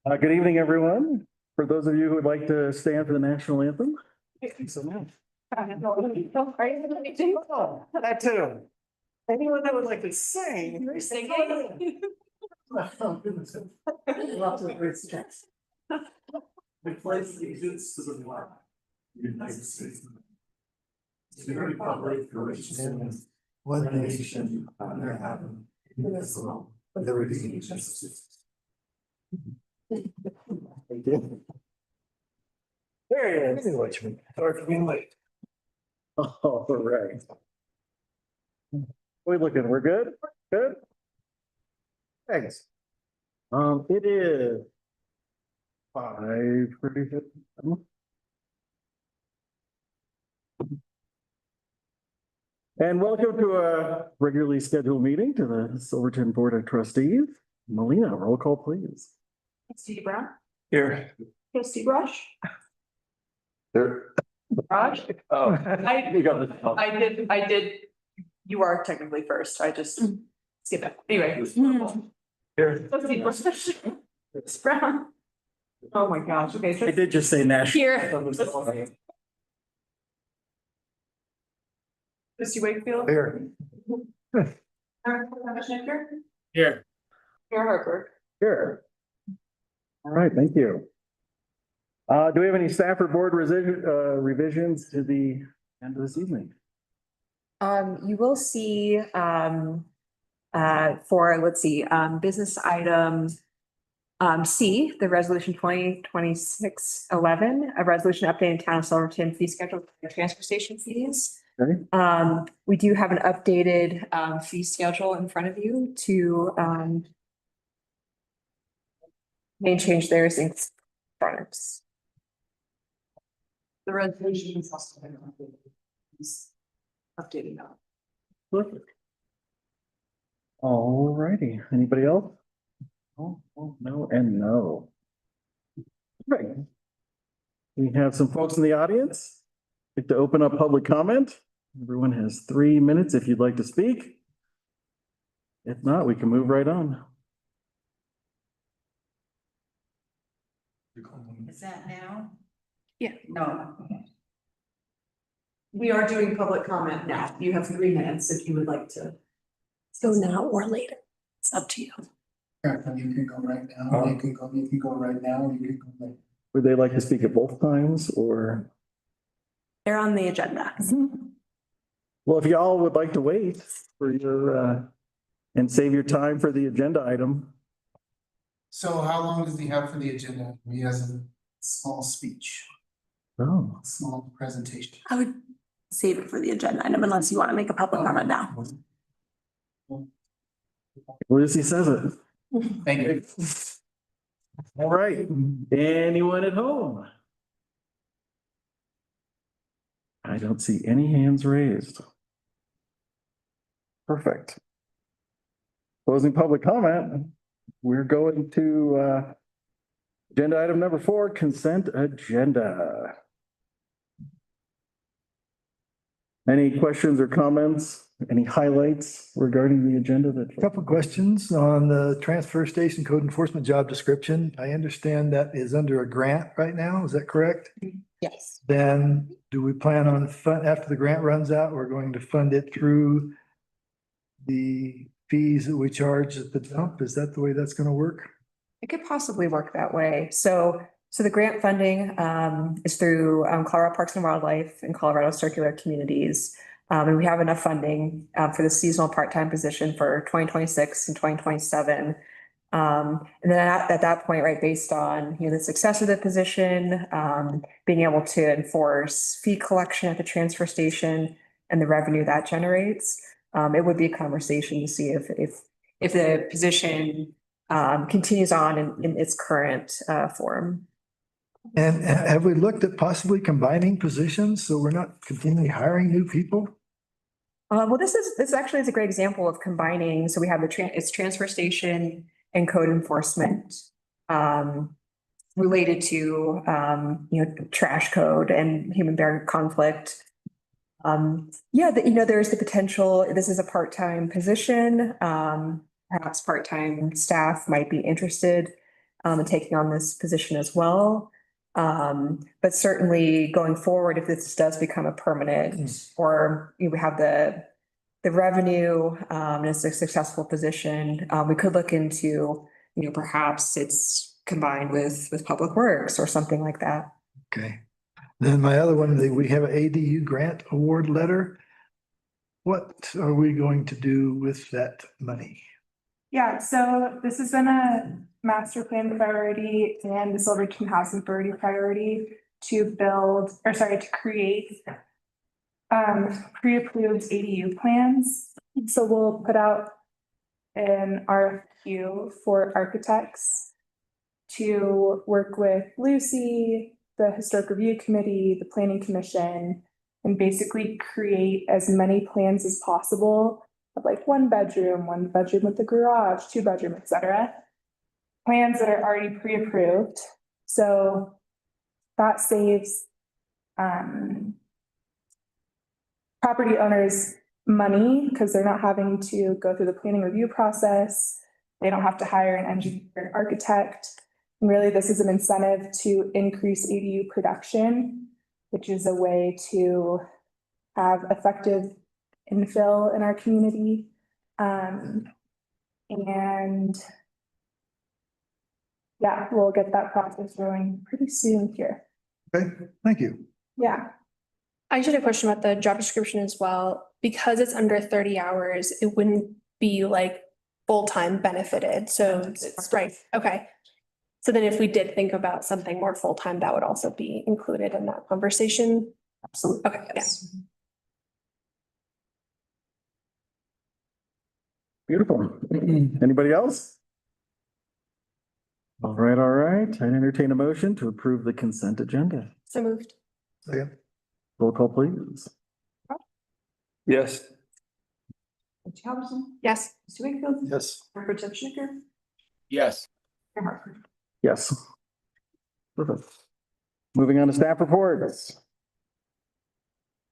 Good evening, everyone. For those of you who would like to stand for the national anthem. So now. That too. Anyone that would like to sing. You're singing. Oh, goodness. Lots of great stress. We pledge allegiance to the flag of the United States. To the republic for which it stands, one nation under heaven, indivisible, with liberty and justice. Thank you. There it is. Sorry for being late. All right. We looking, we're good? Good? Thanks. It is 5:30. And welcome to a regularly scheduled meeting to the Silverton Board of Trustees. Melina, roll call, please. Trustee Brown, Here. trustee Brush, There. Raj. Oh. I- You got this. I did, you are technically first, I just skip it, anyway. Here. Trustee Brush, Trustee Brown. Oh my gosh, okay. I did just say national. Here. Trustee Wakefield. Here. Commissioner Here. Harper. Here. All right, thank you. Do we have any staff or board revisions to the end of this evening? You will see, business item C, the resolution 2026-11, a resolution updating town of Silverton fee schedule for the transfer station fees. Okay. We do have an updated fee schedule in front of you to may change their things. The resolution is also been updated now. Perfect. All righty. Anybody else? Oh, no, and no. Right. We have some folks in the audience. Like to open up public comment. Everyone has 3 minutes if you'd like to speak. If not, we can move right on. Is that now? Yeah. No. We are doing public comment now. You have 3 minutes if you would like to. So now or later, it's up to you. You can go right now, you can go right now, you can go later. Would they like to speak at both times or? They're on the agenda. Well, if y'all would like to wait for your, and save your time for the agenda item. So how long does he have for the agenda? He has a small speech, Oh, small presentation. I would save it for the agenda item unless you want to make a public comment now. Lucy says it. Thank you. All right, anyone at home? I don't see any hands raised. Perfect. Closing public comment. We're going to agenda item number 4, consent agenda. Any questions or comments? Any highlights regarding the agenda that? Couple of questions on the transfer station code enforcement job description. I understand that is under a grant right now. Is that correct? Yes. Then do we plan on after the grant runs out, we're going to fund it through the fees that we charge at the dump? Is that the way that's going to work? It could possibly work that way. So the grant funding is through Colorado Parks and Wildlife and Colorado Circular Communities. And we have enough funding for the seasonal part-time position for 2026 and 2027. And then at that point, right, based on, the success of the position, being able to enforce fee collection at the transfer station and the revenue that generates, it would be a conversation to see if the position continues on in its current form. And have we looked at possibly combining positions so we're not continually hiring new people? Well, this actually is a great example of combining. So we have it's transfer station and code enforcement related to trash code and human barrier conflict. There's the potential. This is a part-time position. Perhaps part-time staff might be interested. and taking on this position as well. But certainly going forward, if this does become a permanent, or we have the revenue, and it's a successful position, we could look into, perhaps it's combined with Public Works or something like that. Okay. Then my other one, we have an ADU grant award letter. What are we going to do with that money? Yeah, so this has been a master plan priority and the Silverton Housing Authority priority to create pre-approved ADU plans. So we'll put out an RFQ for architects to work with Lucy, the Historic Review Committee, the Planning Commission, and basically create as many plans as possible of like one bedroom with the garage, 2-bedroom, etc. Plans that are already pre-approved. So that saves property owners money because they're not having to go through the planning review process. They don't have to hire an engineer or an architect. And really, this is an incentive to increase ADU production, which is a way to have effective infill in our community. And yeah, we'll get that process going pretty soon here. Okay, thank you. Yeah. I just had a question about the job description as well. Because it's under 30 hours, it wouldn't be like full-time benefited. So it's right. Okay. So then if we did think about something more full-time, that would also be included in that conversation. Absolutely. Okay, Yes. Beautiful. Anybody else? All right. I entertain a motion to approve the consent agenda. So moved. Second. Roll call, please. Yes. Mr. Halverson, Yes. Mr. Wakefield, Yes. Representative Schnicker, Yes. Mayor Hartford. Yes. Perfect. Moving on to staff reports.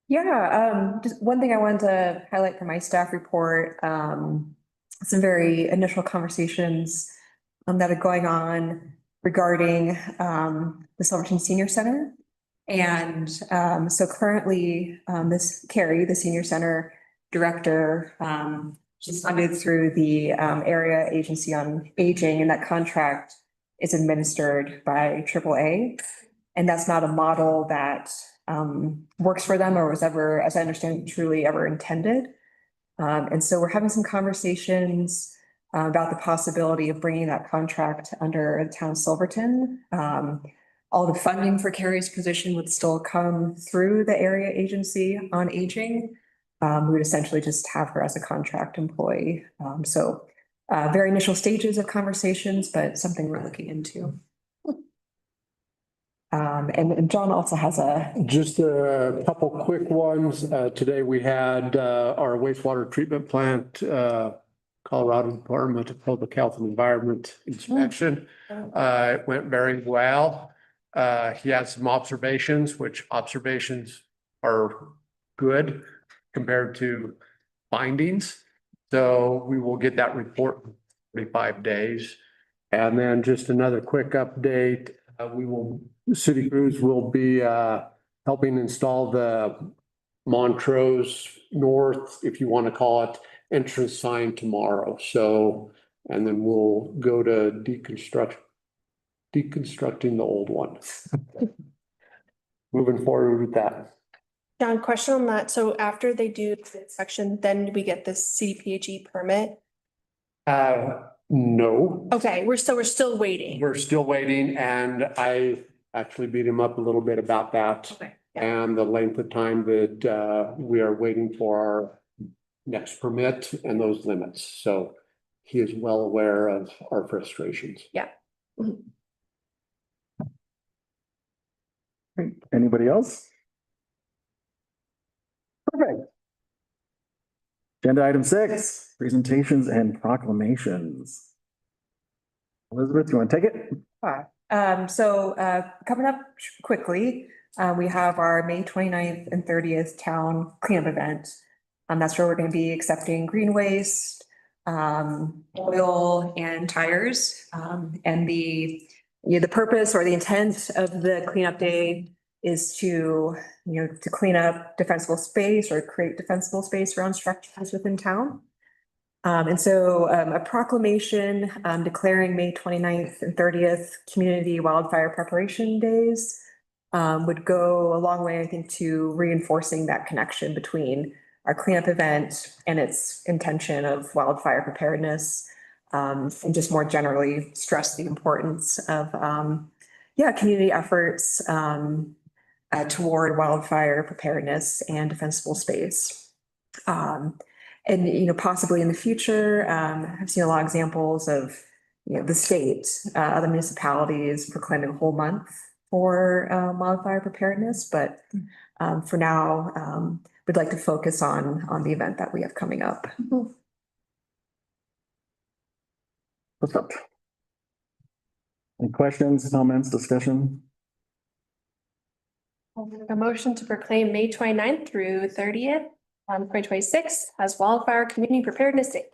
Yeah, just one thing I wanted to highlight from my staff report, some very initial conversations that are going on regarding the Silverton Senior Center. And so currently, this Carrie, the Senior Center Director, she's funded through the Area Agency on Aging, and that contract is administered by AAA. And that's not a model that works for them or was ever, as I understand, truly ever intended. And so we're having some conversations about the possibility of bringing that contract under the town of Silverton. All the funding for Carrie's position would still come through the Area Agency on Aging. We would essentially just have her as a contract employee. So very initial stages of conversations, but something we're looking into. And John also has Just a couple quick ones. Today we had our wastewater treatment plant, Colorado Department of Public Health and Environment inspection. It went very well. He had some observations, which observations are good compared to findings. So we will get that report in 45 days. And then just another quick update. City crews will be helping install the Montrose North, if you want to call it, entrance sign tomorrow. So, and then we'll go to deconstructing the old one. Moving forward with that. John, question on that. So after they do the inspection, then we get this CDPHE permit? No. Okay, we're still waiting. We're still waiting, and I actually beat him up a little bit about that. Okay. And the length of time that we are waiting for our next permit and those limits. So he is well aware of our frustrations. Yeah. Great. Anybody else? Perfect. Agenda item 6, presentations and proclamations. Elizabeth, you want to take it? Coming up quickly, we have our May 29th and 30th town cleanup event. That's where we're going to be accepting green waste, oil and tires. And the purpose or the intent of the cleanup day is to, to clean up defensible space or create defensible space around structures within town. And so a proclamation declaring May 29th and 30th Community Wildfire Preparation Days would go a long way, I think, to reinforcing that connection between our cleanup event and its intention of wildfire preparedness, and just more generally stress the importance of, community efforts toward wildfire preparedness and defensible space. And, possibly in the future, I've seen a lot of examples of, the state, other municipalities proclaiming a whole month for wildfire preparedness. But for now, we'd like to focus on the event that we have coming up. What's up? Any questions, comments, discussion? A motion to proclaim May 29th through 30th, 2026 as Wildfire Community Preparedness Day.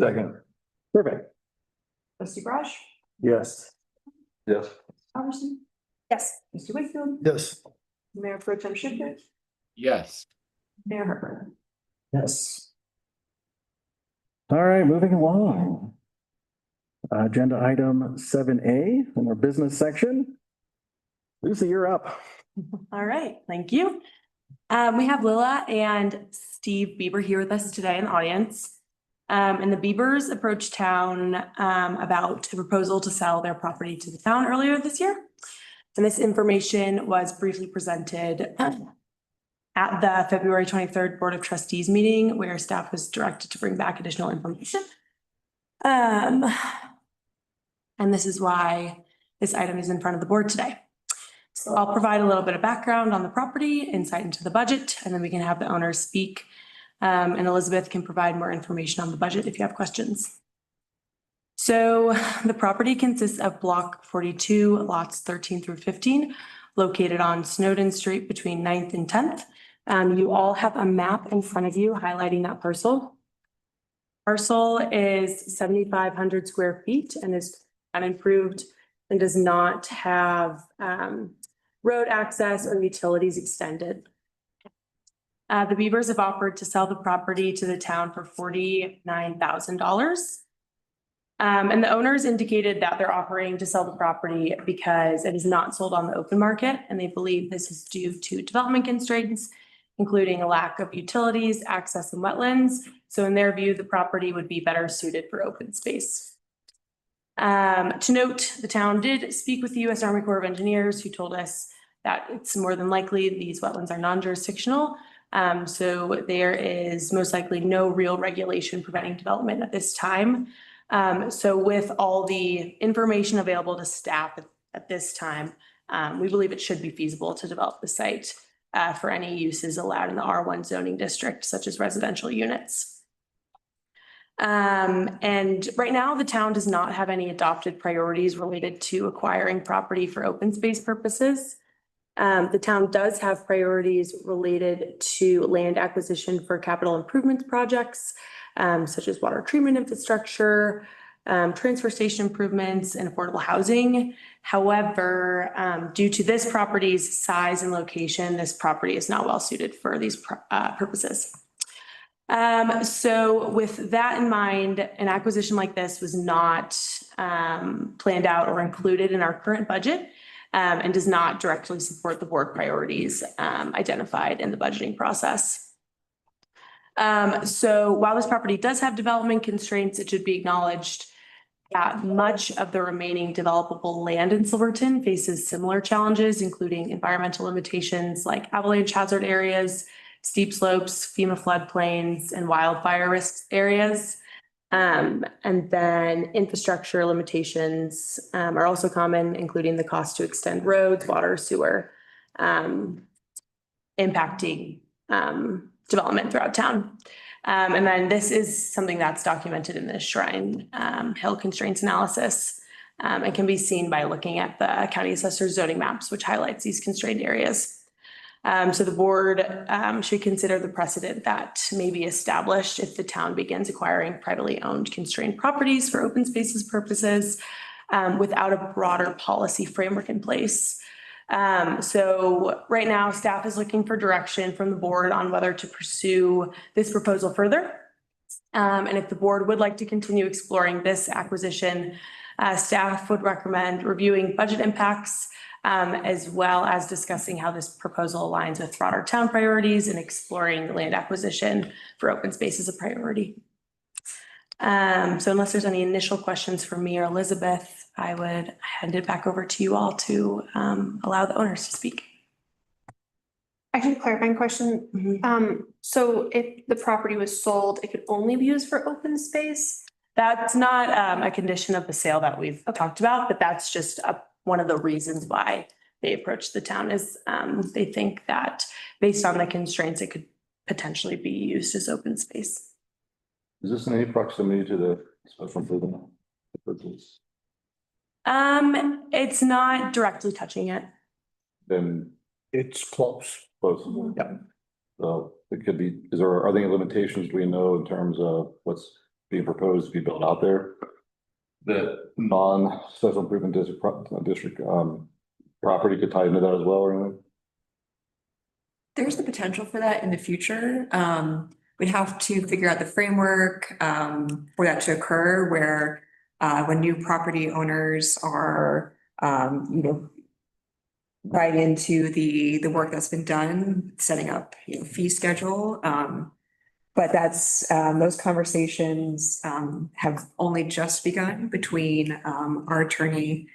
Second. Perfect. Trustee Brush, Yes. Yes. Robertson, Yes. Mr. Wakefield, Yes. Mayor Pro Tem Schiffner, Yes. Mayor Harper. Yes. All right, moving along. Agenda item 7A in our business section. Lucy, you're up. All right, thank you. We have Lila and Steve Bieber here with us today in the audience. And the Biebers approached town about a proposal to sell their property to the town earlier this year. And this information was briefly presented at the February 23rd Board of Trustees meeting, where staff was directed to bring back additional information. And this is why this item is in front of the board today. So I'll provide a little bit of background on the property, insight into the budget, and then we can have the owners speak. And Elizabeth can provide more information on the budget if you have questions. So the property consists of block 42, lots 13 through 15, located on Snowden Street between 9th and 10th. You all have a map in front of you highlighting that parcel. Parcel is 7,500 square feet and is unimproved and does not have road access or utilities extended. The Biebers have offered to sell the property to the town for $49,000. And the owners indicated that they're offering to sell the property because it is not sold on the open market, and they believe this is due to development constraints, including a lack of utilities, access, and wetlands. So in their view, the property would be better suited for open space. To note, the town did speak with the U.S. Army Corps of Engineers, who told us that it's more than likely these wetlands are non-jurisdictional. So there is most likely no real regulation preventing development at this time. So with all the information available to staff at this time, we believe it should be feasible to develop the site for any uses allowed in the R1 zoning district, such as residential units. And right now, the town does not have any adopted priorities related to acquiring property for open space purposes. The town does have priorities related to land acquisition for capital improvements projects, such as water treatment infrastructure, transfer station improvements, and affordable housing. However, due to this property's size and location, this property is not well suited for these purposes. So with that in mind, an acquisition like this was not planned out or included in our current budget, and does not directly support the board priorities identified in the budgeting process. So while this property does have development constraints, it should be acknowledged that much of the remaining developable land in Silverton faces similar challenges, including environmental limitations like avalanche hazard areas, steep slopes, FEMA floodplains, and wildfire risk areas. And then infrastructure limitations are also common, including the cost to extend roads, water, sewer, impacting development throughout town. And then this is something that's documented in the Shrine Hill constraints analysis. It can be seen by looking at the county assessor's zoning maps, which highlights these constrained areas. So the board should consider the precedent that may be established if the town begins acquiring privately owned constrained properties for open spaces purposes without a broader policy framework in place. So right now, staff is looking for direction from the board on whether to pursue this proposal further. And if the board would like to continue exploring this acquisition, staff would recommend reviewing budget impacts as well as discussing how this proposal aligns with broader town priorities and exploring land acquisition for open space as a priority. So unless there's any initial questions for me or Elizabeth, I would hand it back over to you all to allow the owners to speak. Actually, a clarifying question. So if the property was sold, it could only be used for open space? That's not a condition of the sale that we've talked about, but that's just one of the reasons why they approached the town is they think that based on the constraints, it could potentially be used as open space. Is this in any proximity to the special improvement? It's not directly touching it. Then It's close. close. Yeah. So it could be, are there any limitations do we know in terms of what's being proposed to be built out there? That non-special improvement district property could tie into that as well or anything? There's the potential for that in the future. We'd have to figure out the framework for that to occur where when new property owners are, right into the work that's been done, setting up, fee schedule. But that's, those conversations have only just begun between our attorney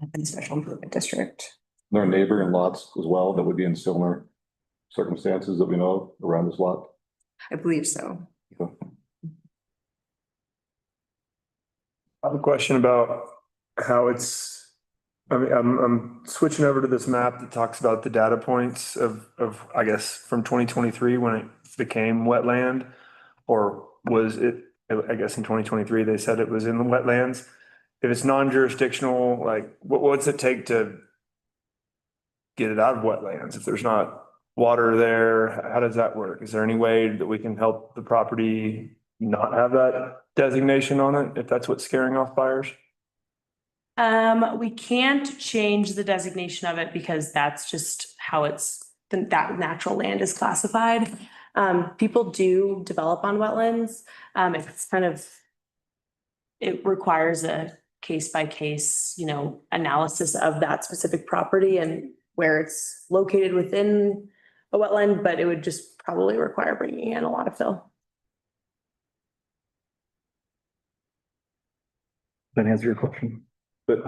and the Special Improvement District. There are neighboring lots as well that would be in similar circumstances that we know around this lot. I believe so. Okay. I have a question about how it's, I'm switching over to this map that talks about the data points of, I guess, from 2023 when it became wetland, or was it, I guess in 2023, they said it was in the wetlands. If it's non-jurisdictional, like what's it take to get it out of wetlands? If there's not water there, how does that work? Is there any way that we can help the property not have that designation on it, if that's what's scaring off buyers? We can't change the designation of it because that's just how that natural land is classified. People do develop on wetlands. It requires a case by case, analysis of that specific property and where it's located within a wetland, but it would just probably require bringing in a lot of fill. That answer your question? But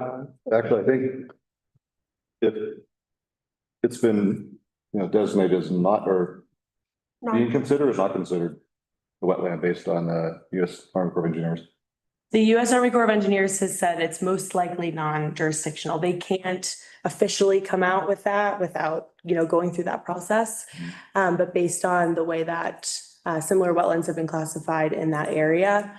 actually, I think if it's been, designated as not, or being considered or not considered a wetland based on the U.S. Army Corps of Engineers. The U.S. Army Corps of Engineers has said it's most likely non-jurisdictional. They can't officially come out with that without, going through that process. But based on the way that similar wetlands have been classified in that area,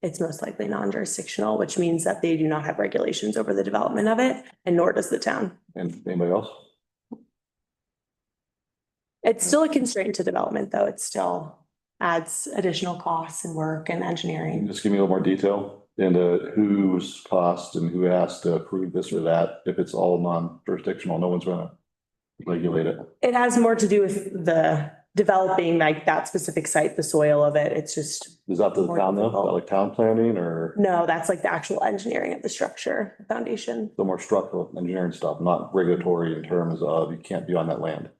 it's most likely non-jurisdictional, which means that they do not have regulations over the development of it, and nor does the town. And anybody else? It's still a constraint to development, though. It still adds additional costs and work and engineering. Just give me a little more detail into whose cost and who has to approve this or that. If it's all non-jurisdictional, no one's gonna regulate it. It has more to do with the developing like that specific site, the soil of it. It's just. Is that the town though? Is that like town planning or? No, that's like the actual engineering of the structure, foundation. The more structural engineering stuff, not regulatory in terms of you can't be on that land.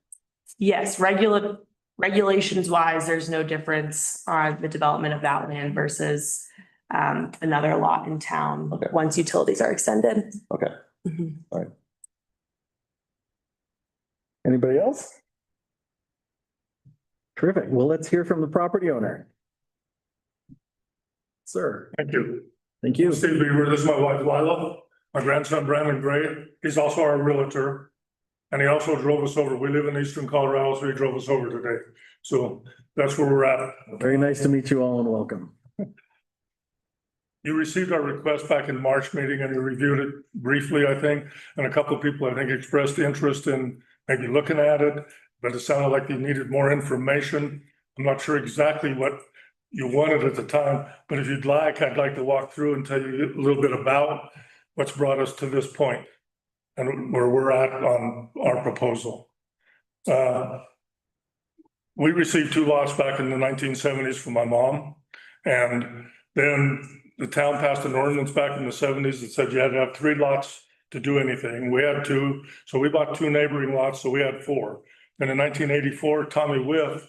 Yes, regulations wise, there's no difference on the development of that land versus another lot in town. Okay. Once utilities are extended. Okay. Mm-hmm. All right. Anybody else? Terrific. Well, let's hear from the property owner. Sir. Thank you. Thank you. Steve Beaver, this is my wife Lila, my grandson Brandon Gray. He's also our realtor. And he also drove us over. We live in Eastern Colorado, so he drove us over today. So that's where we're at. Very nice to meet you all and welcome. You received our request back in March meeting and you reviewed it briefly, I think. And a couple of people, I think, expressed interest in maybe looking at it, but it sounded like you needed more information. I'm not sure exactly what you wanted at the time, but if you'd like, I'd like to walk through and tell you a little bit about what's brought us to this point and where we're at on our proposal. We received 2 lots back in the 1970s from my mom. And then the town passed an ordinance back in the 70s that said you had to have 3 lots to do anything. We had 2, so we bought 2 neighboring lots, so we had 4. Then in 1984, Tommy With,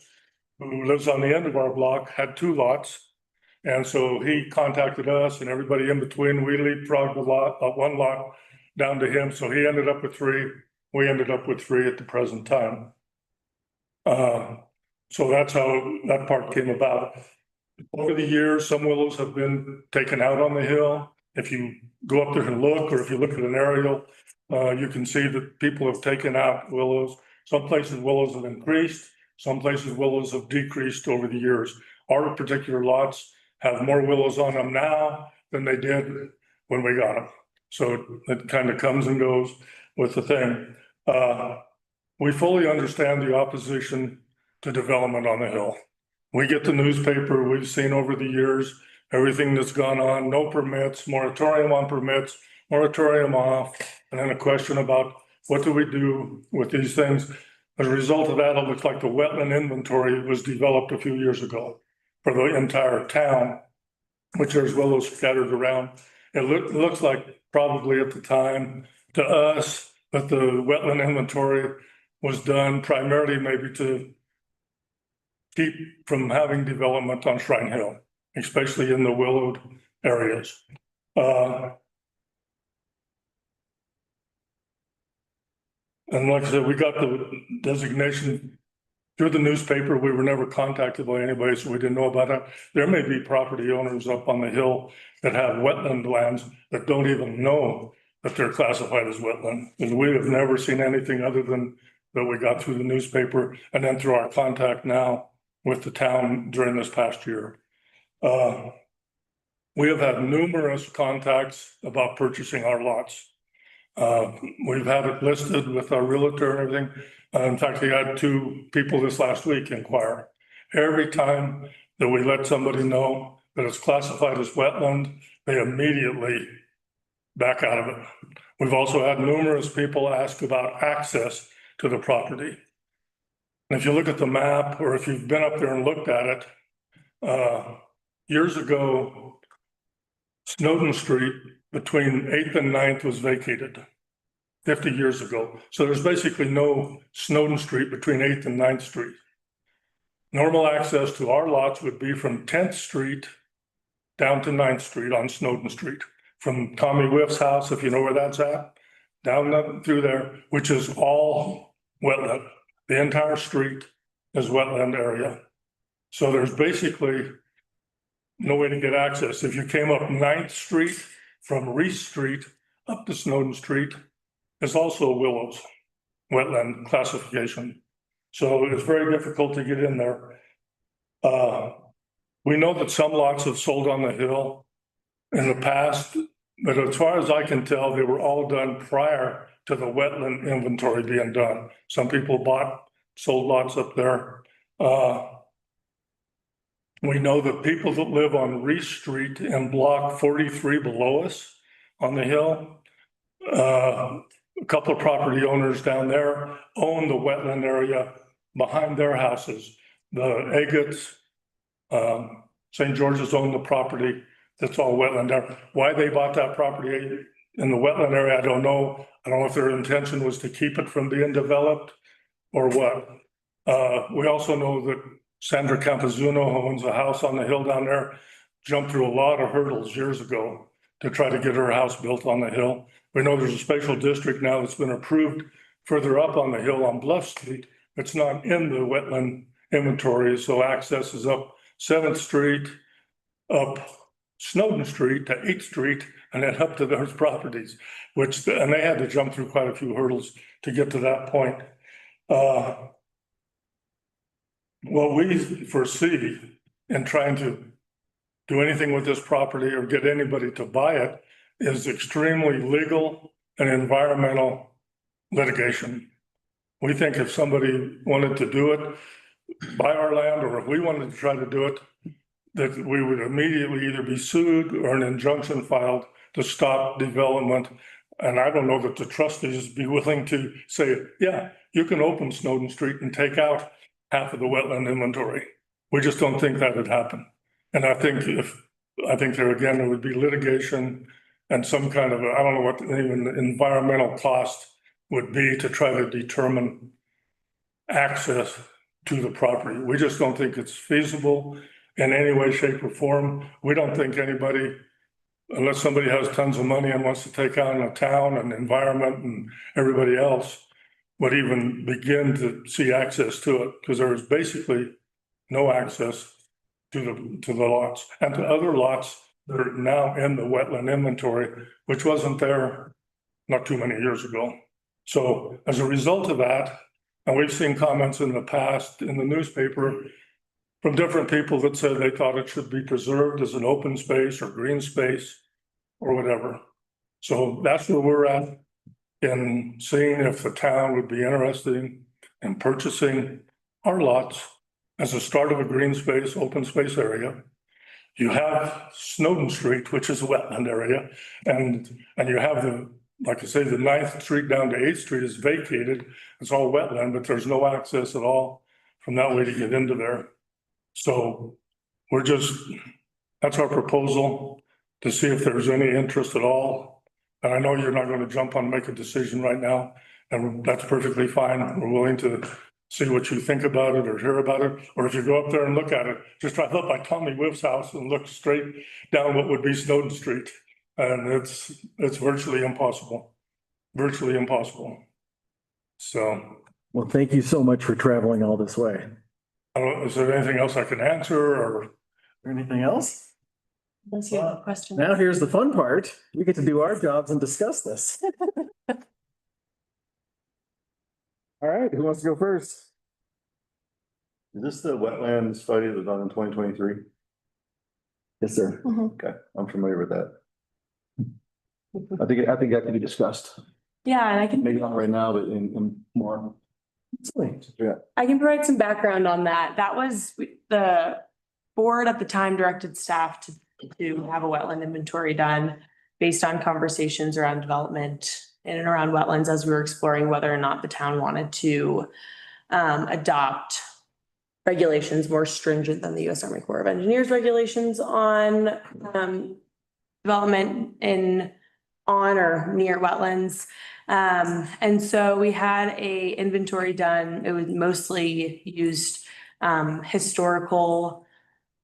who lives on the end of our block, had 2 lots. And so he contacted us and everybody in between. We leapfrogged one lot down to him. So he ended up with 3. We ended up with 3 at the present time. So that's how that part came about. Over the years, some willows have been taken out on the hill. If you go up there and look, or if you look at an aerial, you can see that people have taken out willows. Some places willows have increased, some places willows have decreased over the years. Our particular lots have more willows on them now than they did when we got them. So it kind of comes and goes with the thing. We fully understand the opposition to development on the hill. We get the newspaper, we've seen over the years, everything that's gone on, no permits, moratorium on permits, moratorium off, and then a question about what do we do with these things? As a result of that, it looks like the wetland inventory was developed a few years ago for the entire town, which there's willows scattered around. It looks like probably at the time to us that the wetland inventory was done primarily maybe to keep from having development on Shrine Hill, especially in the willowed areas. And like I said, we got the designation through the newspaper. We were never contacted by anybody, so we didn't know about it. There may be property owners up on the hill that have wetland lands that don't even know that they're classified as wetland. And we have never seen anything other than that we got through the newspaper and then through our contact now with the town during this past year. We have had numerous contacts about purchasing our lots. We've had it listed with our realtor and everything. In fact, we had 2 people this last week inquire. Every time that we let somebody know that it's classified as wetland, they immediately back out of it. We've also had numerous people ask about access to the property. And if you look at the map, or if you've been up there and looked at it, years ago, Snowden Street between 8th and 9th was vacated 50 years ago. So there's basically no Snowden Street between 8th and 9th Street. Normal access to our lots would be from 10th Street down to 9th Street on Snowden Street. From Tommy Whiff's house, if you know where that's at, down through there, which is all wetland. The entire street is wetland area. So there's basically no way to get access. If you came up 9th Street from Reese Street up to Snowden Street, it's also willows, wetland classification. So it's very difficult to get in there. We know that some lots have sold on the hill in the past, but as far as I can tell, they were all done prior to the wetland inventory being done. Some people sold lots up there. We know that people that live on Reese Street in block 43 below us on the hill, a couple of property owners down there own the wetland area behind their houses. The Agates, St. George's own the property. That's all wetland there. Why they bought that property in the wetland area, I don't know. I don't know if their intention was to keep it from being developed or what. We also know that Sandra Campuzano owns a house on the hill down there, jumped through a lot of hurdles years ago to try to get her house built on the hill. We know there's a special district now that's been approved further up on the hill on Bluff Street. It's not in the wetland inventory, so access is up 7th Street, up Snowden Street to 8th Street, and then up to those properties, and they had to jump through quite a few hurdles to get to that point. What we foresee in trying to do anything with this property or get anybody to buy it is extremely legal and environmental litigation. We think if somebody wanted to do it, buy our land, or if we wanted to try to do it, that we would immediately either be sued or an injunction filed to stop development. And I don't know that the trustees would be willing to say, yeah, you can open Snowden Street and take out half of the wetland inventory. We just don't think that would happen. And I think there again, there would be litigation and some kind of, I don't know what even environmental cost would be to try to determine access to the property. We just don't think it's feasible in any way, shape, or form. We don't think anybody, unless somebody has tons of money and wants to take on a town and environment and everybody else, would even begin to see access to it, because there is basically no access to the lots and to other lots that are now in the wetland inventory, which wasn't there not too many years ago. So as a result of that, and we've seen comments in the past in the newspaper from different people that said they thought it should be preserved as an open space or green space or whatever. So that's where we're at in seeing if the town would be interested in purchasing our lots as a start of a green space, open space area. You have Snowden Street, which is a wetland area, and you have like I say, the 9th Street down to 8th Street is vacated. It's all wetland, but there's no access at all from that way to get into there. So that's our proposal, to see if there's any interest at all. And I know you're not going to jump on and make a decision right now, and that's perfectly fine. We're willing to see what you think about it or hear about it. Or if you go up there and look at it, just drive up by Tommy Wiff's house and look straight down what would be Snowden Street. And it's virtually impossible, So. Well, thank you so much for traveling all this way. I don't know, is there anything else I can answer or? Anything else? Unless you have a question. Now here's the fun part. We get to do our jobs and discuss this. All right, who wants to go first? Is this the wetland study that was done in 2023? Yes, sir. Okay, I'm familiar with that. I think that can be discussed. Yeah, and I can. Maybe not right now, but in more. Yeah. I can provide some background on that. That was the board at the time directed staff to have a wetland inventory done based on conversations around development in and around wetlands, as we were exploring whether or not the town wanted to adopt regulations more stringent than the U.S. Army Corps of Engineers regulations on development on or near wetlands. And so we had a inventory done. It was mostly used historical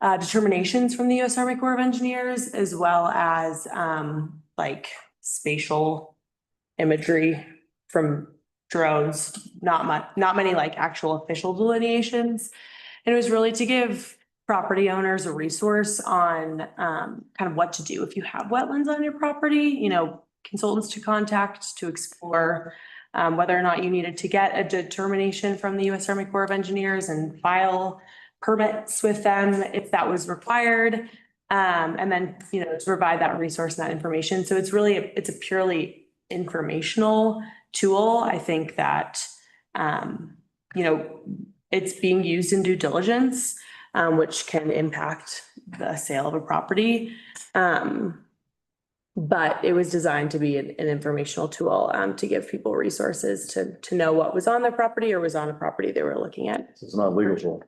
determinations from the U.S. Army Corps of Engineers, as well as like spatial imagery from drones, not many like actual official delineations. And it was really to give property owners a resource on kind of what to do if you have wetlands on your property, consultants to contact to explore whether or not you needed to get a determination from the U.S. Army Corps of Engineers and file permits with them if that was required. And then, to provide that resource and that information. So it's a purely informational tool. I think that, it's being used in due diligence, which can impact the sale of a property. But it was designed to be an informational tool to give people resources to know what was on their property or was on a property they were looking at. It's not legal tool.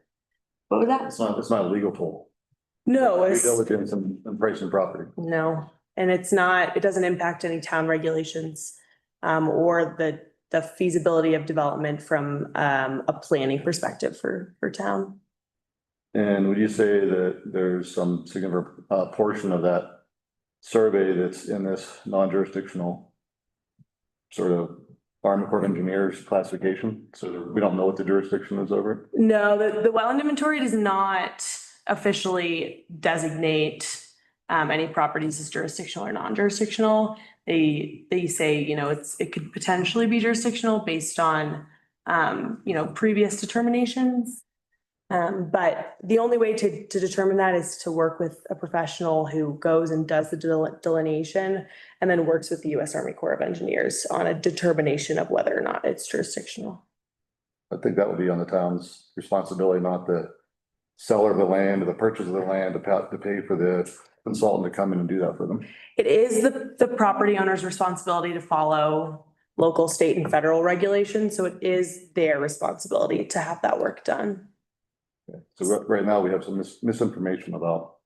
What was that? It's not a legal tool. No, Due diligence and pricing property. no, and it doesn't impact any town regulations or the feasibility of development from a planning perspective for town. And would you say that there's some significant portion of that survey that's in this non-jurisdictional sort of Army Corps of Engineers classification? So we don't know what the jurisdiction is over it? No, the wetland inventory does not officially designate any properties as jurisdictional or non-jurisdictional. They say, it could potentially be jurisdictional based on, previous determinations. But the only way to determine that is to work with a professional who goes and does the delineation and then works with the U.S. Army Corps of Engineers on a determination of whether or not it's jurisdictional. I think that would be on the town's responsibility, not the seller of the land or the purchase of the land to pay for the consultant to come in and do that for them. It is the property owner's responsibility to follow local, state and federal regulations. So it is their responsibility to have that work done. Okay. So right now we have some misinformation about.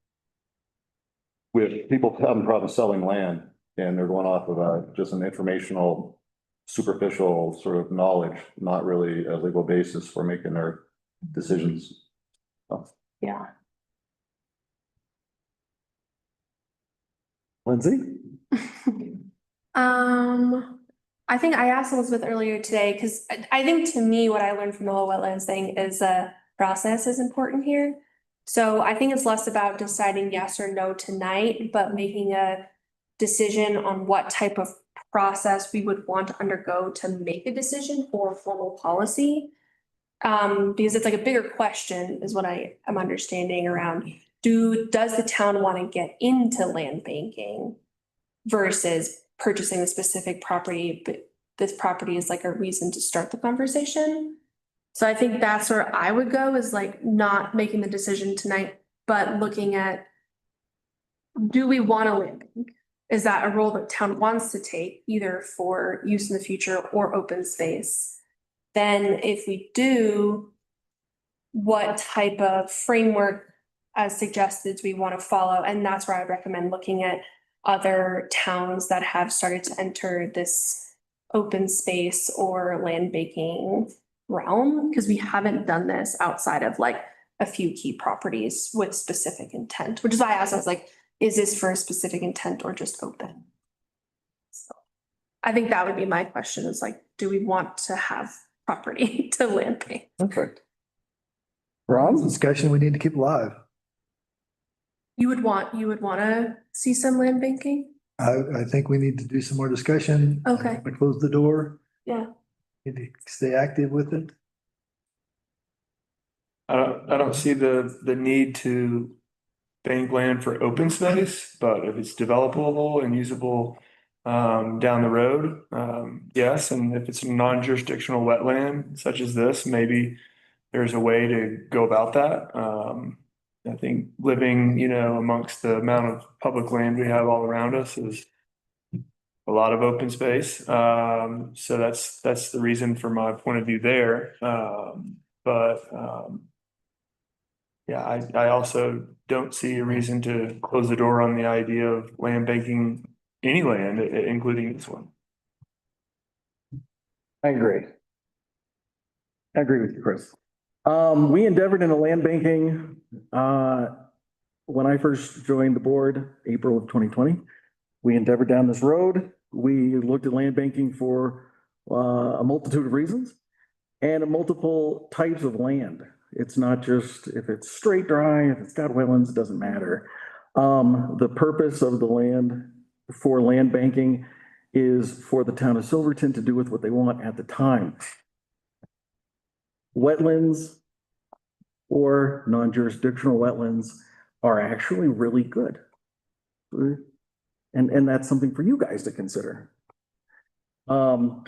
We have people having problems selling land and they're going off of just an informational, superficial sort of knowledge, not really a legal basis for making their decisions. Yeah. Lindsay? I think I asked Elizabeth earlier today, because I think to me, what I learned from the whole wetlands thing is process is important here. So I think it's less about deciding yes or no tonight, but making a decision on what type of process we would want to undergo to make a decision for formal policy. Because it's like a bigger question is what I am understanding around, does the town want to get into land banking versus purchasing a specific property, but this property is like a reason to start the conversation. So I think that's where I would go, is like not making the decision tonight, but looking at, do we want to land bank? Is that a role that town wants to take either for use in the future or open space? Then if we do, what type of framework as suggested do we want to follow? And that's where I would recommend looking at other towns that have started to enter this open space or land banking realm, because we haven't done this outside of like a few key properties with specific intent, which is why I asked, I was like, is this for a specific intent or just open? So I think that would be my question, is like, do we want to have property to land bank? Perfect. Ron? Discussion we need to keep alive. You would want to see some land banking? I think we need to do some more discussion. Okay. We close the door. Yeah. Need to stay active with it. I don't see the need to bank land for open space, but if it's developable and usable down the road, yes, and if it's a non-jurisdictional wetland such as this, maybe there's a way to go about that. I think living, amongst the amount of public land we have all around us is a lot of open space. So that's the reason for my point of view there. Yeah, I also don't see a reason to close the door on the idea of land banking any land, including this one. I agree. I agree with you, Chris. We endeavored into land banking when I first joined the board, April of 2020. We endeavored down this road. We looked at land banking for a multitude of reasons and multiple types of land. It's not just if it's straight dry, if it's got wetlands, it doesn't matter. The purpose of the land for land banking is for the town of Silverton to do with what they want at the time. Wetlands or non-jurisdictional wetlands are actually really good. And that's something for you guys to consider. For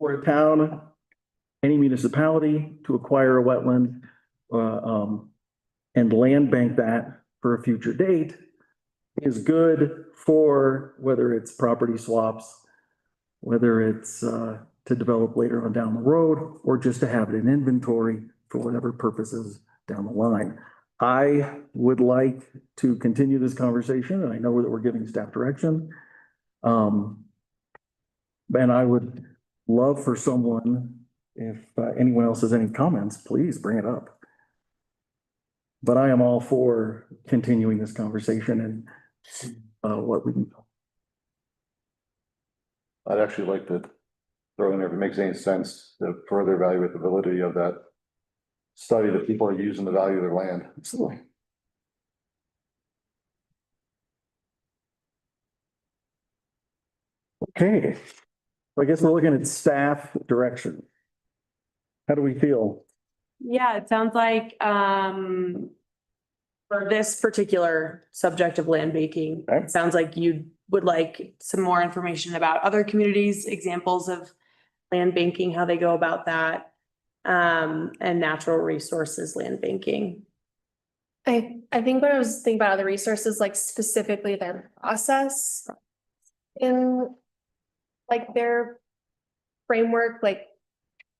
a town, any municipality to acquire a wetland and land bank that for a future date is good for whether it's property swaps, whether it's to develop later on down the road, or just to have it in inventory for whatever purposes down the line. I would like to continue this conversation, and I know that we're giving staff direction. And I would love for someone, if anyone else has any comments, please bring it up. But I am all for continuing this conversation and what we can. I'd actually like to throw in there, if it makes any sense, to further evaluate the validity of that study that people are using to value their land. Absolutely. Okay, I guess we're looking at staff direction. How do we feel? Yeah, it sounds like for this particular subject of land banking, Okay. it sounds like you would like some more information about other communities, examples of land banking, how they go about that. and natural resources land banking. I think when I was thinking about other resources, like specifically their process in like their framework, like,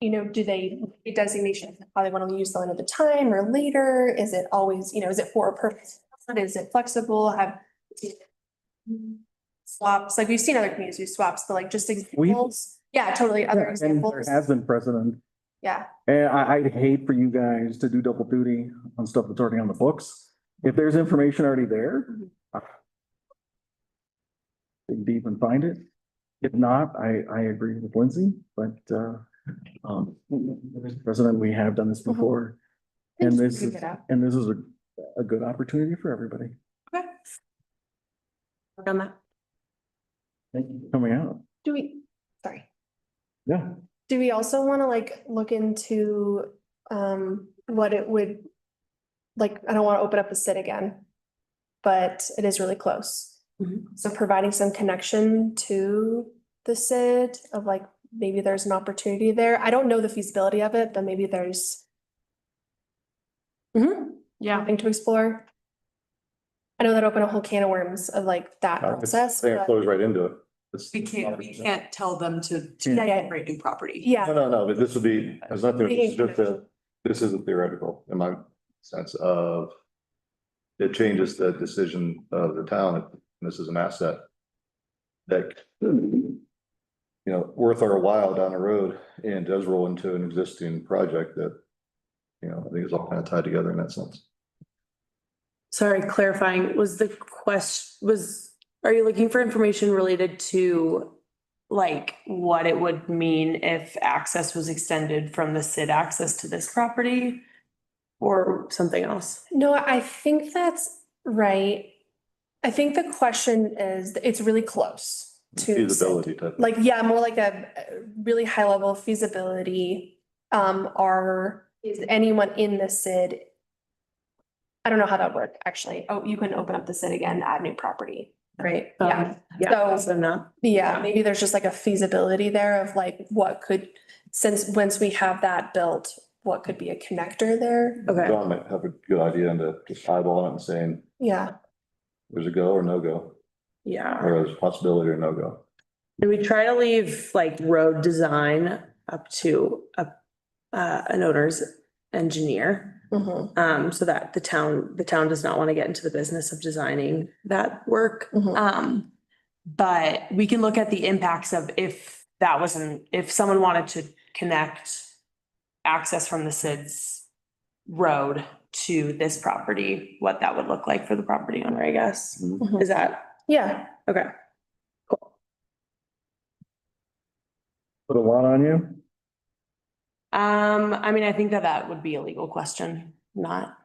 you know, do they a designation, how they want to use the land at the time or later? Is it always, you know, is it for a purpose? Is it flexible? Have swaps, like we've seen other communities do swaps, but like just examples. Yeah, totally. Other Yeah, and examples. there has been precedent. Yeah. And I'd hate for you guys to do double duty on stuff that's already on the books. If there's information already there, dig deep and find it. If not, I agree with Lindsay, but, President, we have done this before. And this is a good opportunity for everybody. Okay. Work on that. Thank you for coming out. Sorry. Yeah. Do we also want to like look into what it would, like, I don't want to open up the SID again, but it is really close. So providing some connection to the SID of like, maybe there's an opportunity there. I don't know the feasibility of it, but maybe there's Yeah. something to explore. I know that opened a whole can of worms of like that process. I think it but- flows right into it. We can't tell them to Yeah. create new property. Yeah. No, but this would be, there's nothing, it's just this isn't theoretical in my sense of it changes the decision of the town. This is an asset that, you know, worth our while down the road and does roll into an existing project that, you know, I think is all kind of tied together in that sense. Sorry, clarifying, are you looking for information related to like what it would mean if access was extended from the SID access to this property? Or something else? No, I think that's right. I think the question is, it's really close to. Feasibility type. Like, yeah, more like a really high level feasibility. Is anyone in the SID? I don't know how that would work, actually. Oh, you can open up the SID again, add new property, right? Yeah. So no. Yeah, maybe there's just like a feasibility there of like what could, once we have that built, what could be a connector there? Okay. John might have a good idea into just eyeballing it and saying, Yeah. there's a go or no go, Yeah. or there's a possibility or no go. And we try to leave like road design up to an owner's engineer. So that the town does not want to get into the business of designing that work. But we can look at the impacts of if someone wanted to connect access from the SID's road to this property, what that would look like for the property owner, I guess. Is that? Yeah. Okay. Put a lot on you? I mean, I think that would be a legal question, not.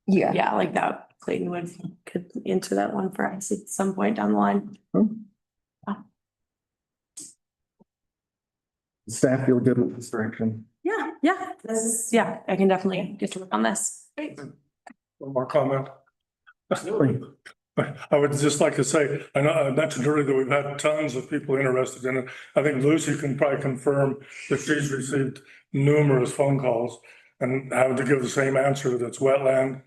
Yeah, like that, Clayton could answer that one for us at some point down the line. Staff feel good with this direction. Yeah, I can definitely get to work on this. One more comment. I would just like to say, I know I mentioned earlier that we've had tons of people interested in it. I think Lucy can probably confirm that she's received numerous phone calls and having to give the same answer, that's wetland,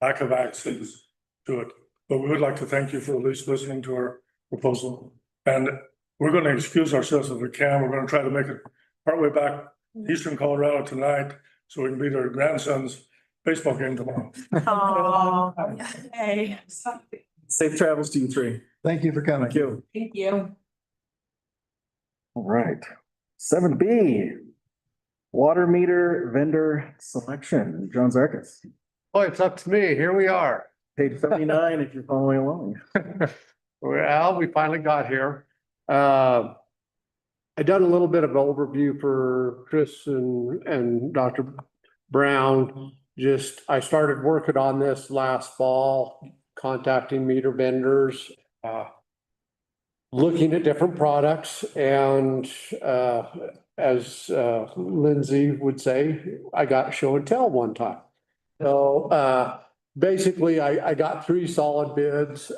lack of access to it. But we would like to thank you for at least listening to our proposal. And we're going to excuse ourselves if we can. We're going to try to make it partway back eastern Colorado tonight so we can beat our grandson's baseball game tomorrow. Oh, okay. Safe travels to you three. Thank you for coming. Thank you. Thank you. All right. 7B. Water meter vendor selection. John Zarkis. Oh, it's up to me. Here we are. Page 79 if you're following along. Well, we finally got here. I done a little bit of overview for Chris and Dr. Brown. I started working on this last fall, contacting meter vendors, looking at different products, and as Lindsay would say, I got show and tell one time. So basically, I got 3 solid bids,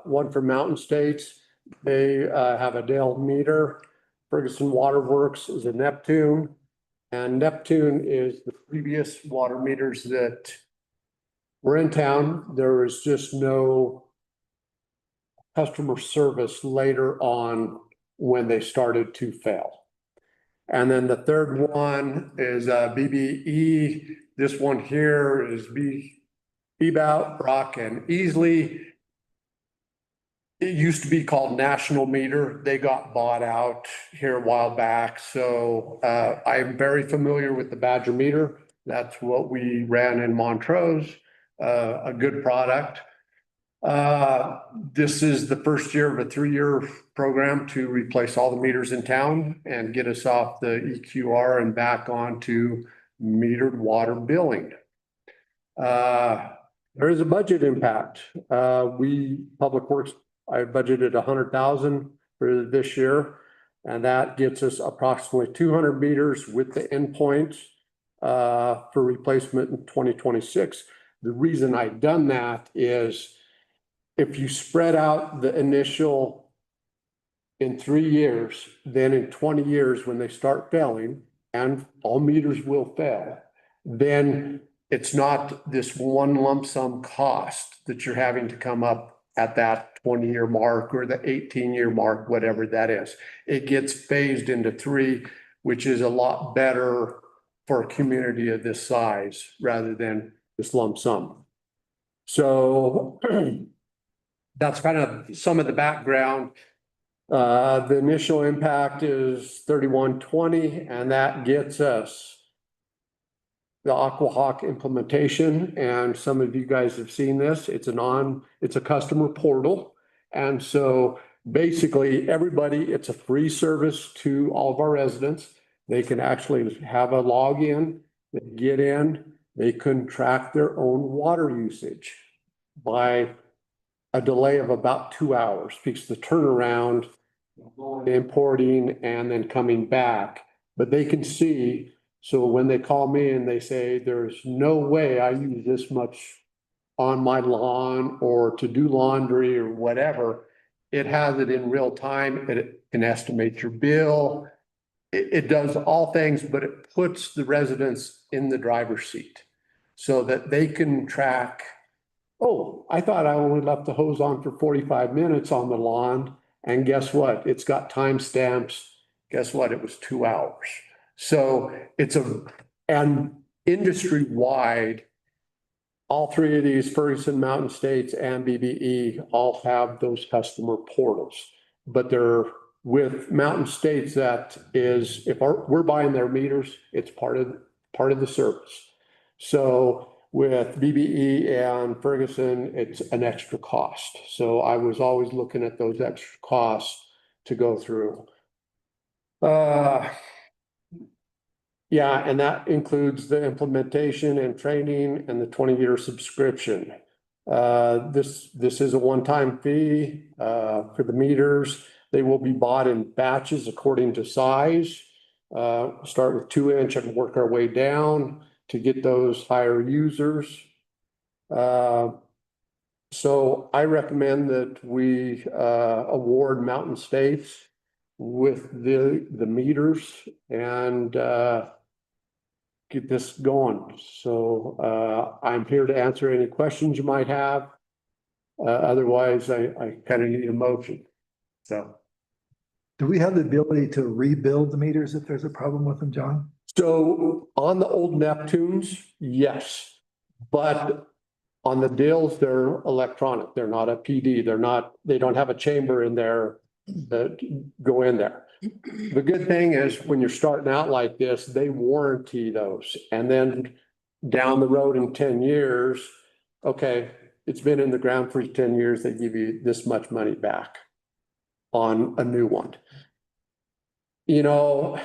one from Mountain States. They have a Dell meter. Ferguson Waterworks is a Neptune. And Neptune is the previous water meters that were in town. There was just no customer service later on when they started to fail. And then the third one is BBE. This one here is Bebout, Brock, and Easley. It used to be called National Meter. They got bought out here a while back. So I am very familiar with the Badger meter. That's what we ran in Montrose, a good product. This is the first year of a 3-year program to replace all the meters in town and get us off the EQR and back onto metered water billing. There is a budget impact. Public Works, I budgeted 100,000 for this year, and that gets us approximately 200 meters with the endpoint for replacement in 2026. The reason I've done that is if you spread out the initial in 3 years, then in 20 years, when they start failing, and all meters will fail, then it's not this one lump sum cost that you're having to come up at that 20-year mark or the 18-year mark, whatever that is. It gets phased into 3, which is a lot better for a community of this size rather than this lump sum. So that's kind of some of the background. The initial impact is 3120, and that gets us the Aquahawk implementation. And some of you guys have seen this. It's a customer portal. And so basically everybody, it's a free service to all of our residents. They can actually have a login, they get in, they can track their own water usage by a delay of about 2 hours, because the turnaround, importing and then coming back, but they can see. So when they call me and they say, there's no way I use this much on my lawn or to do laundry or whatever, it has it in real time. It can estimate your bill. It does all things, but it puts the residents in the driver's seat so that they can track, oh, I thought I only left the hose on for 45 minutes on the lawn. And guess what? It's got timestamps. Guess what? It was 2 hours. So it's and industry-wide, all 3 of these, Ferguson, Mountain States, and BBE, all have those customer portals. But they're with Mountain States, that is, if we're buying their meters, it's part of the service. So with BBE and Ferguson, it's an extra cost. So I was always looking at those extra costs to go through. Yeah, and that includes the implementation and training and the 20-year subscription. This is a one-time fee for the meters. They will be bought in batches according to size. Start with 2-inch and work our way down to get those higher users. So I recommend that we award Mountain States with the meters and get this going. So I'm here to answer any questions you might have. Otherwise, I kind of need a motion. So. Do we have the ability to rebuild the meters if there's a problem with them, John? So on the old Neptunes, yes, but on the Dills, they're electronic. They're not a PD. They don't have a chamber in there that go in there. The good thing is when you're starting out like this, they warranty those. And then down the road in 10 years, okay, it's been in the ground for 10 years. They give you this much money back on a new one. You know,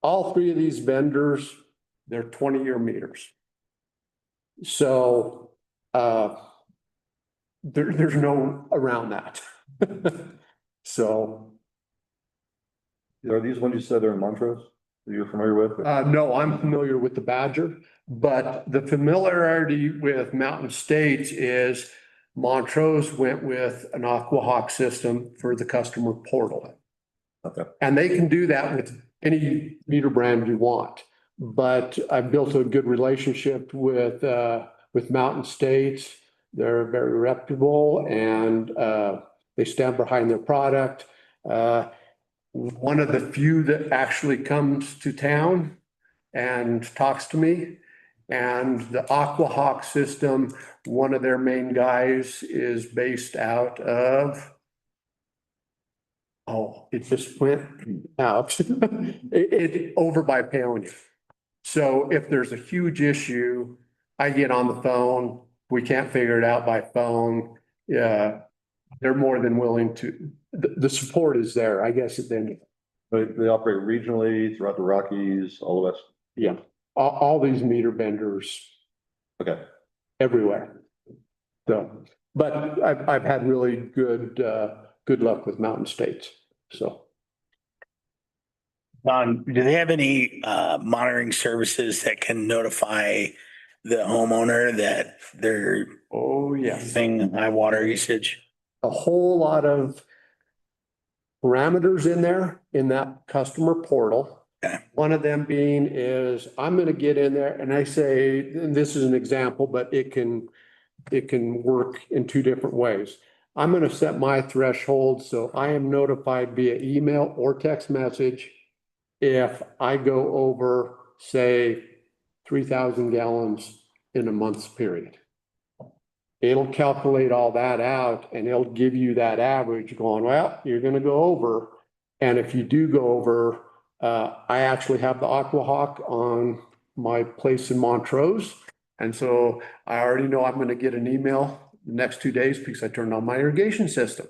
all 3 of these vendors, they're 20-year meters. So there's no around that. So. Are these ones you said are in Montrose that you're familiar with? No, I'm familiar with the Badger, but the familiarity with Mountain States is Montrose went with an Aquahawk system for the customer portal. Okay. And they can do that with any meter brand you want. But I've built a good relationship with Mountain States. They're very reputable and they stand behind their product. One of the few that actually comes to town and talks to me. And the Aquahawk system, one of their main guys is based out of, oh, it just went out. It over by Paonia. So if there's a huge issue, I get on the phone, we can't figure it out by phone. Yeah, they're more than willing to, the support is there, I guess, then. They operate regionally throughout the Rockies, all the west. Yeah, all these meter vendors Okay. everywhere. So, but I've had really good luck with Mountain States, so. Don, do they have any monitoring services that can notify the homeowner that they're Oh, yeah. using high water usage? A whole lot of parameters in there in that customer portal. Okay. One of them being is I'm going to get in there and I say, and this is an example, but it can work in two different ways. I'm going to set my threshold so I am notified via email or text message if I go over, say, 3,000 gallons in a month's period. It'll calculate all that out and it'll give you that average going, well, you're going to go over. And if you do go over, I actually have the Aquahawk on my place in Montrose. And so I already know I'm going to get an email the next 2 days because I turned on my irrigation system.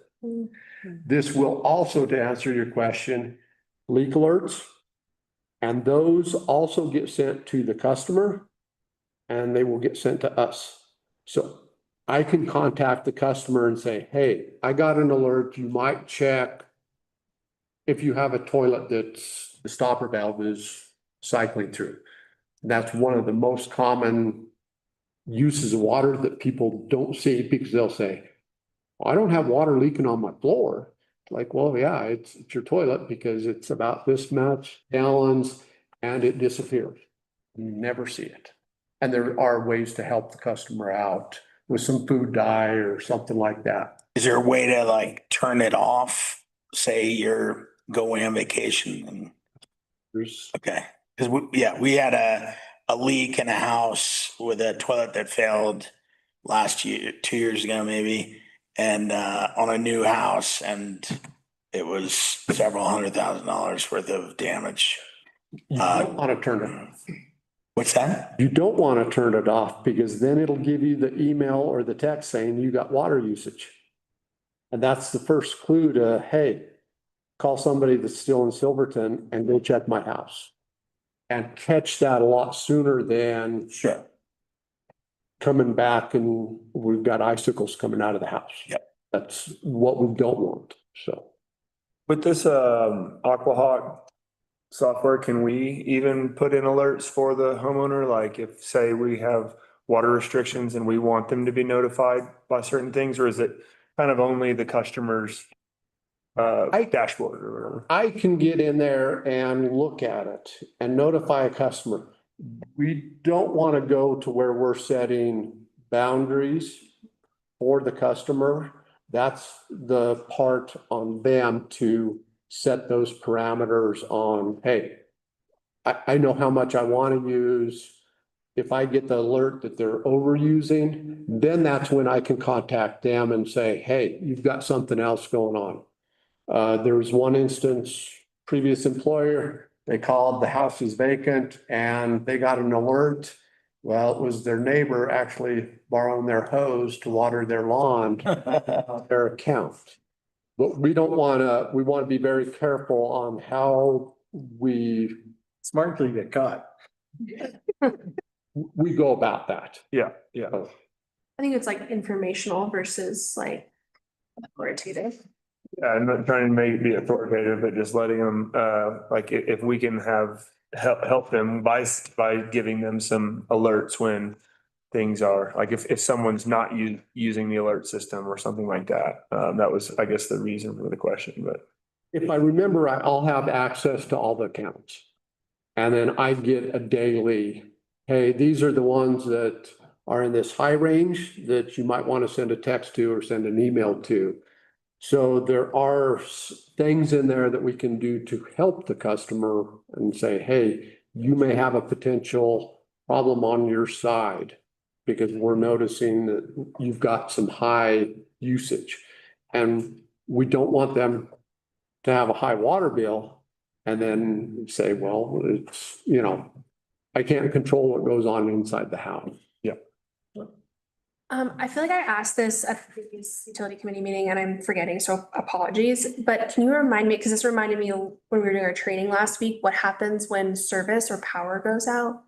This will also, to answer your question, leak alerts. And those also get sent to the customer and they will get sent to us. So I can contact the customer and say, hey, I got an alert. You might check if you have a toilet that's the stopper valve is cycling through. That's one of the most common uses of water that people don't see because they'll say, I don't have water leaking on my floor. Like, well, yeah, it's your toilet because it's about this much gallons and it disappears. You never see it. And there are ways to help the customer out with some food dye or something like that. Is there a way to like turn it off? Say you're going on vacation and okay. Because we had a leak in a house with a toilet that failed last year, 2 years ago maybe, and on a new house, and it was several $100,000 worth of damage. You don't want to turn it off. What's that? You don't want to turn it off because then it'll give you the email or the text saying you got water usage. And that's the first clue to, hey, call somebody that's still in Silverton and go check my house. And catch that a lot sooner than coming back and we've got icicles coming out of the house. Yep. That's what we don't want, so. With this Aquahawk software, can we even put in alerts for the homeowner? Like if, say, we have water restrictions and we want them to be notified by certain things, or is it kind of only the customer's dashboard or whatever? I can get in there and look at it and notify a customer. We don't want to go to where we're setting boundaries for the customer. That's the part on them to set those parameters on, hey, I know how much I want to use. If I get the alert that they're overusing, then that's when I can contact them and say, hey, you've got something else going on. There was one instance, previous employer, they called, the house is vacant and they got an alert. Well, it was their neighbor actually borrowing their hose to water their lawn on their account. But we don't want to, we want to be very careful on how we. Smart till you get caught. We go about that. Yeah. I think it's like informational versus like authoritative. Yeah, I'm not trying to be authoritative, but just letting them, like if we can help them by giving them some alerts when things are, like if someone's not using the alert system or something like that. That was, I guess, the reason for the question, but. if I remember, I'll have access to all the accounts. And then I get a daily, hey, these are the ones that are in this high range that you might want to send a text to or send an email to. So there are things in there that we can do to help the customer and say, hey, you may have a potential problem on your side because we're noticing that you've got some high usage. And we don't want them to have a high water bill and then say, well, it's, I can't control what goes on inside the house. Yeah. I feel like I asked this at the previous utility committee meeting and I'm forgetting, so apologies. But can you remind me, because this reminded me when we were doing our training last week, what happens when service or power goes out?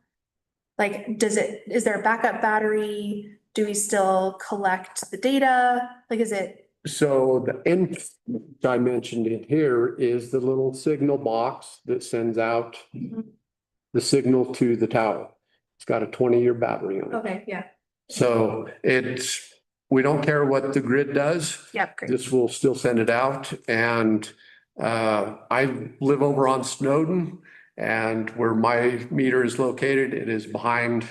Like, is there a backup battery? Do we still collect the data? Like, is it? So the end I mentioned in here is the little signal box that sends out the signal to the tower. It's got a 20-year battery on it. Okay, yeah. So we don't care what the grid does. Yep, great. This will still send it out. And I live over on Snowden, and where my meter is located, it is behind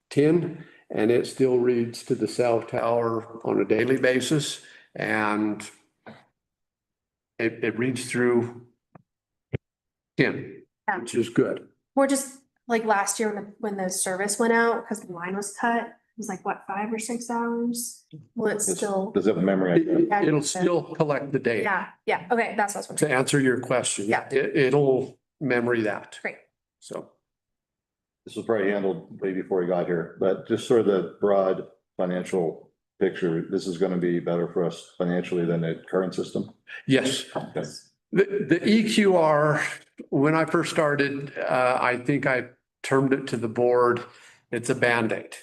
tin, and it still reads to the cell tower on a daily basis. And it reads through tin, which is good. We're just like last year when the service went out because the line was cut, it was like what, 5 or 6 hours? Will it still? Does it have memory? It'll still collect the data. Yeah, okay, that's what I was To wondering. answer your question. Yeah. It'll memory that. Great. So. This was probably handled way before we got here, but just sort of the broad financial picture, this is going to be better for us financially than the current system? Yes. Okay. The EQR, when I first started, I think I termed it to the board, it's a Band-Aid.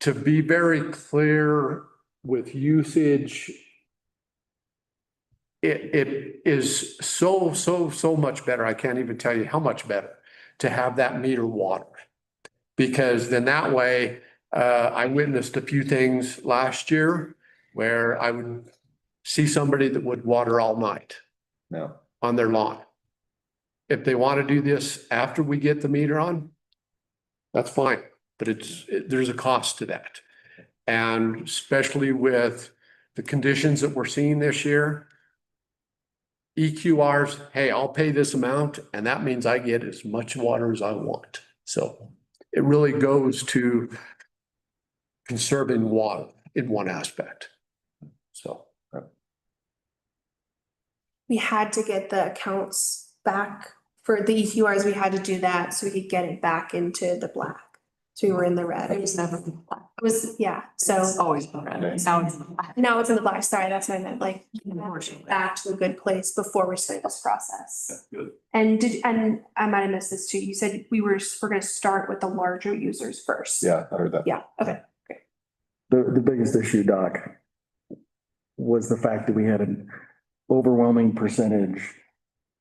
To be very clear with usage, it is so much better. I can't even tell you how much better to have that meter watered. Because then that way, I witnessed a few things last year where I would see somebody that would water all night. No. On their lawn. If they want to do this after we get the meter on, that's fine, but there's a cost to that. And especially with the conditions that we're seeing this year, EQRs, hey, I'll pay this amount and that means I get as much water as I want. So it really goes to conserving water in one aspect. So. We had to get the accounts back for the EQRs. We had to do that so we could get it back into the black. So we were in the red. It was never in the black. It was, yeah, so. It's always been red. Now it's in the black. Now it's in the black. Sorry, that's what I meant, like back to a good place before we started this process. Good. And I might have missed this too. You said we're gonna start with the larger users first. Yeah, I heard that. Yeah, okay. The biggest issue, Doc, was the fact that we had an overwhelming percentage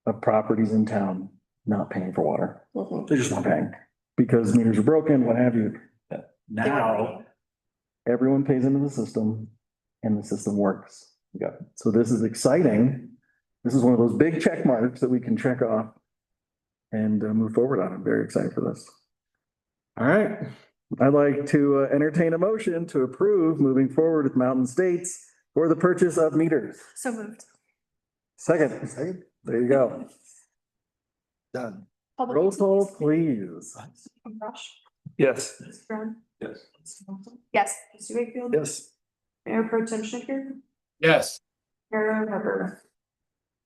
of properties in town not paying for water. They're just not paying because meters are broken, what have you. Now, everyone pays into the system and the system works. Yeah. So this is exciting. This is one of those big check marks that we can check off and move forward on. I'm very excited for this. All right. I'd like to entertain a motion to approve moving forward with Mountain States for the purchase of meters. So moved. Second. There you go. Done. Roll call, please. Rush. Yes. Mr. Brown. Yes. Yes. Mr. Wakefield. Yes. Mayor Pro Tem Schicker. Yes. Mayor Hubbard.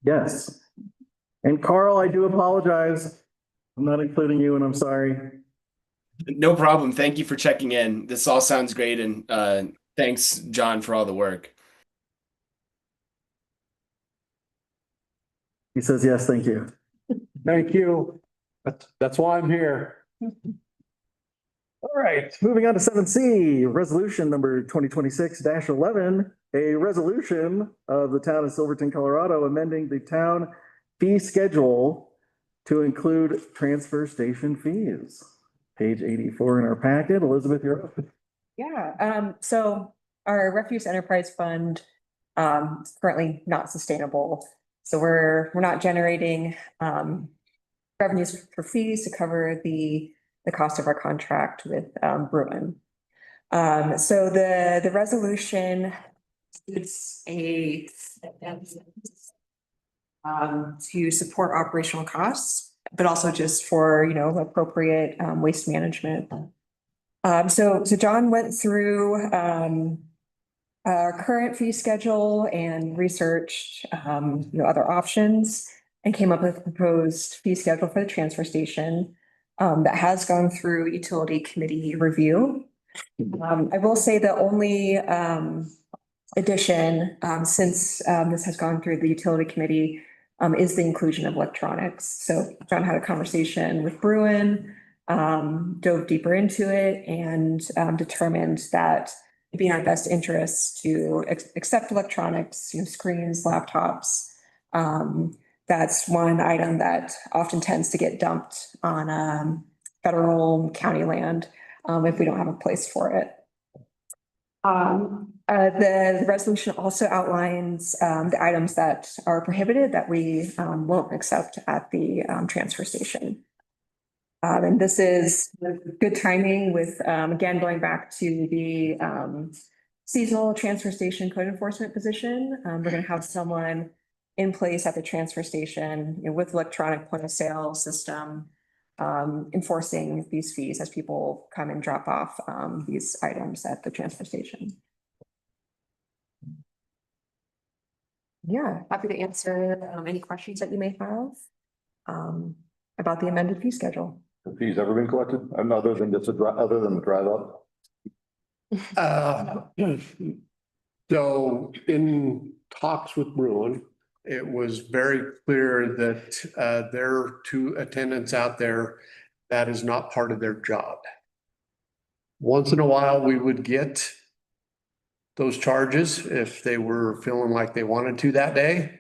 Yes. And Carl, I do apologize. I'm not including you and I'm sorry. No problem. Thank you for checking in. This all sounds great. And thanks, John, for all the work. He says, yes, thank you. Thank you. That's why I'm here. All right, moving on to 7C, resolution number 2026-11, a resolution of the town of Silverton, Colorado, amending the town fee schedule to include transfer station fees. Page 84 in our packet. Elizabeth, you're up. Yeah, so our refuse enterprise fund is currently not sustainable. So we're not generating revenues for fees to cover the cost of our contract with Bruin. So the resolution is to support operational costs, but also just for, appropriate waste management. So John went through our current fee schedule and researched, other options and came up with a proposed fee schedule for the transfer station that has gone through utility committee review. I will say the only addition since this has gone through the utility committee is the inclusion of electronics. So John had a conversation with Bruin, dove deeper into it and determined that it'd be in our best interest to accept electronics, screens, laptops. That's one item that often tends to get dumped on federal county land if we don't have a place for it. The resolution also outlines the items that are prohibited that we won't accept at the transfer station. And this is good timing with, again, going back to the seasonal transfer station code enforcement position. We're going to have someone in place at the transfer station with electronic point of sale system enforcing these fees as people come and drop off these items at the transfer station. Yeah, happy to answer any questions that you may have about the amended fee schedule. Have fees ever been collected? Other than just other than the drive up? So in talks with Bruin, it was very clear that there are two attendants out there that is not part of their job. Once in a while, we would get those charges if they were feeling like they wanted to that day.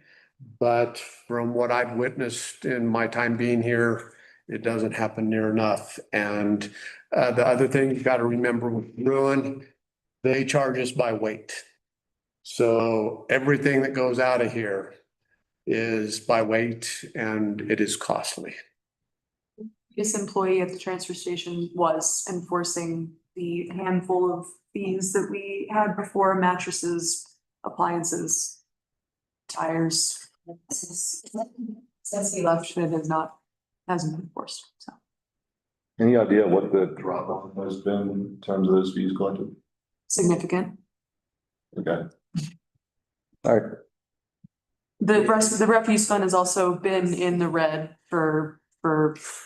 But from what I've witnessed in my time being here, it doesn't happen near enough. And the other thing you got to remember with Bruin, they charge us by weight. So everything that goes out of here is by weight and it is costly. This employee at the transfer station was enforcing the handful of fees that we had before: mattresses, appliances, tires. Since he left, it hasn't been enforced, so. Any idea what the drop off has been in terms of those fees collected? Significant. Okay. All right. The refuse fund has also been in the red for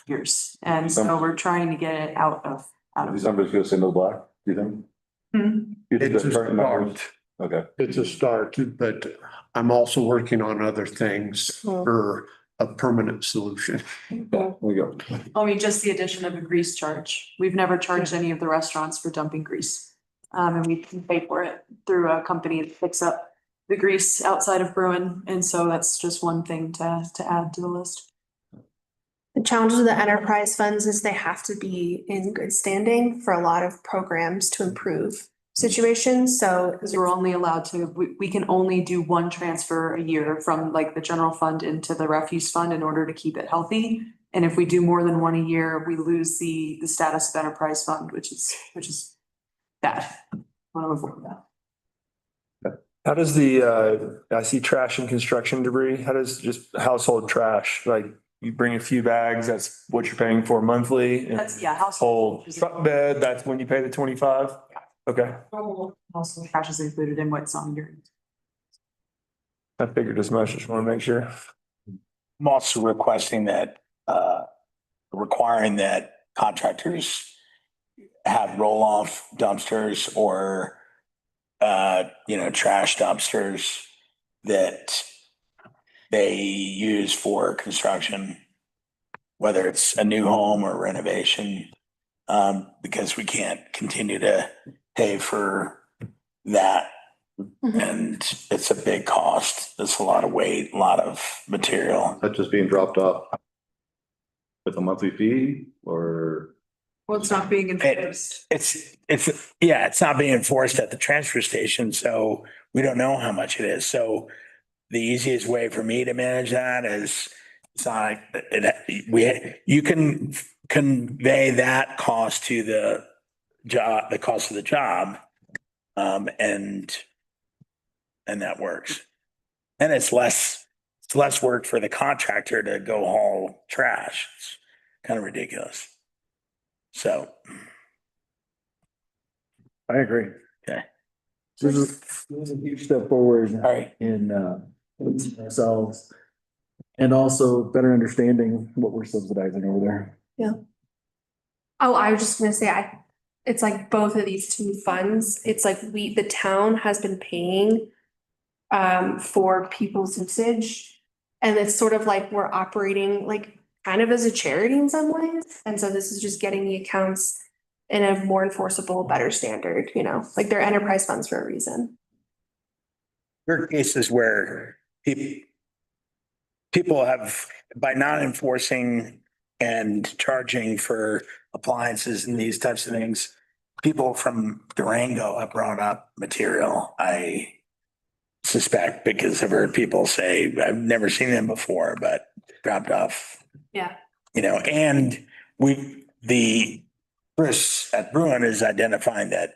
years, and so we're trying to get it out of. These numbers go single black, do you think? You think It's the a current numbers? start. Okay. It's a start, but I'm also working on other things for a permanent solution. There we go. I mean, just the addition of a grease charge. We've never charged any of the restaurants for dumping grease. And we can pay for it through a company that picks up the grease outside of Bruin. And so that's just one thing to add to the list. The challenge of the enterprise funds is they have to be in good standing for a lot of programs to improve situations. So because we're only allowed to, we can only do one transfer a year from like the general fund into the refuse fund in order to keep it healthy. And if we do more than one a year, we lose the status of enterprise fund, which is bad. I want to avoid that. How does I see trash and construction debris, how does just household trash, like you bring a few bags, that's what you're paying for monthly? And That's, yeah, household. whole truck bed, that's when you pay the 25? Okay, Household trash is included in what's on your. I figured as much, just want to make sure. I'm also requesting that, requiring that contractors have roll-off dumpsters or, trash dumpsters that they use for construction, whether it's a new home or renovation, because we can't continue to pay for that. And it's a big cost. It's a lot of weight, a lot of material. That's just being dropped off with a monthly fee or? Well, it's not being enforced. It's not being enforced at the transfer station, so we don't know how much it is. So the easiest way for me to manage that is it's not, you can convey that cost to the job, the cost of the job. And that works. And it's less work for the contractor to go haul trash. It's kind of ridiculous. So. I agree. Okay. This is a huge step forward. All right. In ourselves. And also better understanding what we're subsidizing over there. Yeah. Oh, I was just gonna say, it's like both of these two funds, it's like the town has been paying for people's usage. And it's sort of like we're operating like kind of as a charity in some ways. And so this is just getting the accounts in a more enforceable, better standard, you know, like they're enterprise funds for a reason. There are cases where people have, by not enforcing and charging for appliances and these types of things, people from Durango have brought up material. I suspect because I've heard people say, I've never seen them before, but dropped off. Yeah. You know, and Chris at Bruin is identifying that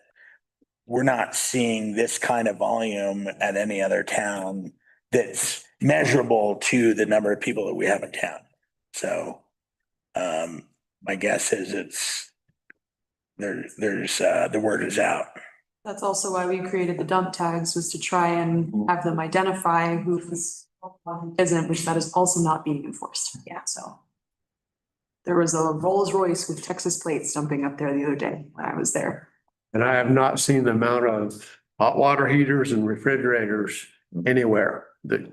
we're not seeing this kind of volume at any other town that's measurable to the number of people that we have in town. So my guess is there's the word is out. That's also why we created the dump tags, was to try and have them identify who is resident, which that is also not being enforced. Yeah, so. There was a Rolls Royce with Texas plates dumping up there the other day when I was there. And I have not seen the amount of hot water heaters and refrigerators anywhere that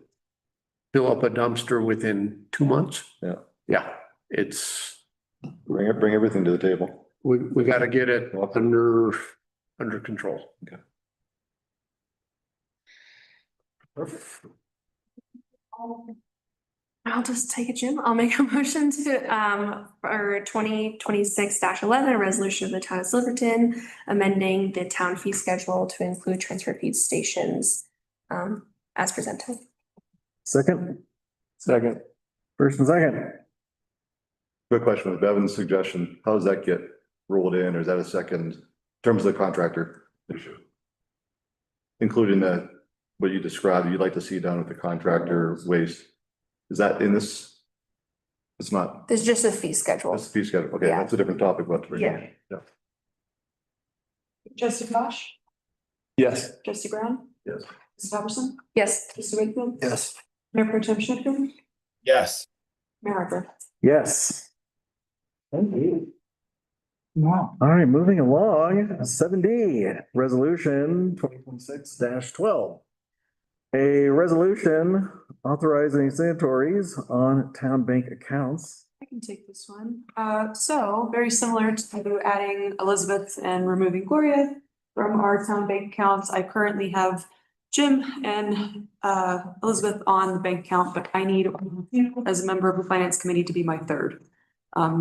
fill up a dumpster within 2 months. Yeah. Yeah, it's. Bring everything to the table. We got to get it under control. Okay. Perfect. I'll just take it, Jim. I'll make a motion to, for 2026-11, a resolution of the town of Silverton, amending the town fee schedule to include transfer feed stations, as presented. Second, first and second. Quick question with Bevan's suggestion, how does that get rolled in, or is that a second, in terms of the contractor issue? Including what you described, you'd like to see done with the contractor waste. Is that in this? It's not. There's just a fee schedule. That's the fee schedule. Okay, Yeah. that's a different topic, but. Yeah. Trustee Bosch, Yes. Trustee Brown, Yes. Mrs. Patterson, Yes. Trustee Wakefield. Yes. Mayor Pro Tem Schnittken, Yes. Mayor Harper. Yes. Thank you. Wow. All right, moving along, 7D, resolution 2026-12. A resolution authorizing signatories on town bank accounts. I can take this one. So very similar to adding Elizabeth and removing Gloria from our town bank accounts. I currently have Jim and Elizabeth on the bank account, but I need as a member of the finance committee to be my third.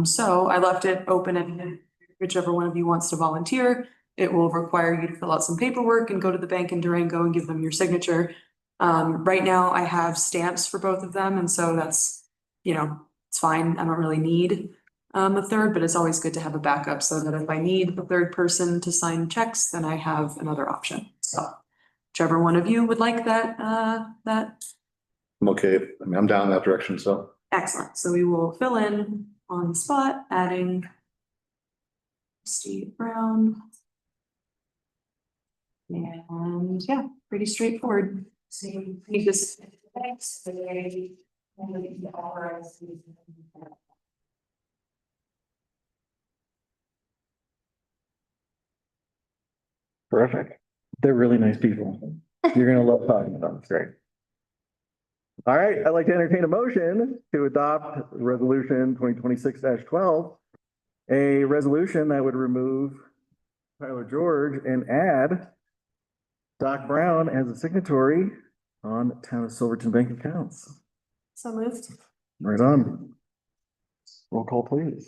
So I left it open, and whichever one of you wants to volunteer, it will require you to fill out some paperwork and go to the bank in Durango and give them your signature. Right now I have stamps for both of them, and so that's, you know, it's fine. I don't really need a third, but it's always good to have a backup so that if I need a third person to sign checks, then I have another option. So whichever one of you would like that, I'm okay. I mean, I'm down that direction, so. excellent. So we will fill in on the spot, adding Steve Brown. And yeah, pretty straightforward. So you need this. Terrific. They're really nice people. You're gonna love talking to them. It's great. All right, I'd like to entertain a motion to adopt resolution 2026-12. A resolution that would remove Tyler George and add Doc Brown as a signatory on town of Silverton bank accounts. So moved. Right on. Roll call, please.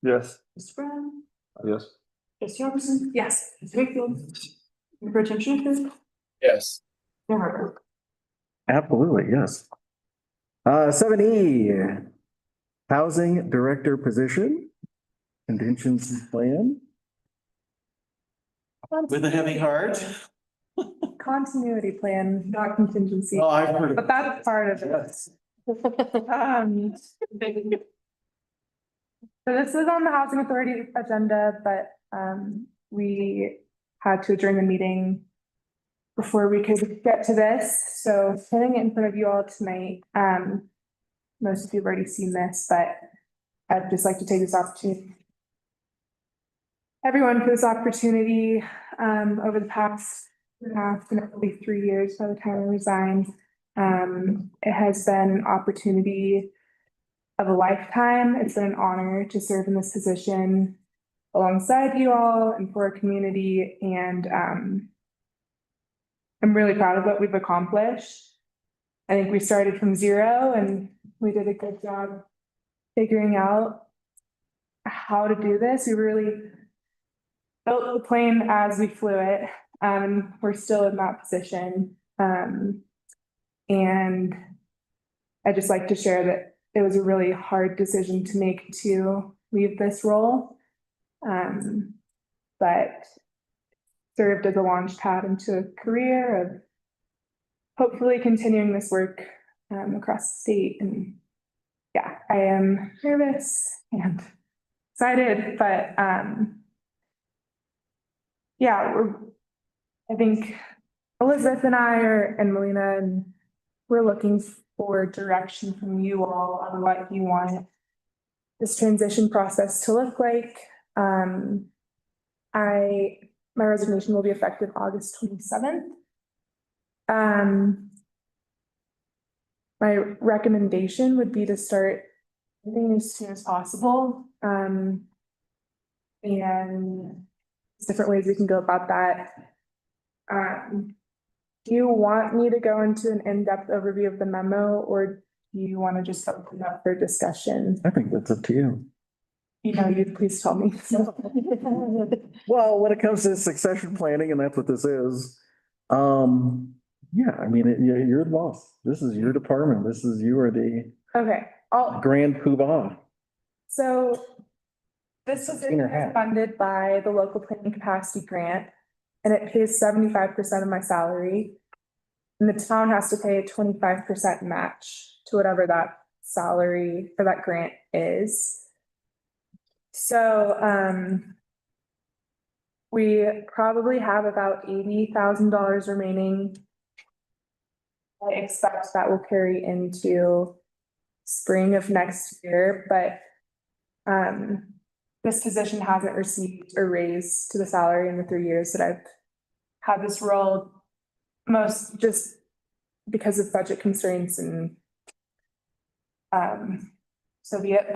Yes. Mr. Brown, Yes. Trustee Robertson, Yes. Mr. Wakefield, Mayor Pro Tem Schnittken, Yes. Mayor Harper. Absolutely, yes. 7E, housing director position, contingency plan. With a heavy heart. Continuity plan, not contingency, Oh, I've heard but that's part of it. Yes. So this is on the Housing Authority agenda, but we had to adjourn the meeting before we could get to this. So putting it in front of you all tonight, most of you have already seen this, but I'd just like to take this opportunity. Everyone for this opportunity over the past definitely 3 years by the time I resigned. It has been an opportunity of a lifetime. It's been an honor to serve in this position alongside you all and for our community. And I'm really proud of what we've accomplished. I think we started from zero and we did a good job figuring out how to do this. We really built the plane as we flew it. We're still in that position. And I'd just like to share that it was a really hard decision to make to leave this role. But served as a launch pad into a career of hopefully continuing this work across the state. And yeah, I am nervous and excited, but yeah, I think Elizabeth and I and Melina, and we're looking for direction from you all on what you want this transition process to look like. My resignation will be effective August 27th. My recommendation would be to start as soon as possible. And there's different ways we can go about that. Do you want me to go into an in-depth overview of the memo, or do you want to just open it up for discussion? I think that's up to you. You please tell me. Well, when it comes to succession planning, and that's what this is, yeah, I mean, you're the boss. This is your department. You are the Okay, grand poobah. so this is funded by the local planning capacity grant, and it pays 75% of my salary. And the town has to pay a 25% match to whatever that salary for that grant is. So, we probably have about $80,000 remaining. I expect that will carry into spring of next year, but this position hasn't received a raise to the salary in the 3 years that I've had this role, most just because of budget constraints and so be it,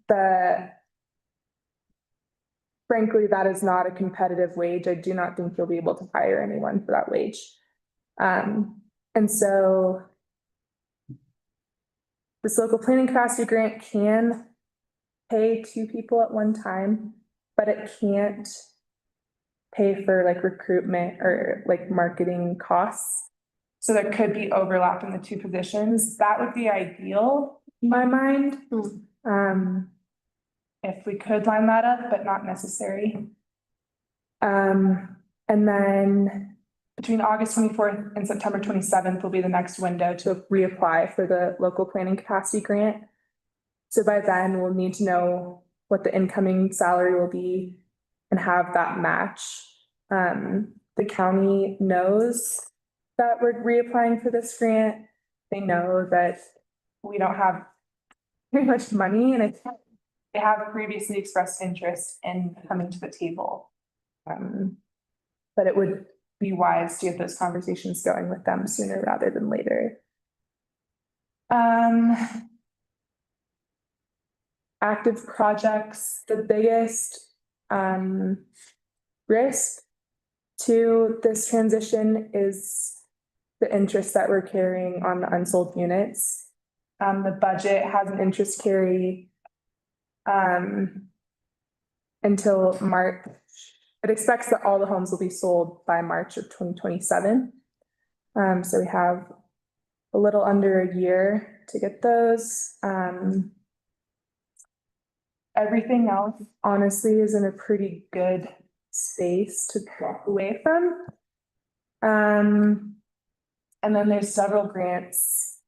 but frankly, that is not a competitive wage. I do not think you'll be able to hire anyone for that wage. And so this local planning capacity grant can pay 2 people at one time, but it can't pay for like recruitment or like marketing costs. So there could be overlap in the 2 positions. That would be ideal in my mind. If we could line that up, but not necessary. And then between August 24th and September 27th will be the next window to reapply for the local planning capacity grant. So by then we'll need to know what the incoming salary will be and have that match. The county knows that we're reapplying for this grant. They know that we don't have very much money, and they have previously expressed interest in coming to the table. But it would be wise to get those conversations going with them sooner rather than later. Active projects, the biggest risk to this transition is the interest that we're carrying on the unsold units. The budget has an interest carry until March. It expects that all the homes will be sold by March of 2027. So we have a little under a year to get those. Everything else honestly is in a pretty good space to walk away from. And then there's several grants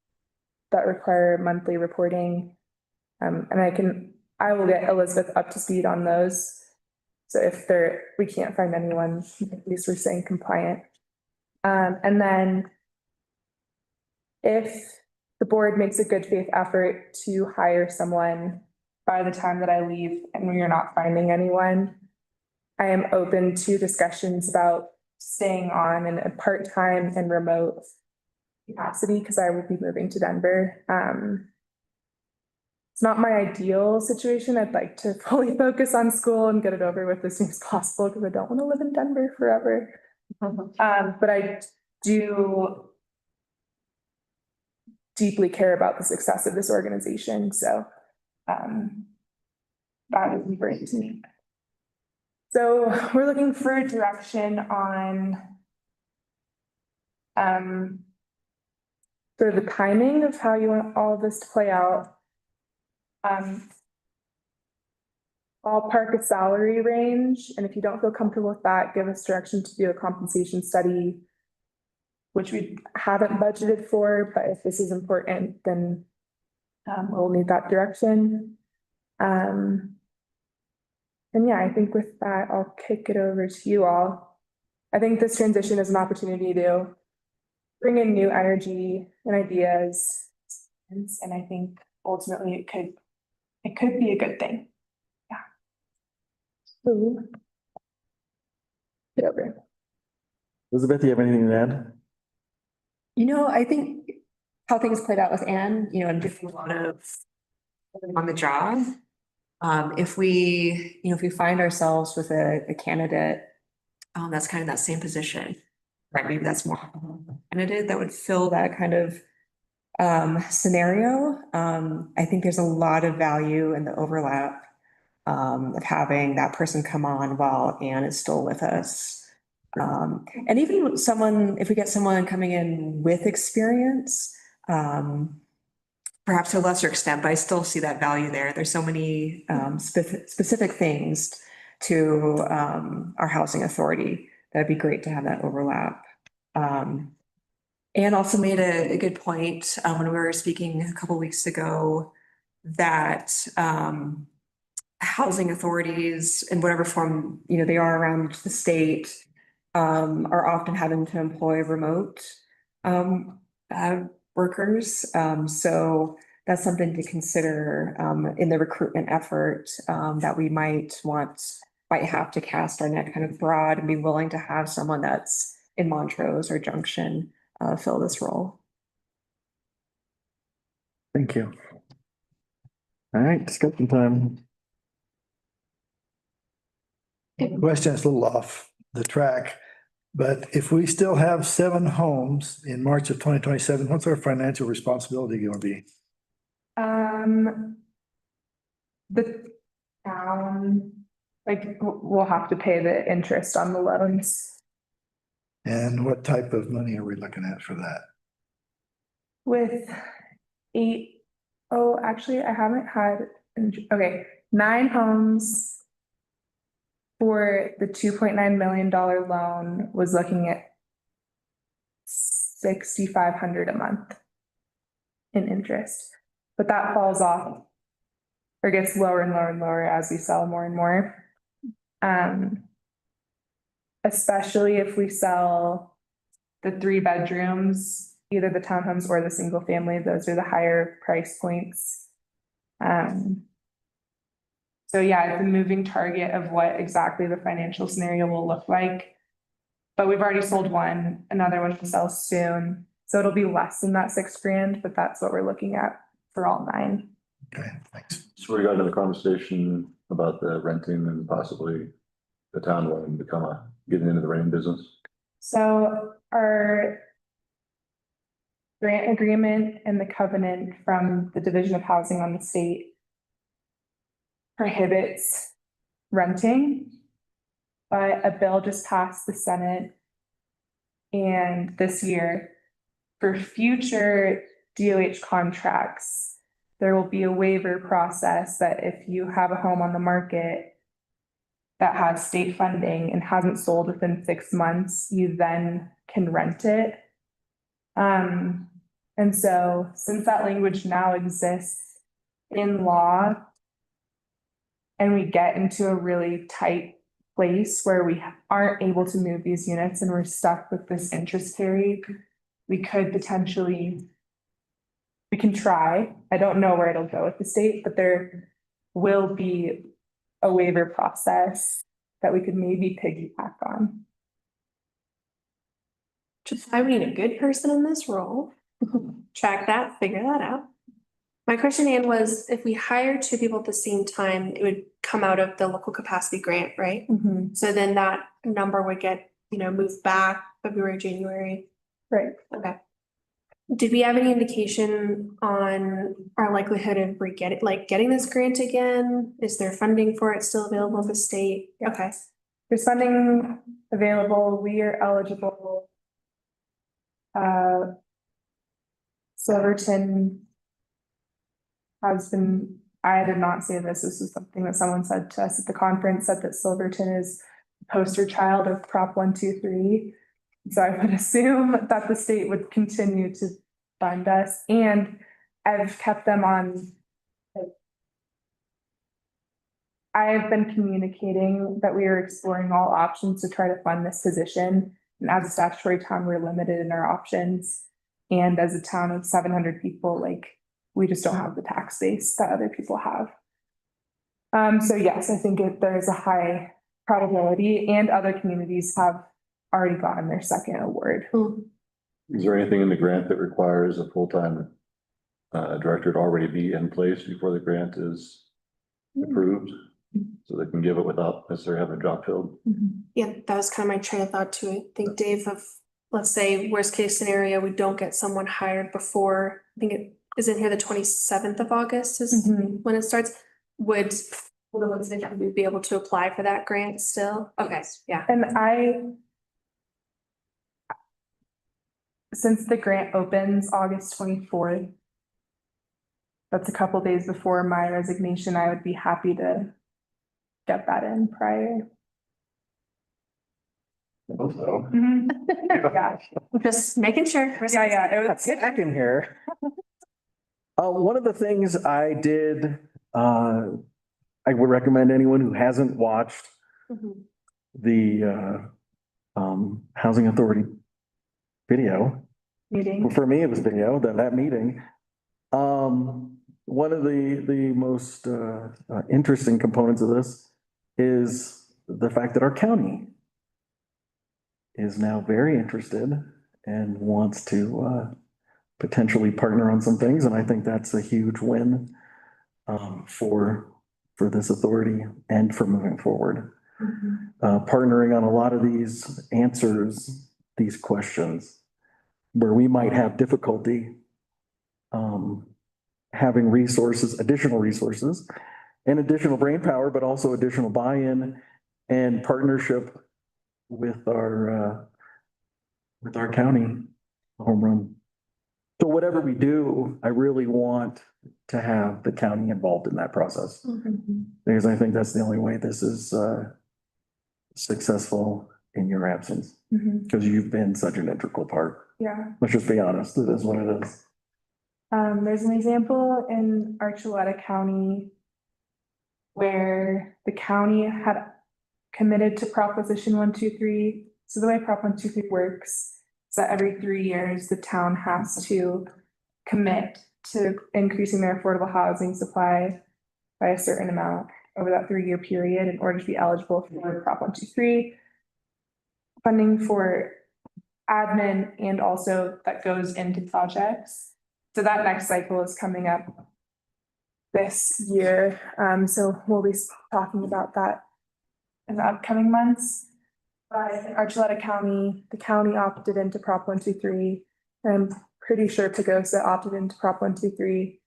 that require monthly reporting. And I will get Elizabeth up to speed on those. So if we can't find anyone, at least we're staying compliant. And then if the board makes a good faith effort to hire someone by the time that I leave and we are not finding anyone, I am open to discussions about staying on in a part-time and remote capacity because I will be moving to Denver. It's not my ideal situation. I'd like to fully focus on school and get it over with as soon as possible because I don't want to live in Denver forever. But I do deeply care about the success of this organization. So that is important to me. So we're looking for a direction on sort of the timing of how you want all of this to play out. Ballpark a salary range, and if you don't feel comfortable with that, give us direction to do a compensation study, which we haven't budgeted for, but if this is important, then we'll need that direction. And yeah, I think with that, I'll kick it over to you all. I think this transition is an opportunity to bring in new energy and ideas, and I think ultimately it could be a good thing. Yeah. So, get over. Elizabeth, do you have anything to add? I think how things played out with Anne, and just a lot of on the job. If we find ourselves with a candidate that's kind of that same position, right? Maybe that's more candidate that would fill that kind of scenario. I think there's a lot of value in the overlap of having that person come on while Anne is still with us. And even if we get someone coming in with experience, perhaps to a lesser extent, but I still see that value there. There's so many specific things to our housing authority. That'd be great to have that overlap. Anne also made a good point when we were speaking a couple weeks ago that housing authorities in whatever form they are around the state are often having to employ remote workers. So that's something to consider in the recruitment effort that we might have to cast our net kind of broad and be willing to have someone that's in Montrose or Junction fill this role. Thank you. All right, discussion time. Question is a little off the track, but if we still have 7 homes in March of 2027, what's our financial responsibility going to be? The town, we'll have to pay the interest on the loans. And what type of money are we looking at for that? With actually, I haven't had, 9 homes for the $2.9 million loan was looking at $6,500 a month in interest, but that falls off or gets lower and lower and lower as we sell more and more. Especially if we sell the 3 bedrooms, either the townhomes or the single family, those are the higher price points. So yeah, it's a moving target of what exactly the financial scenario will look like. But we've already sold one, another one will sell soon. So it'll be less than that $6,000, but that's what we're looking at for all 9. Okay, thanks. So we got into the conversation about the renting and possibly the town wanting to getting into the renting business. So our grant agreement and the covenant from the Division of Housing on the state prohibits renting, but a bill just passed the Senate and this year for future DOH contracts, there will be a waiver process that if you have a home on the market that has state funding and hasn't sold within 6 months, you then can rent it. And so since that language now exists in law, and we get into a really tight place where we aren't able to move these units and we're stuck with this interest carry, we could potentially, we can try. I don't know where it'll go with the state, but there will be a waiver process that we could maybe piggyback on. Just why we need a good person in this role. Track that, figure that out. My question, Ann, was if we hire 2 people at the same time, it would come out of the local capacity grant, right? So then that number would get, moved back February, January. Right. Okay. Did we have any indication on our likelihood of getting this grant again? Is there funding for it still available at the state? Okay. There's funding available. We are eligible. Silverton has been, I did not say this is something that someone said to us at the conference, said that Silverton is the poster child of Prop 123. So I would assume that the state would continue to fund us, and I've kept them on. I've been communicating that we are exploring all options to try to fund this position. And as a statutory town, we're limited in our options. And as a town of 700 people, we just don't have the tax base that other people have. So yes, I think there's a high probability, and other communities have already gotten their second award. Is there anything in the grant that requires a full-time director to already be in place before the grant is approved? So they can give it without necessarily having a job filled? Yeah, that was kind of my train of thought too. I think, Dave, of let's say worst case scenario, we don't get someone hired before, I think it is in here the 27th of August is when it starts. Would we be able to apply for that grant still? Okay, yeah. And since the grant opens August 24th, that's a couple days before my resignation, I would be happy to get that in prior. So. Yeah. Just making sure. Yeah, it was Back in here. One of the things I did, I would recommend anyone who hasn't watched the Housing Authority video. Meeting. For me, it was video, that meeting. One of the most interesting components of this is the fact that our county is now very interested and wants to potentially partner on some things. And I think that's a huge win for this authority and for moving forward. Partnering on a lot of these answers, these questions, where we might have difficulty having resources, additional resources, and additional brain power, but also additional buy-in and partnership with our county home run. So whatever we do, I really want to have the county involved in that process. Because I think that's the only way this is successful in your absence. Because you've been such an integral part. Yeah. Let's just be honest, it is what it is. There's an example in Archuleta County where the county had committed to Proposition 123. So the way Prop 123 works is that every 3 years, the town has to commit to increasing their affordable housing supply by a certain amount over that 3-year period in order to be eligible for Prop 123 funding for admin, and also that goes into projects. So that next cycle is coming up this year. So we'll be talking about that in the upcoming months. But Archuleta County, the county opted into Prop 123. I'm pretty sure Pagosa opted into Prop 123.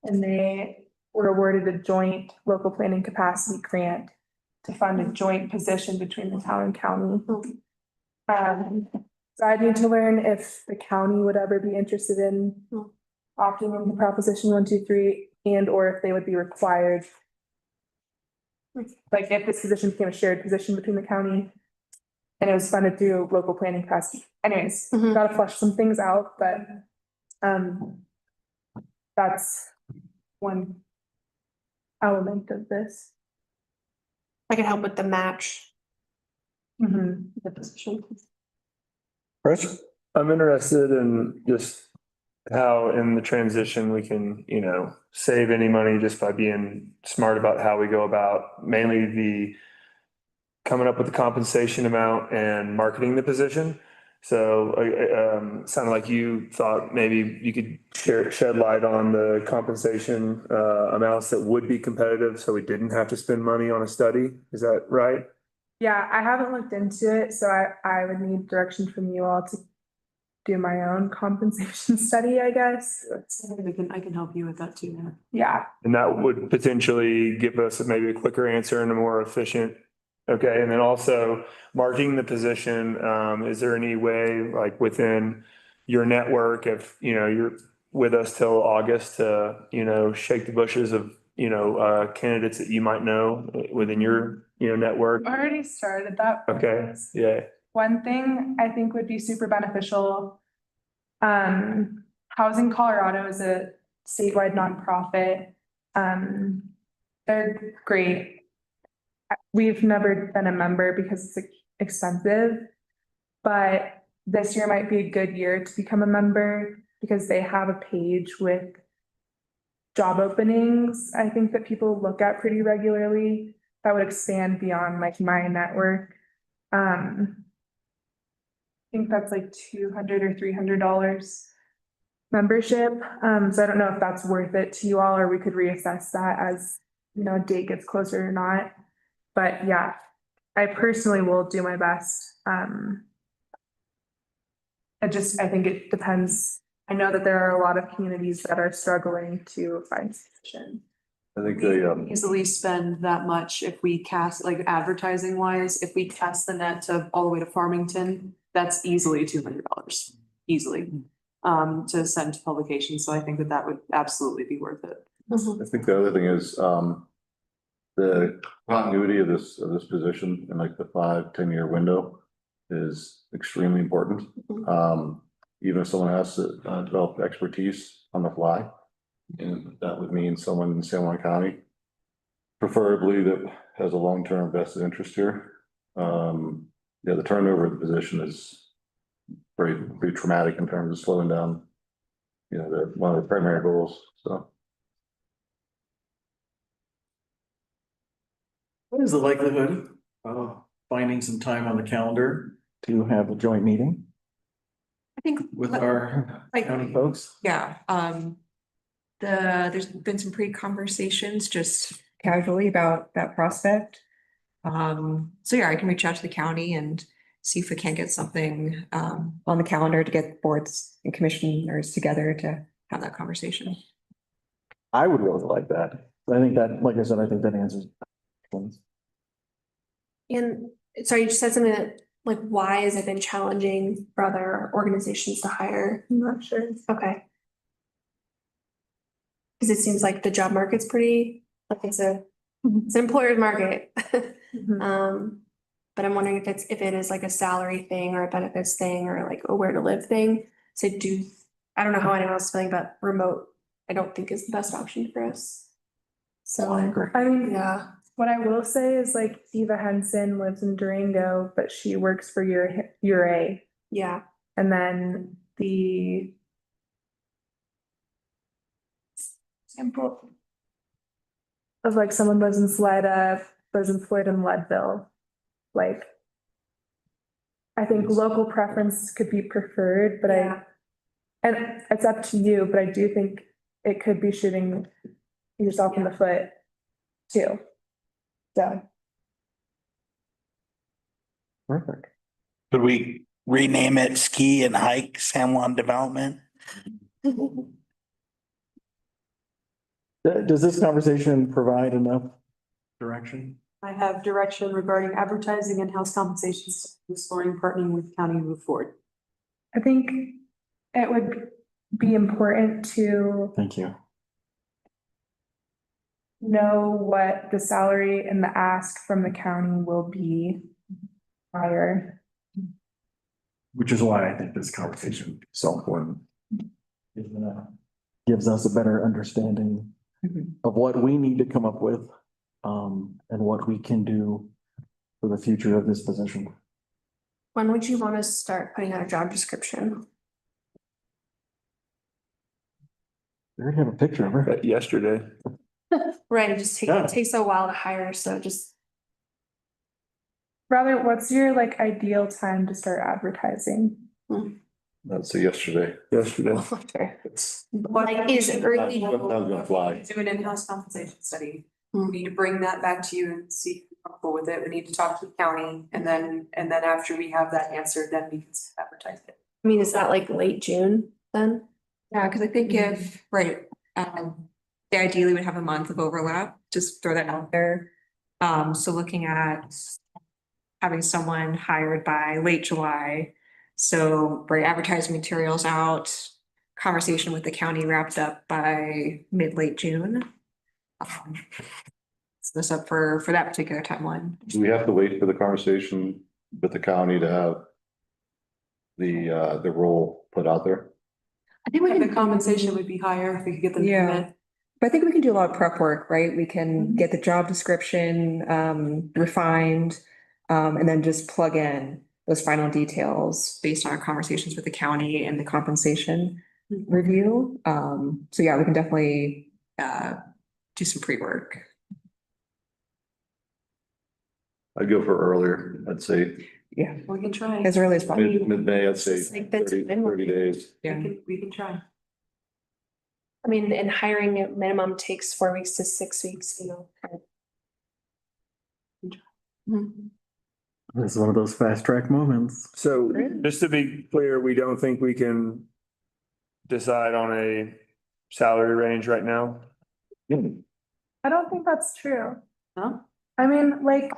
And they were awarded a joint local planning capacity grant to fund a joint position between the town and county. So So I'd need to learn if the county would ever be interested in opting into Proposition 123 and or if they would be required. Like if this position became a shared position between the county and it was funded through local planning capacity. Anyways, gotta flush some things out, but that's one element of this. I could help with the match. The position. Chris? I'm interested in just how in the transition we can, save any money just by being smart about how we go about mainly the coming up with the compensation amount and marketing the position. So, sounded like you thought maybe you could shed light on the compensation, amounts that would be competitive, so we didn't have to spend money on a study. Is that right? Yeah, I haven't looked into it, so I would need direction from you all to do my own compensation study, I guess. I can help you with that too. Yeah. And that would potentially give us maybe a quicker answer and a more efficient. Okay, and then also marking the position, is there any way like within your network, if, you're with us till August to, shake the bushes of, candidates that you might know within your, network? Already started that. Okay, process. yeah. One thing I think would be super beneficial. Housing Colorado is a statewide nonprofit. They're great. We've never been a member because it's expensive, but this year might be a good year to become a member because they have a page with job openings. I think that people look at pretty regularly that would expand beyond like my network. I think that's like $200 or $300 membership. So I don't know if that's worth it to you all, or we could reassess that as, a date gets closer or not. But yeah, I personally will do my best. I think it depends. I know that there are a lot of communities that are struggling to find solution. I think they, Easily spend that much if we cast, like advertising wise, if we cast the net to all the way to Farmington, that's easily $200, easily. To send to publication, so I think that would absolutely be worth it. I think the other thing is, the continuity of this position in like the 5-10 year window is extremely important. Even if someone has to develop expertise on the fly, and that would mean someone in San Juan County, preferably that has a long-term vested interest here. The turnover of the position is pretty traumatic in terms of slowing down, one of the primary goals, so. What is the likelihood of finding some time on the calendar to have a joint meeting I think with our county folks? Yeah, there's been some pre-conversations just casually about that prospect. So yeah, I can reach out to the county and see if we can't get something on the calendar to get boards and commissioners together to have that conversation. I would really like that. I think that, like I said, I think that answers. And sorry, you just said something that, like, why has it been challenging for other organizations to hire? I'm not sure. Okay. Because it seems like the job market's pretty, like it's an employer's market. But I'm wondering if it is like a salary thing or a benefits thing or like a where to live thing. So I don't know how anyone else is feeling, but remote, I don't think is the best option for us. So I mean, yeah. What I will say is like Eva Henson lives in Durango, but she works for URA. Yeah. And then the example of like someone lives in Salida, lives in Floyd and Leadville. Like, I think local preference could be preferred, but and it's up to you, but I do think it could be shooting yourself in the foot too. So. Perfect. Could we rename it Ski and Hike San Juan Development? Does this conversation provide enough direction? I have direction regarding advertising and house compensations, exploring partnering with county to move forward. I think it would be important to Thank you. know what the salary and the ask from the county will be prior. Which is why I think this conversation is so important. It gives us a better understanding of what we need to come up with, and what we can do for the future of this position. When would you want to start putting out a job description? We already have a picture of her. Yesterday. Right, it takes a while to hire, so just. Robert, what's your like ideal time to start advertising? That's yesterday. Yesterday. It's. Like, is it early? I'm gonna fly. Do an in-house compensation study. We need to bring that back to you and see if you're comfortable with it. We need to talk to the county and then after we have that answer, then we can advertise it. I mean, is that like late June then? Yeah, because I think if, right, they ideally would have a month of overlap, just throw that out there. So looking at having someone hired by late July. So bring advertising materials out, conversation with the county wrapped up by mid-late June. So this up for that particular timeline. Do we have to wait for the conversation with the county to have the role put out there? I think we The can, compensation would be higher if we could get them to Yeah. commit. but I think we can do a lot of prep work, right? We can get the job description refined, and then just plug in those final details based on our conversations with the county and the compensation review. So yeah, we can definitely do some pre-work. I'd go for earlier. I'd say Yeah, We can try. as early as possible. mid-May, I'd say Just like that's 30 days. Yeah. We can try. I mean, and hiring at minimum takes 4 weeks to 6 weeks, you know. This is one of those fast track moments. So just to be clear, we don't think we can decide on a salary range right now? I don't think that's true. No? I mean, like.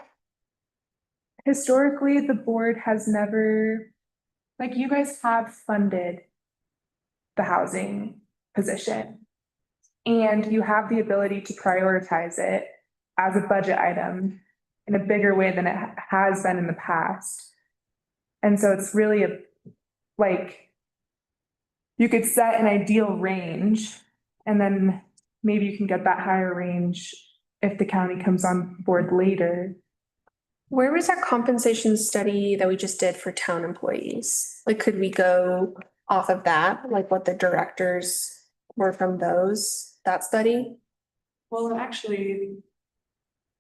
Historically, the board has never, like, you guys have funded the housing position. And you have the ability to prioritize it as a budget item in a bigger way than it has been in the past. And so it's really like, you could set an ideal range and then maybe you can get that higher range if the county comes on board later. Where was that compensation study that we just did for town employees? Like, could we go off of that, like what the directors were from that study? Well, actually,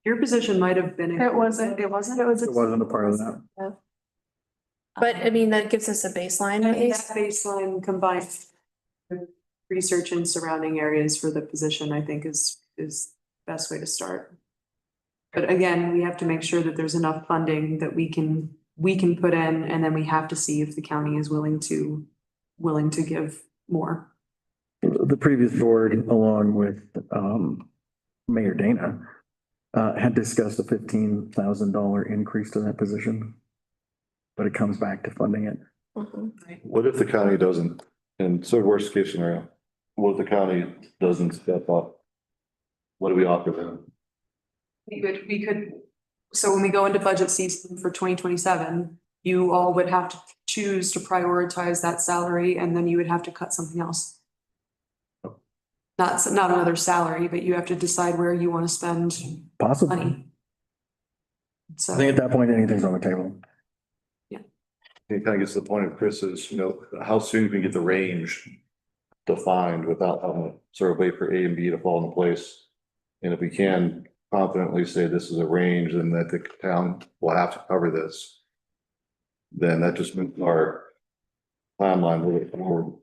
your position might have been. It wasn't. It wasn't? It wasn't a part of that. But I mean, that gives us a baseline at That least. baseline combined with research in surrounding areas for the position, I think is best way to start. But again, we have to make sure that there's enough funding that we can put in, and then we have to see if the county is willing to give more. The previous board, along with Mayor Dana, had discussed a $15,000 increase to that position. But it comes back to funding it. What if the county doesn't, and so worst case scenario, what if the county doesn't step up? What do we offer them? We could, so when we go into budget season for 2027, you all would have to choose to prioritize that salary, and then you would have to cut something else. Not another salary, but you have to decide where you want to spend Possibly. money. I So, think at that point, anything's on the table. It kind of gets to the point of Chris's, how soon can we get the range defined without having to sort of wait for A and B to fall into place? And if we can confidently say this is a range and that the town will have to cover this, then that just moves our timeline moving forward.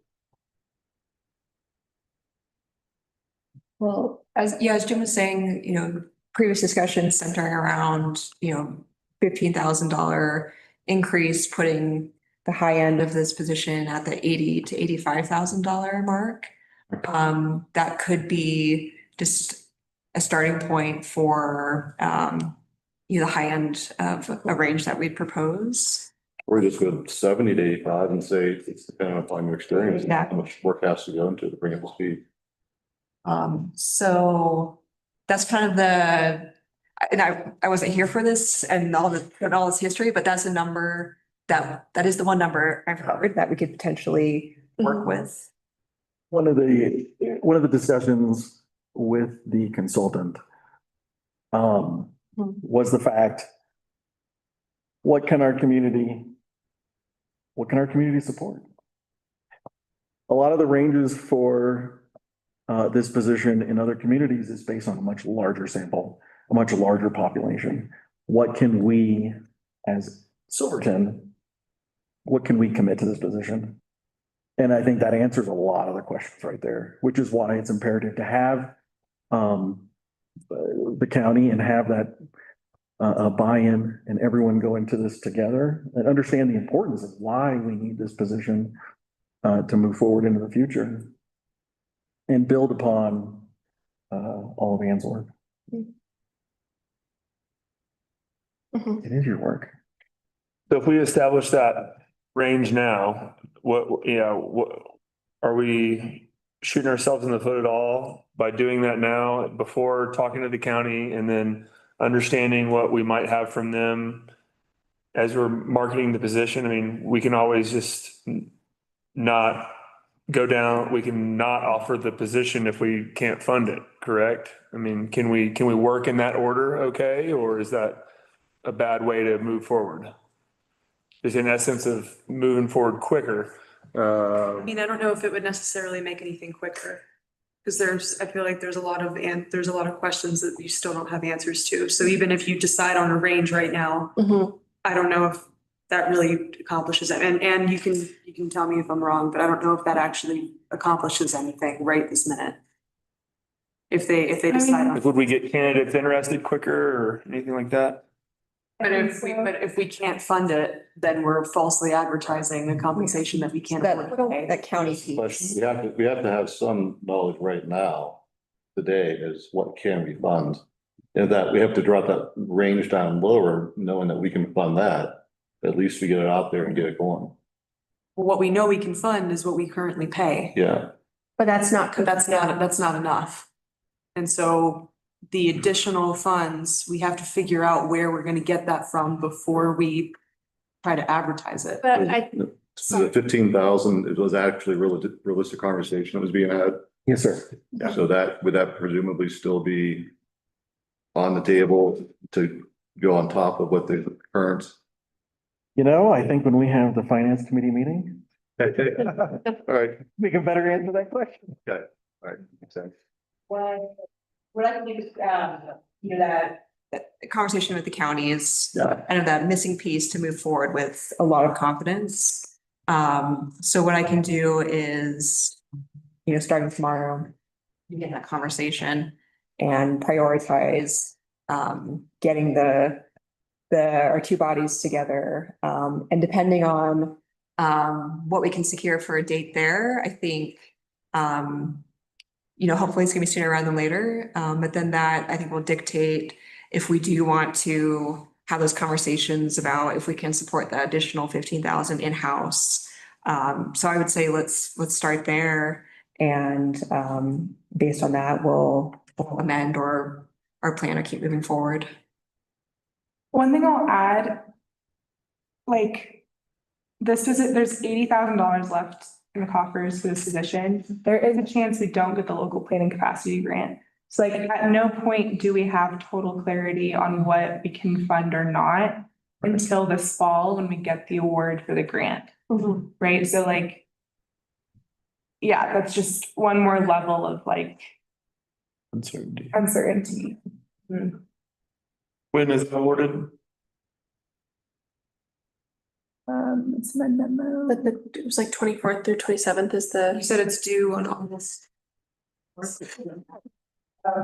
Well, as Jim was saying, previous discussions centering around, $15,000 increase, putting the high end of this position at the $80,000 to $85,000 mark. That could be just a starting point for, the high end of a range that we'd propose. Or just go 70 to 85 and say, it's depending upon your experience, and how Exactly. much work has to go into it to bring it to speed. So that's kind of and I wasn't here for this and all this history, but that's a number that is the one number I've heard that we could potentially work with. One of the discussions with the consultant was the fact, what can our community support? A lot of the ranges for this position in other communities is based on a much larger sample, a much larger population. What can we, as Silverton, what can we commit to this position? And I think that answers a lot of the questions right there, which is why it's imperative to have the county and have that buy-in and everyone go into this together and understand the importance of why we need this position to move forward into the future and build upon all of Ann's work. It is your work. So if we establish that range now, what are we shooting ourselves in the foot at all by doing that now before talking to the county and then understanding what we might have from them as we're marketing the position? I mean, we can always just not go down, we can not offer the position if we can't fund it, correct? I mean, can we work in that order, okay? Or is that a bad way to move forward? Is in essence of moving forward quicker. I mean, I don't know if it would necessarily make anything quicker. Because I feel like there's a lot of questions that you still don't have answers to. So even if you decide on a range right now, I don't know if that really accomplishes it. And you can tell me if I'm wrong, but I don't know if that actually accomplishes anything right this minute. If they decide on. Would we get candidates interested quicker or anything like that? But if we can't fund it, then we're falsely advertising a compensation that we can't afford to pay. That county But piece. we have to have some knowledge right now, today, is what can we fund? And that we have to drop that range down lower, knowing that we can fund that. At least we get it out there and get it going. What we know we can fund is what we currently pay. Yeah. But that's not. That's not enough. And so the additional funds, we have to figure out where we're gonna get that from before we try to advertise it. But So the 15,000, it was actually realistic conversation that was being had. Yes, sir. So would that presumably still be on the table to go on top of what the current? I think when we have the finance committee meeting, All right. we can better answer that question. Okay. All right. Makes sense. What I can do is, that conversation with the county is kind of that missing piece to move forward with a lot of confidence. So what I can do is, starting tomorrow, begin that conversation and prioritize getting our two bodies together. And depending on what we can secure for a date there, I think hopefully it's gonna be sooner rather than later. But then that I think will dictate if we do want to have those conversations about if we can support the additional 15,000 in-house. So I would say let's start there, and based on that, we'll amend our plan or keep moving forward. One thing I'll add, there's $80,000 left in the coffers for this position. There is a chance we don't get the local planning capacity grant. So at no point do we have total clarity on what we can fund or not until this fall when we get the award for the grant. Right? So that's just one more level of uncertainty. When is it awarded? It's my memo. But it was 24th through 27th is the. You said it's due on August.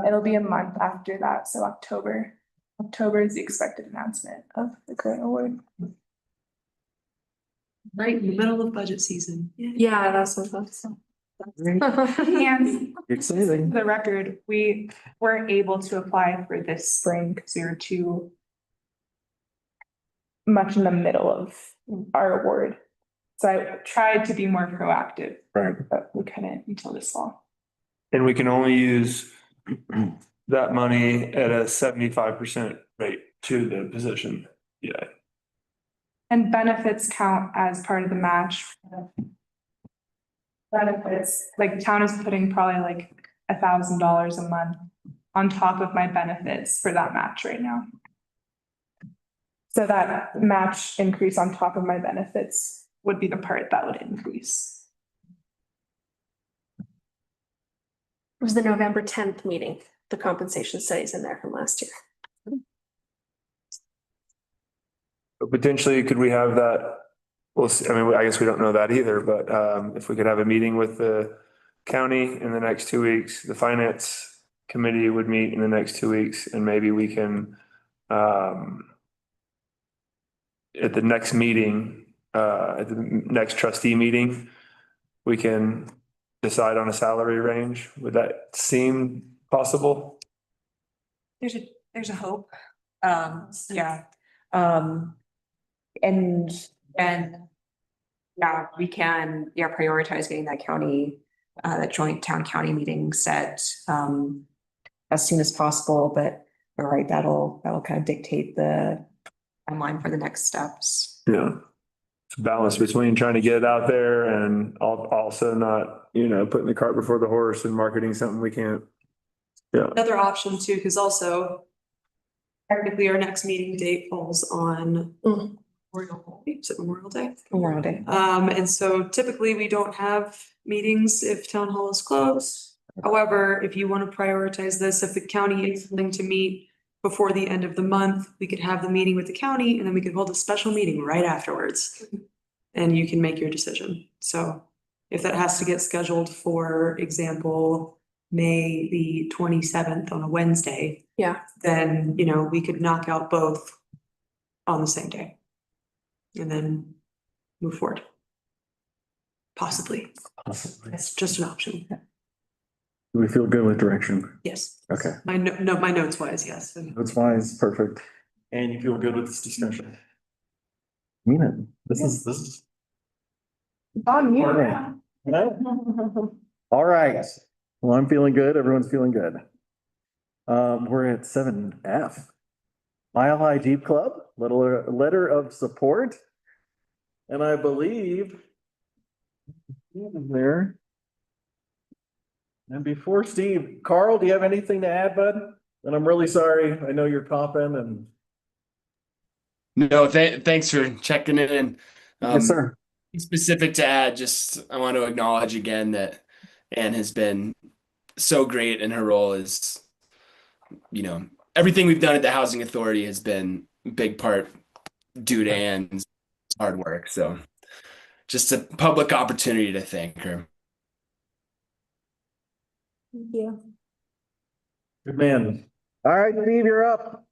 It'll be a month after that, so October. October is the expected announcement of the grant award. Right in the middle of budget season. Yeah, that's what I thought. And Exciting. for the record, we weren't able to apply for this spring because we were too much in the middle of our award. So I tried to be more proactive, Right. but we couldn't until this fall. And we can only use that money at a 75% rate to the position. Yeah. And benefits count as part of the match. Benefits, like town is putting probably like $1,000 a month on top of my benefits for that match right now. So that match increase on top of my benefits would be the part that would increase. It was the November 10th meeting, the compensation studies in there from last year. But potentially, could we have that? Well, I mean, I guess we don't know that either, but if we could have a meeting with the county in the next 2 weeks, the finance committee would meet in the next 2 weeks, and maybe we can at the next meeting, at the next trustee meeting, we can decide on a salary range. Would that seem possible? There's a hope. Yeah. And yeah, we can, prioritize getting that county, that joint town county meeting set, as soon as possible, but you're right, that'll kind of dictate the timeline for the next steps. Yeah. It's a balance between trying to get it out there and also not, putting the cart before the horse and marketing something we can't. Yeah. Another option too, because also technically our next meeting date falls on Memorial Day. Is it Memorial Day? Memorial Day. And so typically we don't have meetings if town hall is closed. However, if you want to prioritize this, if the county is willing to meet before the end of the month, we could have the meeting with the county and then we could hold a special meeting right afterwards. And you can make your decision. So if that has to get scheduled, for example, May the 27th on a Wednesday. Yeah. Then, we could knock out both on the same day. And then move forward. Possibly. It's just an option. Do we feel good with direction? Yes. Okay. My notes wise, yes. That's fine, it's perfect. And you feel good with this discussion? I mean it. This is. On you. All right. Well, I'm feeling good. Everyone's feeling good. We're at 7F. Mile High Jeep Club, letter of support. And I believe there. And before Steve, Carl, do you have anything to add, bud? And I'm really sorry. I know you're coughing and. No, thanks for checking in. Yes, sir. Specific to add, I want to acknowledge again that Anne has been so great in her role as, everything we've done at the Housing Authority has been a big part due to Anne's hard work. So just a public opportunity to thank her. Thank you. Good man. All right, Steve, you're up.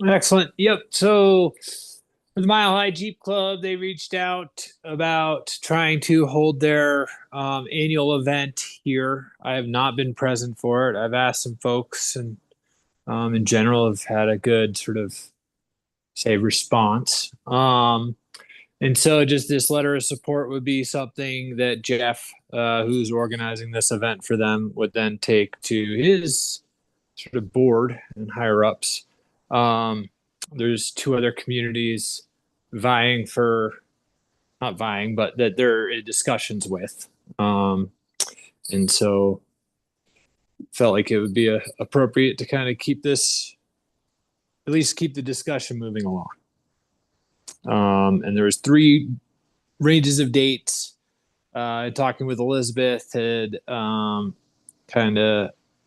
Excellent. Yep. So for the Mile High Jeep Club, they reached out about trying to hold their annual event here. I have not been present for it. I've asked some folks, and in general have had a good sort of response. And so just this letter of support would be something that Jeff, who's organizing this event for them, would then take to his sort of board and higher ups. There's two other communities vying for, not vying, but that they're in discussions with. And so felt like it would be appropriate to kind of keep this, at least keep the discussion moving along. And there was 3 ranges of dates. Talking with Elizabeth had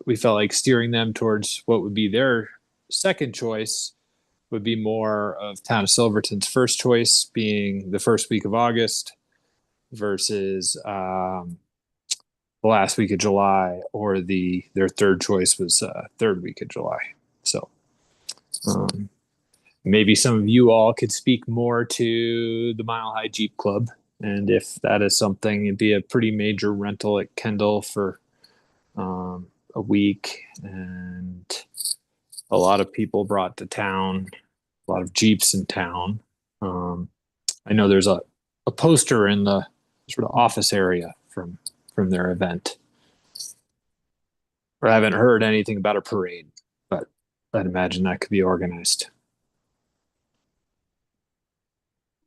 we felt like steering them towards what would be their second choice would be more of Town of Silverton's first choice being the first week of August versus the last week of July, or their third choice was third week of July. So maybe some of you all could speak more to the Mile High Jeep Club, and if that is something, it'd be a pretty major rental at Kendall for a week, and a lot of people brought to town, a lot of Jeeps in town. I know there's a poster in the sort of office area from their event. Or I haven't heard anything about a parade, but I'd imagine that could be organized.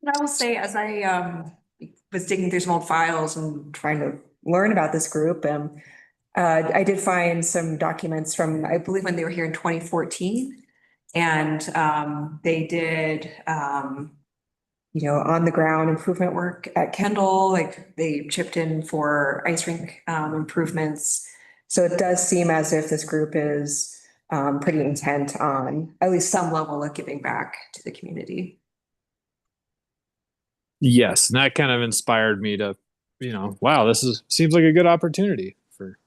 And I will say, as I was digging through some old files and trying to learn about this group, I did find some documents from, I believe, when they were here in 2014. And they did, on the ground improvement work at Kendall, like they chipped in for ice rink improvements. So it does seem as if this group is pretty intent on at least some level of giving back to the community. Yes, and that kind of inspired me to, wow, seems like a good opportunity for.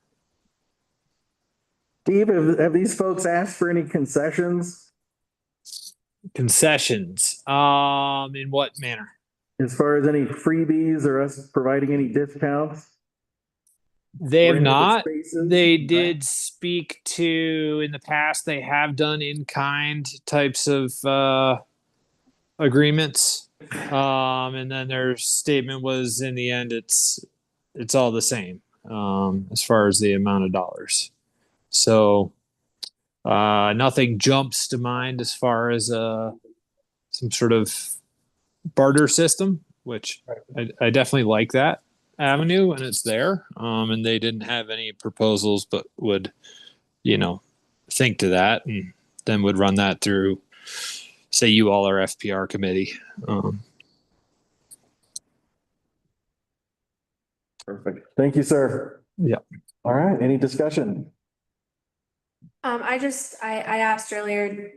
Steve, have these folks asked for any concessions? Concessions, in what manner? As far as any freebies or us providing any discounts? They have not. They Okay. did speak to, in the past, they have done in-kind types of agreements. And then their statement was, in the end, it's all the same as far as the amount of dollars. So nothing jumps to mind as far as some sort of barter system, which I definitely like that avenue, and it's there. And they didn't have any proposals, but would, think to that, and then would run that through, say, you all are FPR committee. Perfect. Thank you, sir. Yeah. All right. Any discussion? I asked earlier,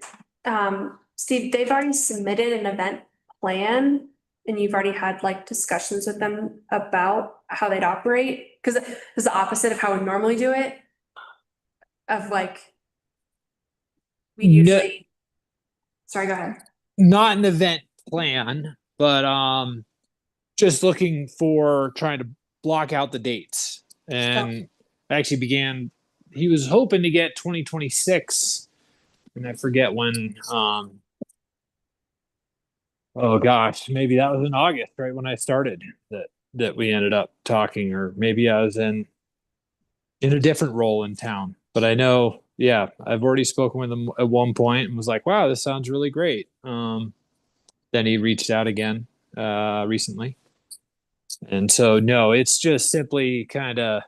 Steve, they've already submitted an event plan and you've already had like discussions with them about how they'd operate? Because it's the opposite of how we normally do it. Of like, we usually, sorry, go ahead. Not an event plan, but just looking for trying to block out the dates. And actually he was hoping to get 2026, and I forget when, oh gosh, maybe that was in August, right when I started, that we ended up talking, or maybe I was in a different role in town. But I know, yeah, I've already spoken with him at one point and was like, wow, this sounds really great. Then he reached out again recently. And so, no, it's just simply kind of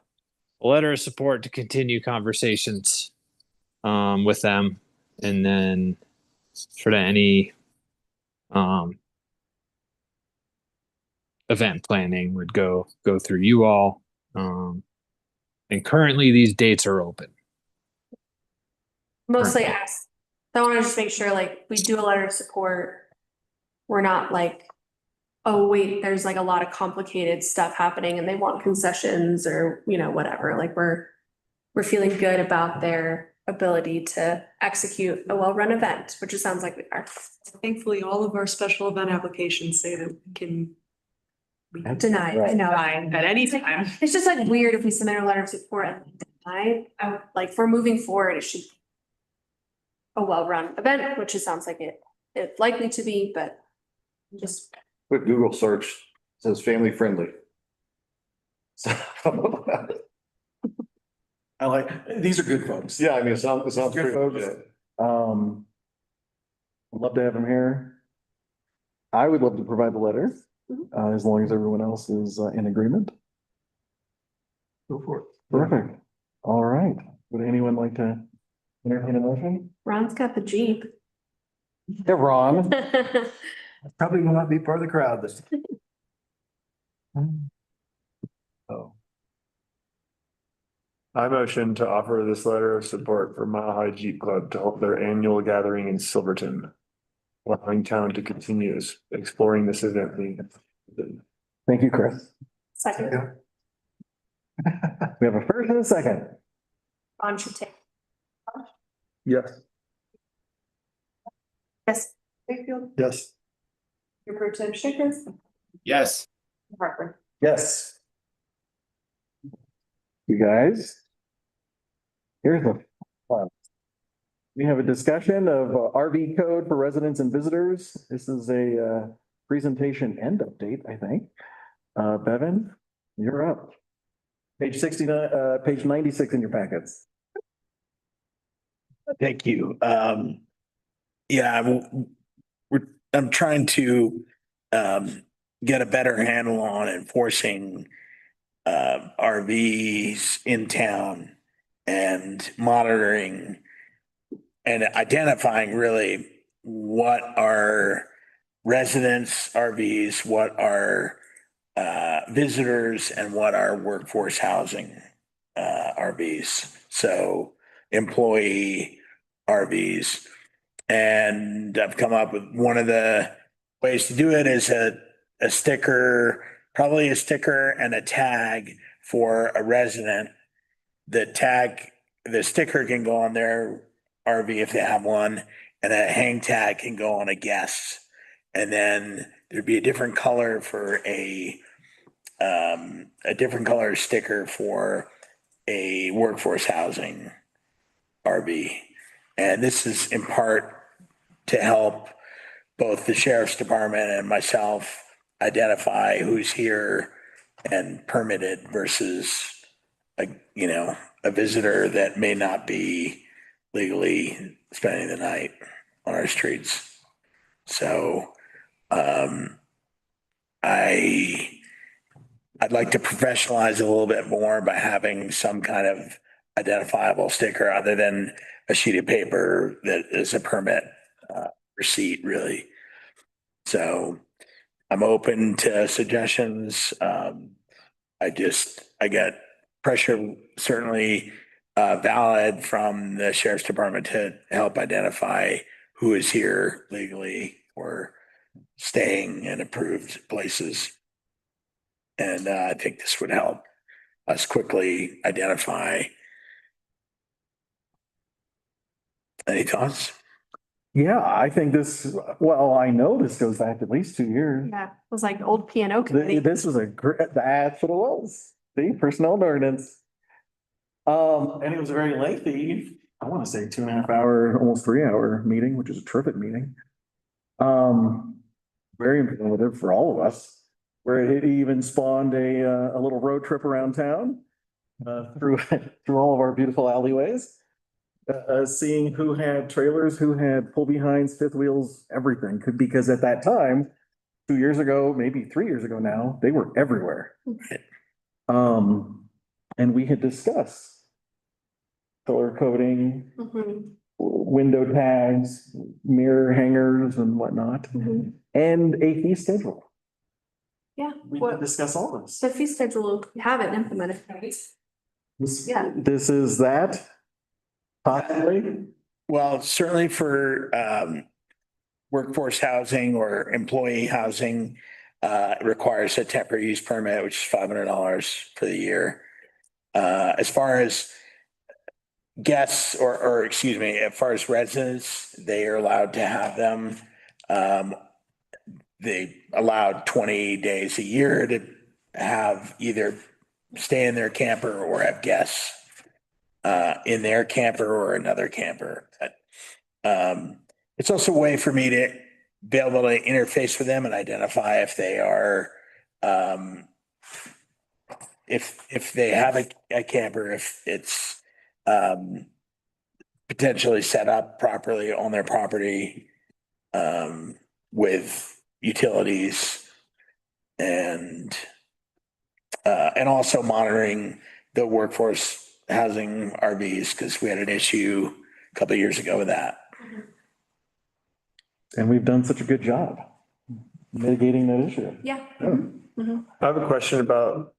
a letter of support to continue conversations with them. And then sort of any event planning would go through you all. And currently these dates are open. Mostly ask. So I want to just make sure like we do a letter of support. We're not like, oh wait, there's like a lot of complicated stuff happening and they want concessions or, whatever. Like we're feeling good about their ability to execute a well-run event, which it sounds like we are. Thankfully, all of our special event applications say that we can Deny, I know. at any time. It's just like weird if we submit a letter of support and deny. Like for moving forward, it should be a well-run event, which it sounds like it's likely to be, but just. Quick Google search says family friendly. So I like, these are good folks. yeah, I mean, it sounds Good pretty folks. good. I'd love to have him here. I would love to provide the letter, as long as everyone else is in agreement. Go for it. Perfect. All right. Would anyone like to entertain a motion? Ron's got the Jeep. Yeah, Ron. Probably will not be part of the crowd this time. Oh, I motion to offer this letter of support for Mile High Jeep Club to hold their annual gathering in Silverton, allowing town to continue exploring this event. Thank you, Chris. Second, We have a first and a second. Ron should take. Yes. Yes. Wakefield, yes. your pro tem Shakers, Yes. Harper. Yes. You guys. Here's the file. We have a discussion of RV code for residents and visitors. This is a presentation and update, I think. Bevan, you're up. Page 69, page 96 in your packets. Thank you. Yeah, I'm trying to get a better handle on enforcing RVs in town and monitoring and identifying really what are residents RVs, what are visitors, and what are workforce housing RVs. So employee RVs. And I've come up with one of the ways to do it is a sticker, probably a sticker and a tag for a resident. The sticker can go on their RV if they have one, and a hang tag can go on a guest. And then there'd be a different color for a different color sticker for a workforce housing RV. And this is in part to help both the sheriff's department and myself identify who's here and permitted versus a visitor that may not be legally spending the night on our streets. So I'd like to professionalize a little bit more by having some kind of identifiable sticker other than a sheet of paper that is a permit receipt, really. So I'm open to suggestions. I get pressure, certainly valid from the sheriff's department to help identify who is here legally or staying in approved places. And I think this would help us quickly identify. Any thoughts? Yeah, I think I know this goes back at least 2 years. Yeah, it was like old P&O committee. This was that's what it was. The personnel and ordinance. And it was a very lengthy, I want to say 2.5 hour, almost 3 hour meeting, which is a terrific meeting. Very informative for all of us, where it even spawned a little road trip around town through all of our beautiful alleyways. Seeing who had trailers, who had pull behinds, fifth wheels, everything. Because at that time, 2 years ago, maybe 3 years ago now, they were everywhere. And we had discussed color coding, window tags, mirror hangers and whatnot, and a fee schedule. Yeah. We did discuss all this. The fee schedule, we haven't implemented, right? Yeah. This is that. Possibly. Well, certainly for workforce housing or employee housing, it requires a temporary use permit, which is $500 for the year. As far as guests or excuse me, as far as residents, they are allowed to have them. They allowed 20 days a year to have either stay in their camper or have guests in their camper or another camper. It's also a way for me to be able to interface with them and identify if they are, if they have a camper, if it's potentially set up properly on their property with utilities and also monitoring the workforce housing RVs, because we had an issue a couple of years ago with that. And we've done such a good job mitigating that issue. Yeah. I have a question about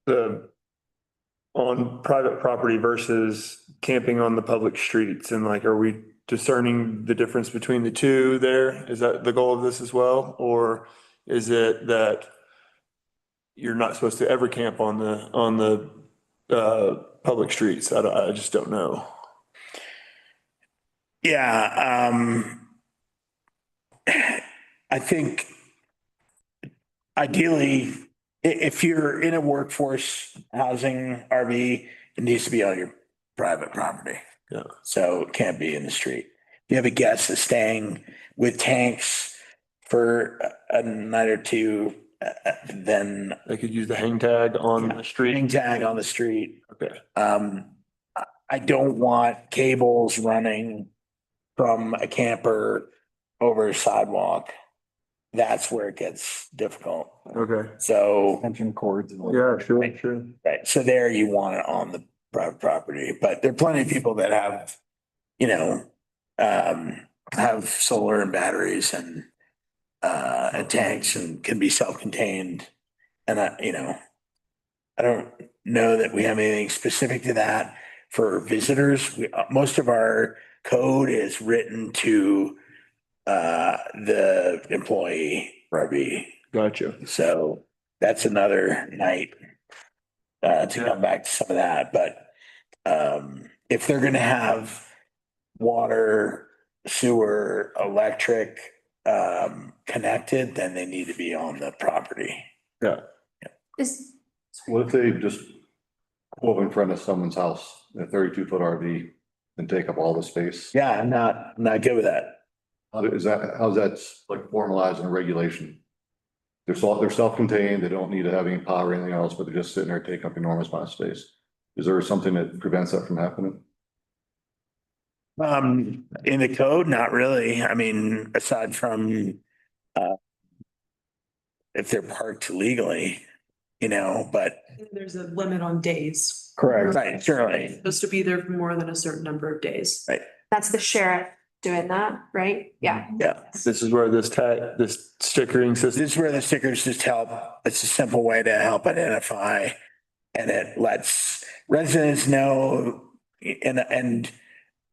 on private property versus camping on the public streets, and like, are we discerning the difference between the two there? Is that the goal of this as well? Or is it that you're not supposed to ever camp on the public streets? I just don't know. Yeah. I think ideally, if you're in a workforce housing RV, it needs to be on your private property. Yeah. So it can't be in the street. If you have a guest that's staying with tanks for a night or two, then They could use the hang tag on the street. hang tag on the street. Okay. I don't want cables running from a camper over a sidewalk. That's where it gets difficult. Okay. So, Extension cords. Yeah, sure. right, so there you want it on the private property, but there are plenty of people that have, have solar and batteries and tanks and can be self-contained. And I don't know that we have anything specific to that for visitors. Most of our code is written to the employee RV. Gotcha. So that's another night to come back to some of that. But if they're going to have water, sewer, electric connected, then they need to be on the property. Yeah. What if they just pull up in front of someone's house, a 32-foot RV and take up all the space? Yeah, I'm not good with that. How's that like formalized in a regulation? They're self-contained, they don't need to have any power or anything else, but they're just sitting there taking up enormous amount of space. Is there something that prevents that from happening? In the code, not really. I mean, aside from if they're parked legally, but. There's a limit on days. Correct. Right, surely. Supposed to be there for more than a certain number of days. Right. That's the sheriff doing that, right? Yeah. Yeah. This is where this stickering system. This is where the stickers just help. It's a simple way to help identify, and it lets residents know and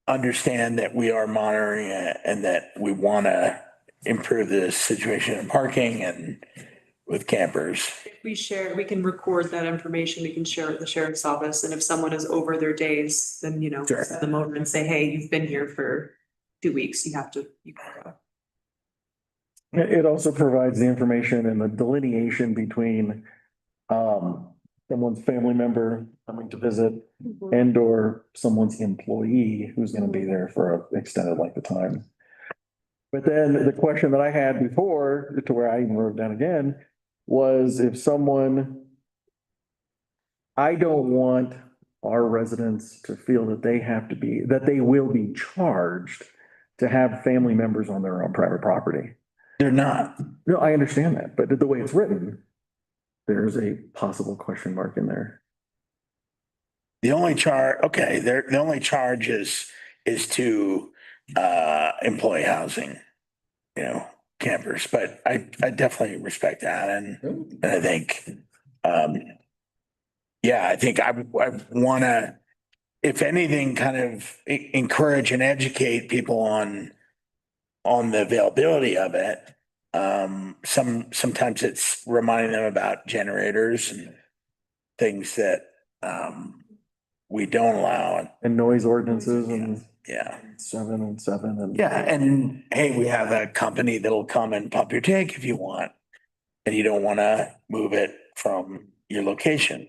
understand that we are monitoring it and that we want to improve the situation in parking and with campers. If we can record that information, we can share it with the sheriff's office, and if someone is over their days, then, Sure. send them over and say, hey, you've been here for 2 weeks, you can go. It also provides the information and the delineation between someone's family member coming to visit and or someone's employee who's going to be there for an extended length of time. But then the question that I had before, to where I even wrote down again, was if I don't want our residents to feel that they will be charged to have family members on their own private property. They're not. No, I understand that, but the way it's written, there's a possible question mark in there. The only charge is to employee housing, campers, but I definitely respect that. And I think, I think I want to, if anything, kind of encourage and educate people on the availability of it. Sometimes it's reminding them about generators and things that we don't allow. And noise ordinances and. Yeah. 7 and 7 and. Yeah, and hey, we have a company that'll come and pump your tank if you want, and you don't want to move it from your location.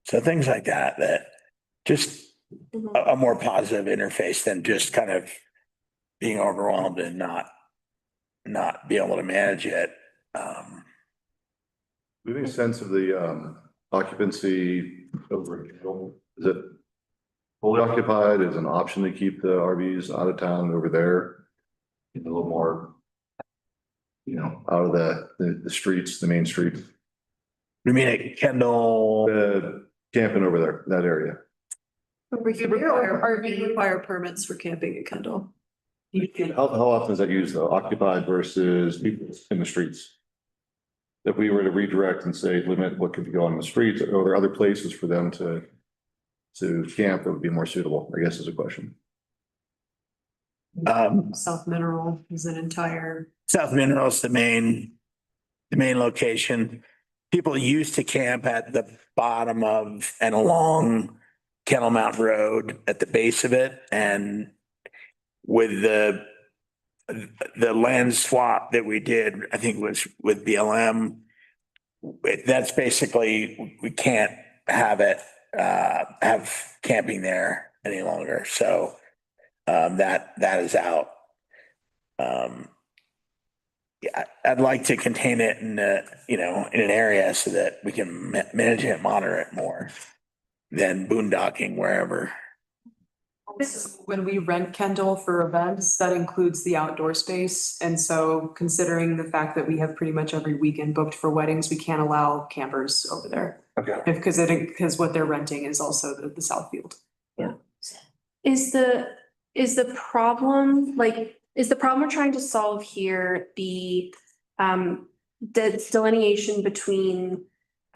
So things like that just a more positive interface than just kind of being overwhelmed and not be able to manage it. Do you have any sense of the occupancy over? Is it fully occupied? Is an option to keep the RVs out of town over there? A little more, out of the streets, the main streets. You mean at Kendall? Camping over there, that area. We require permits for camping at Kendall. How often is that used though? Occupied versus people in the streets? If we were to redirect and say limit what could go on the streets, are there other places for them to camp that would be more suitable, I guess is a question. South Mineral is an entire. South Mineral is the main location. People used to camp at the bottom of and along Kennel Mountain Road at the base of it. And with the land swap that we did, I think it was with BLM, that's basically, we can't have camping there any longer. So that is out. yeah, I'd like to contain it in in an area so that we can manage it, monitor it more than boondocking wherever. When we rent Kendall for events, that includes the outdoor space. And so considering the fact that we have pretty much every weekend booked for weddings, we can't allow campers over there. Okay. Because what they're renting is also the south field. Is the problem, like, is the problem we're trying to solve here the delineation between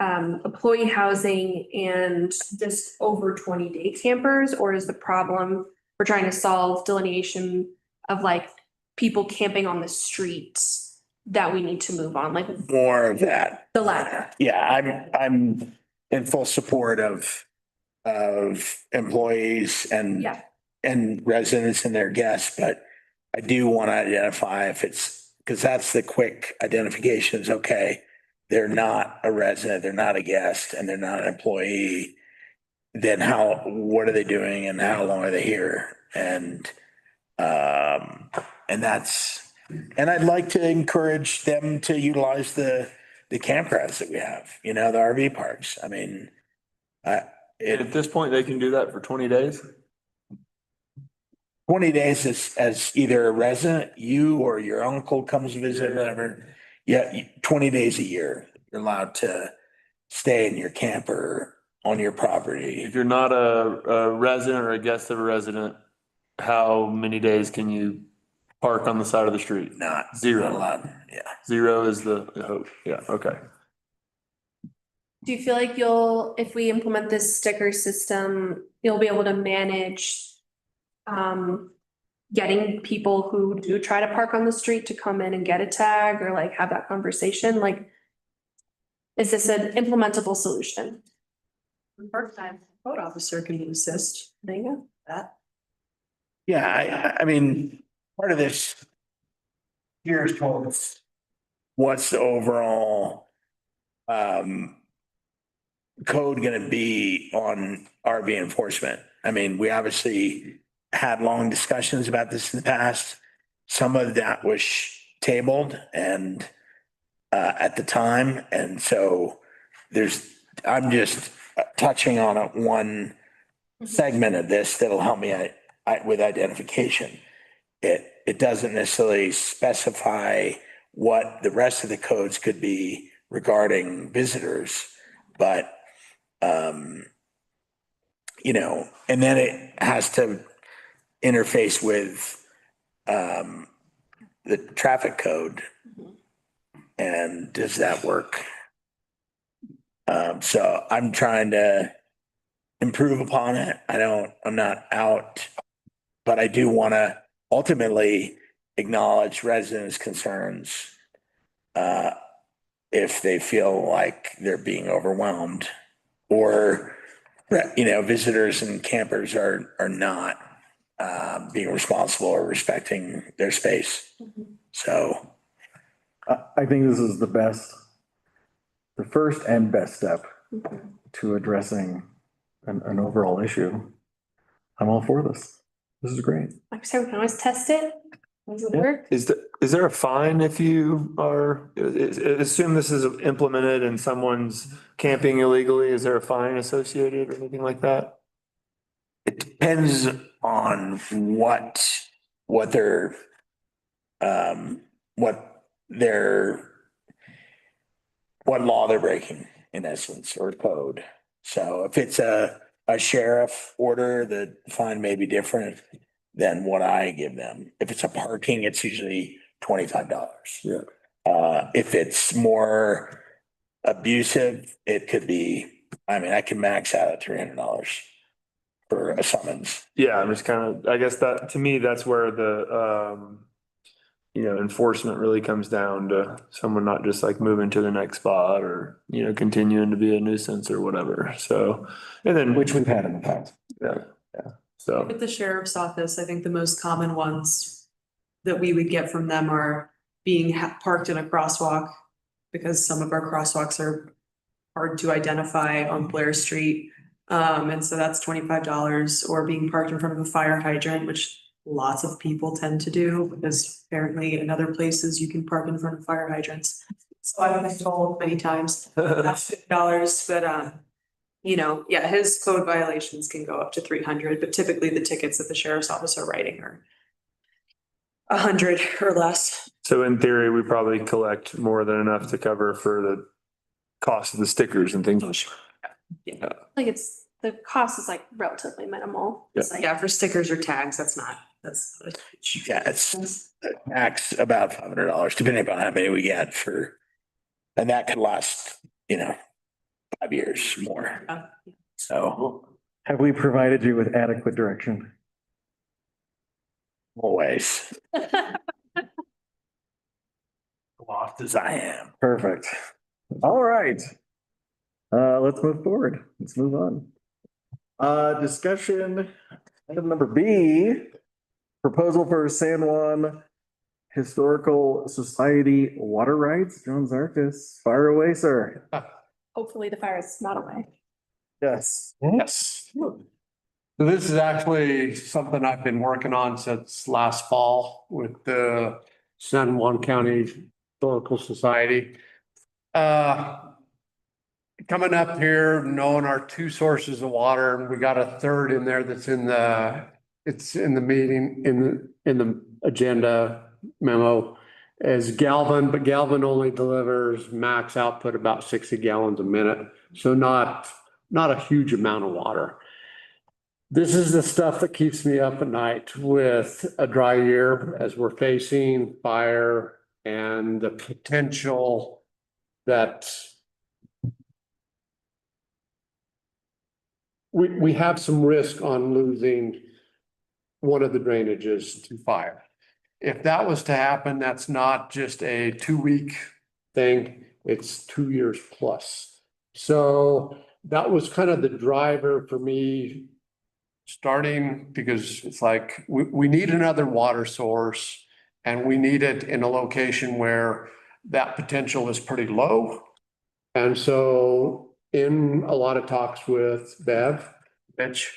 employee housing and just over 20-day campers? Or is the problem we're trying to solve delineation of like people camping on the streets that we need to move on, like More of that. the latter? Yeah, I'm in full support of employees and Yeah. and residents and their guests, but I do want to identify if it's, because that's the quick identification is, okay, they're not a resident, they're not a guest, and they're not an employee. Then what are they doing and how long are they here? And that's, and I'd like to encourage them to utilize the campgrounds that we have, the RV parks. I mean, At this point, they can do that for 20 days? 20 days as either a resident, you or your uncle comes to visit, whatever. Yeah, 20 days a year, you're allowed to stay in your camper on your property. If you're not a resident or a guest of a resident, how many days can you park on the side of the street? Not Zero. allowed, yeah. 0 is the hope. Yeah, okay. Do you feel like if we implement this sticker system, you'll be able to manage getting people who do try to park on the street to come in and get a tag or like have that conversation? Like, is this an implementable solution? Part-time code officer can assist. There you go. That. Yeah, I mean, part of this here is told us what's the overall code going to be on RV enforcement. I mean, we obviously had long discussions about this in the past. Some of that was tabled and at the time. And so I'm just touching on one segment of this that'll help me with identification. It doesn't necessarily specify what the rest of the codes could be regarding visitors, but and then it has to interface with the traffic code. And does that work? So I'm trying to improve upon it. I'm not out, but I do want to ultimately acknowledge residents' concerns if they feel like they're being overwhelmed or, visitors and campers are not being responsible or respecting their space. So I think this is the first and best step to addressing an overall issue. I'm all for this. This is great. Like I said, we can always test it. Does it work? Is there a fine if you assume this is implemented and someone's camping illegally? Is there a fine associated or anything like that? It depends on what law they're breaking, in essence, or code. So if it's a sheriff order, the fine may be different than what I give them. If it's a parking, it's usually $25. Yeah. If it's more abusive, it could be, I can max out at $300 for a summons. Yeah, I'm just I guess that, to me, that's where the, enforcement really comes down to someone not just like moving to the next spot or, continuing to be a nuisance or whatever. So, and then. Which we've had in the past. Yeah. So. With the sheriff's office, I think the most common ones that we would get from them are being parked in a crosswalk because some of our crosswalks are hard to identify on Blair Street. And so that's $25, or being parked in front of a fire hydrant, which lots of people tend to do, because apparently in other places you can park in front of fire hydrants. So I've been told many times, that's $50, but, you know, yeah, his code violations can go up to 300, but typically the tickets that the sheriff's office are writing are 100 or less. So in theory, we probably collect more than enough to cover for the cost of the stickers and things. Like the cost is like relatively minimal. Yeah. It's like- Yeah, for stickers or tags, that's. Yeah, it's max about $500, depending upon how many we get for, and that could last, 5 years more. So Have we provided you with adequate direction? always. Lost as I am. Perfect. All right. Let's move forward. Let's move on. Discussion, item number B, proposal for San Juan Historical Society water rights. John Zarkis, fire away, sir. Hopefully the fire is not away. Yes. Yes. So this is actually something I've been working on since last fall with the San Juan County Historical Society. Coming up here, knowing our two sources of water, and we got a third in there that's it's in the meeting, in the agenda memo, is Galvin, but Galvin only delivers max output about 60 gallons a minute. So not a huge amount of water. This is the stuff that keeps me up at night with a dry year as we're facing fire and the potential that we have some risk on losing one of the drainages to fire. If that was to happen, that's not just a 2-week thing, it's 2 years plus. So that was kind of the driver for me starting, because it's like, we need another water source and we need it in a location where that potential is pretty low. And so in a lot of talks with Mitch,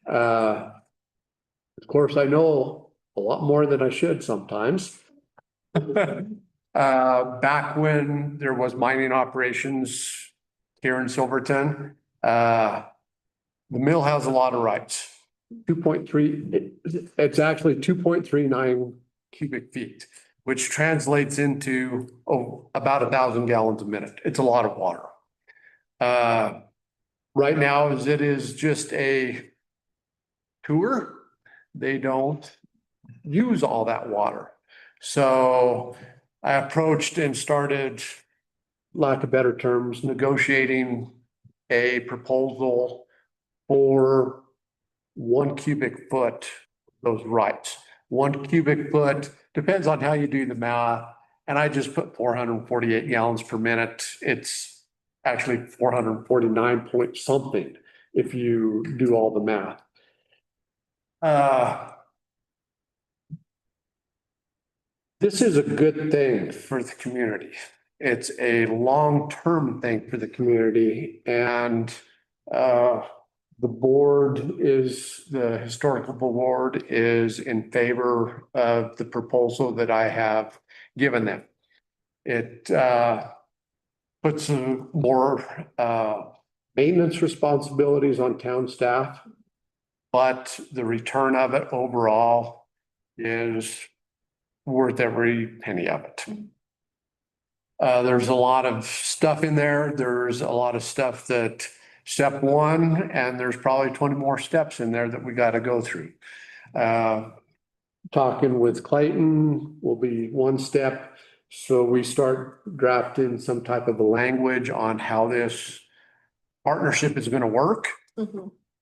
of course, I know a lot more than I should sometimes. Back when there was mining operations here in Silverton, the mill has a lot of rights. 2.3, it's actually 2.39 cubic feet, which translates into about 1,000 gallons a minute. It's a lot of water. Right now, as it is just a tour, they don't use all that water. So I approached and started, lack of better terms, negotiating a proposal for 1 cubic foot, those rights. 1 cubic foot, depends on how you do the math. And I just put 448 gallons per minute. It's actually 449 point something if you do all the math. This is a good thing for the community. It's a long-term thing for the community, and the historical board is in favor of the proposal that I have given them. It puts more maintenance responsibilities on town staff, but the return of it overall is worth every penny of it. There's a lot of stuff in there. There's a lot of stuff that step 1, and there's probably 20 more steps in there that we got to go through. Talking with Clayton will be 1 step. So we start drafting some type of a language on how this partnership is going to work.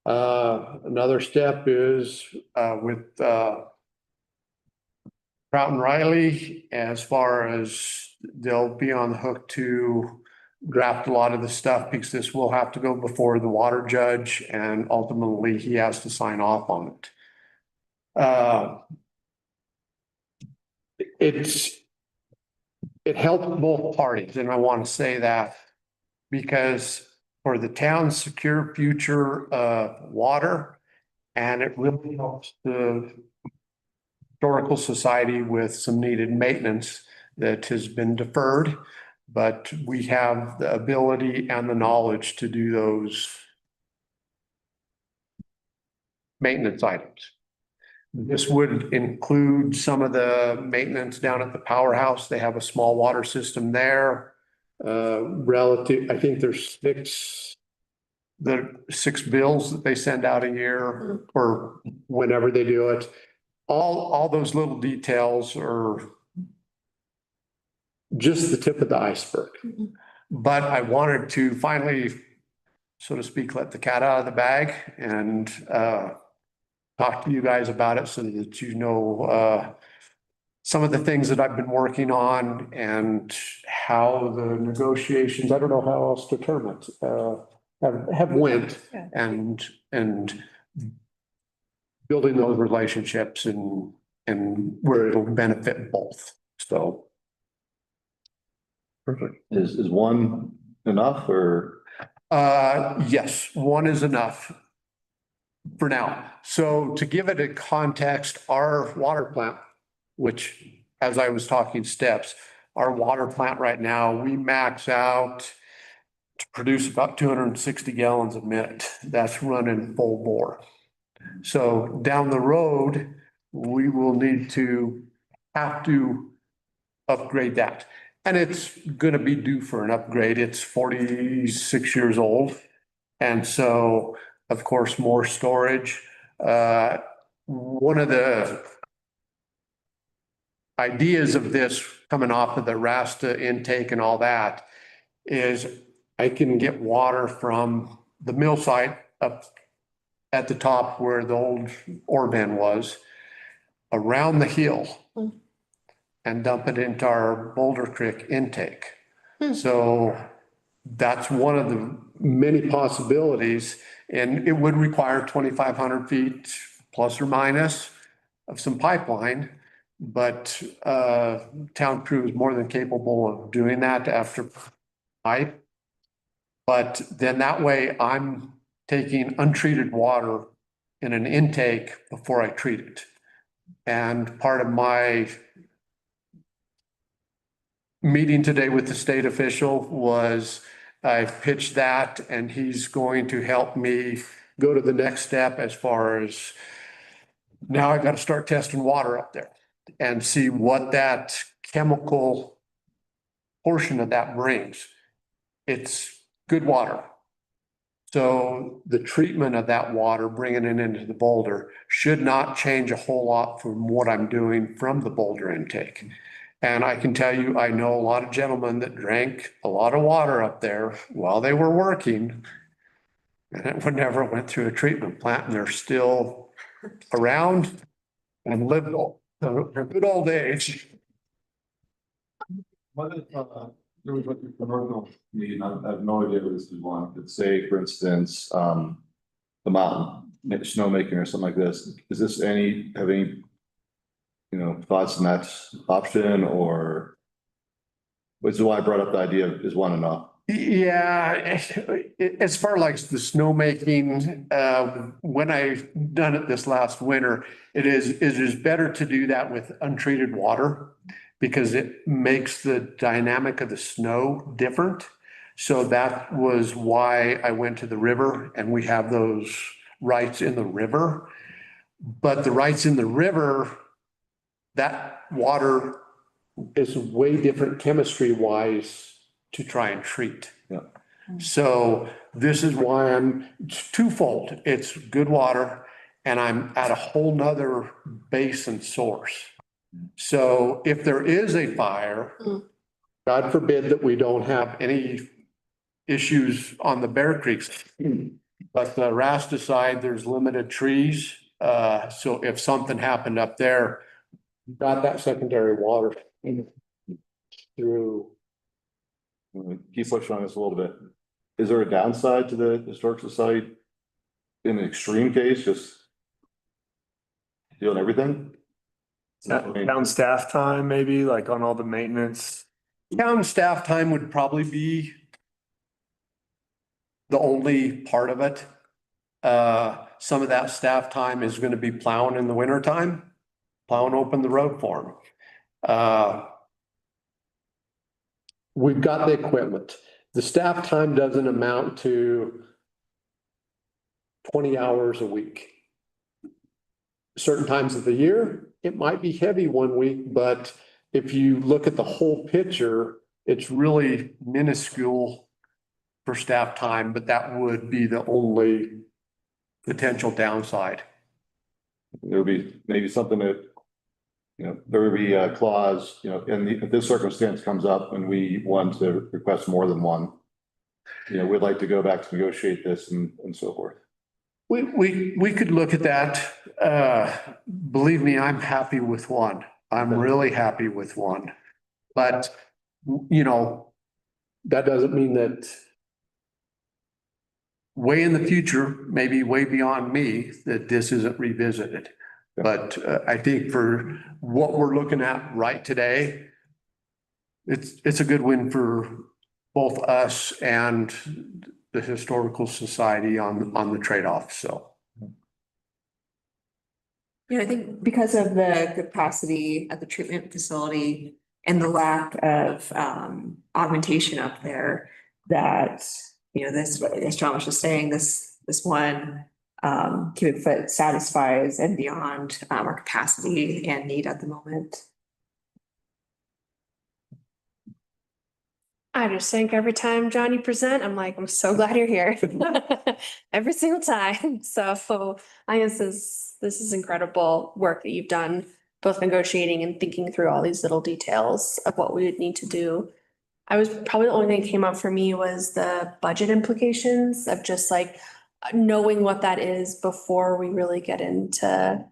Another step is with Prout and Riley, as far as they'll be on the hook to draft a lot of the stuff, because this will have to go before the water judge and ultimately he has to sign off on it. It helps both parties, and I want to say that because for the town's secure future of water, and it really helps the historical society with some needed maintenance that has been deferred. But we have the ability and the knowledge to do those maintenance items. This would include some of the maintenance down at the powerhouse. They have a small water system there. I think there's six bills that they send out a year or whenever they do it. All those little details are just the tip of the iceberg. But I wanted to finally, so to speak, let the cat out of the bag and talk to you guys about it so that you know some of the things that I've been working on and how the negotiations, I don't know how else to term it, have went and building those relationships and where it'll benefit both. So. Perfect. Is one enough or? Yes, one is enough for now. So to give it a context, our water plant, which as I was talking steps, our water plant right now, we max out to produce about 260 gallons a minute. That's running full bore. So down the road, we will have to upgrade that. And it's going to be due for an upgrade. It's 46 years old. And so, of course, more storage. One of the ideas of this coming off of the Rasta intake and all that is I can get water from the mill site up at the top where the old ore bin was, around the hill and dump it into our Boulder Creek intake. So that's one of the many possibilities, and it would require 2,500 feet plus or minus of some pipeline, but town crew is more than capable of doing that after pipe. But then that way I'm taking untreated water in an intake before I treat it. And part of my meeting today with the state official was I pitched that, and he's going to help me go to the next step as far as now I got to start testing water up there and see what that chemical portion of that brings. It's good water. So the treatment of that water, bringing it into the Boulder, should not change a whole lot from what I'm doing from the Boulder intake. And I can tell you, I know a lot of gentlemen that drank a lot of water up there while they were working. And it never went through a treatment plant, and they're still around and lived their good old age. What if, there was like a commercial meeting, I have no idea what this is one, but say, for instance, the mountain, snowmaking or something like this, is this have any, thoughts on that option, or? Which is why I brought up the idea of, is one enough? Yeah, as far like the snowmaking, when I done it this last winter, it is better to do that with untreated water because it makes the dynamic of the snow different. So that was why I went to the river, and we have those rights in the river. But the rights in the river, that water is way different chemistry wise to try and treat. Yeah. So this is why it's twofold. It's good water, and I'm at a whole nother basin source. So if there is a fire, God forbid that we don't have any issues on the Bear Creek, but the Rasta side, there's limited trees. So if something happened up there, got that secondary water through. Keep pushing on this a little bit. Is there a downside to the Historic Society in an extreme case, just doing everything? Town staff time, maybe like on all the maintenance. Town staff time would probably be the only part of it. Some of that staff time is going to be plowing in the winter time, plowing open the road for them. We've got the equipment. The staff time doesn't amount to 20 hours a week. Certain times of the year, it might be heavy one week, but if you look at the whole picture, it's really minuscule for staff time, but that would be the only potential downside. There would be maybe something that, there would be a clause, if this circumstance comes up and we want to request more than one, we'd like to go back to negotiate this and so forth. We could look at that. Believe me, I'm happy with one. I'm really happy with one. But, that doesn't mean that way in the future, maybe way beyond me, that this isn't revisited. But I think for what we're looking at right today, it's a good win for both us and the Historical Society on the trade-off, so. I think because of the capacity at the treatment facility and the lack of augmentation up there, that, this, as John was just saying, this one cubic foot satisfies and beyond our capacity and need at the moment. I just think every time John, you present, I'm like, I'm so glad you're here. Every single time. So I guess this is incredible work that you've done, both negotiating and thinking through all these little details of what we would need to do. I was probably the only thing that came up for me was the budget implications of just like knowing what that is before we really get into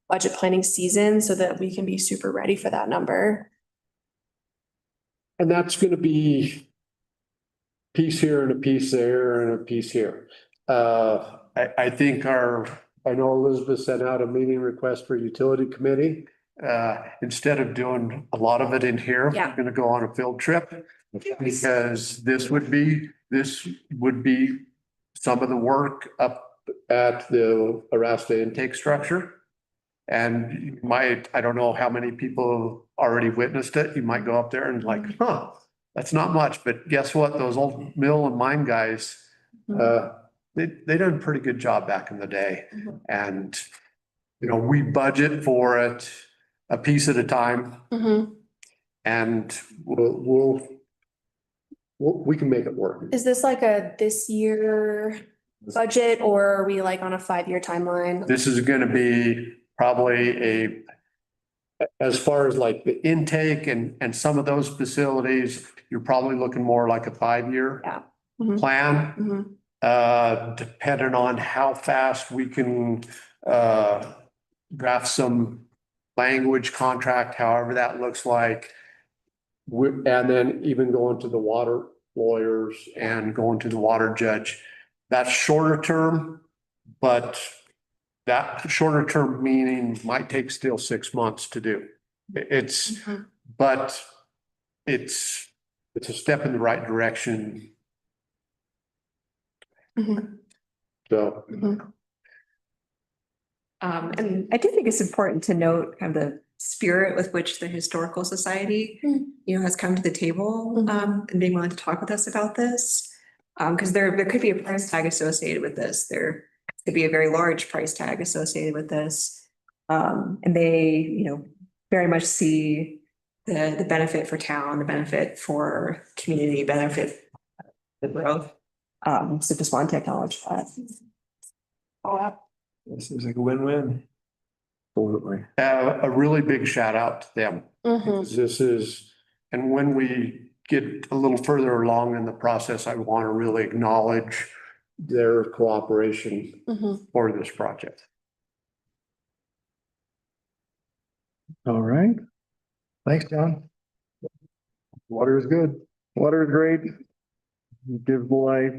budget planning season so that we can be super ready for that number. And that's gonna be piece here and a piece there and a piece here. I think I know Elizabeth sent out a meeting request for utility committee. Instead of doing a lot of it in here, Yeah. we're gonna go on a field trip. Because this would be some of the work up at the Arasta intake structure. And I don't know how many people already witnessed it. You might go up there and like, that's not much, but guess what? Those old mill and mine guys, they done a pretty good job back in the day. And, we budget for it a piece at a time. And we can make it work. Is this like this year budget or are we like on a 5-year timeline? This is gonna be probably as far as like the intake and some of those facilities, you're probably looking more like a 5-year plan. Depending on how fast we can draft some language contract, however that looks like. And then even going to the water lawyers and going to the water judge. That's shorter term, but that shorter term meaning might take still 6 months to do. But it's a step in the right direction. So. And I do think it's important to note kind of the spirit with which the Historical Society, has come to the table, and being willing to talk with us about this. Because there could be a price tag associated with this. There could be a very large price tag associated with this. And they, very much see the benefit for town, the benefit for community, benefit the growth. So just want to acknowledge that. Oh, wow. This seems like a win-win. Absolutely. A really big shout out to them. This is, and when we get a little further along in the process, I want to really acknowledge their cooperation for this project. All right. Thanks, John. Water is good. Water is great. Gives life.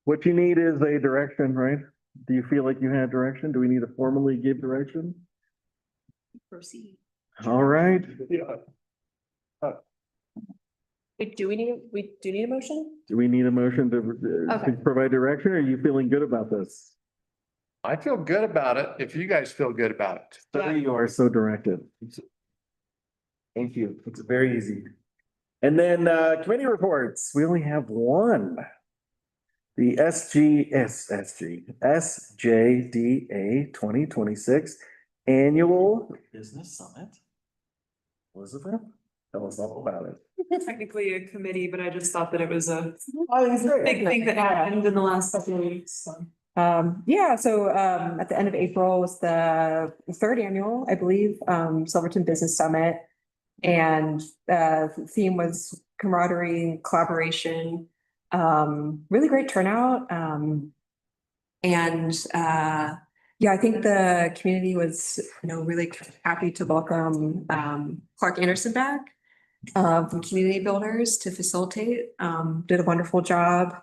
What you need is a direction, right? Do you feel like you had direction? Do we need to formally give direction? Proceed. All right. Wait, do we need a motion? Do we need a motion to Okay. provide direction? Or are you feeling good about this? I feel good about it, if you guys feel good about it. So you are so directed. Thank you. It's very easy. And then committee reports, we only have one. The SJDA 2026 Annual Business Summit. Elizabeth, tell us all about it. Technically a committee, but I just thought that it was a Oh, big thing that happened in the last couple of weeks. So. At the end of April was the third annual, I believe, Silverton Business Summit. And the theme was camaraderie, collaboration, really great turnout. I think the community was, really happy to welcome Clark Anderson back from Community Builders to facilitate, did a wonderful job.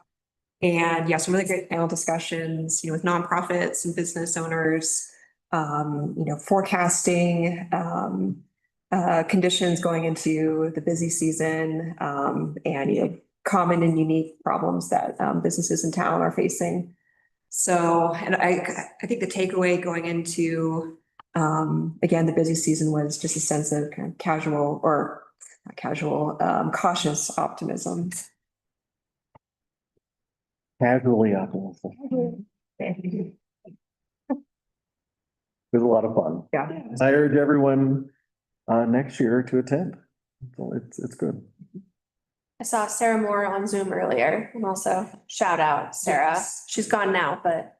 And yeah, some really great panel discussions, with nonprofits and business owners, forecasting conditions going into the busy season, and common and unique problems that businesses in town are facing. So, and I think the takeaway going into again, the busy season was just a sense of kind of cautious optimism. Casually optimistic. It was a lot of fun. Yeah. I urge everyone next year to attend. So it's good. I saw Sarah Moore on Zoom earlier, and also shout out Sarah. Yes. She's gone now, but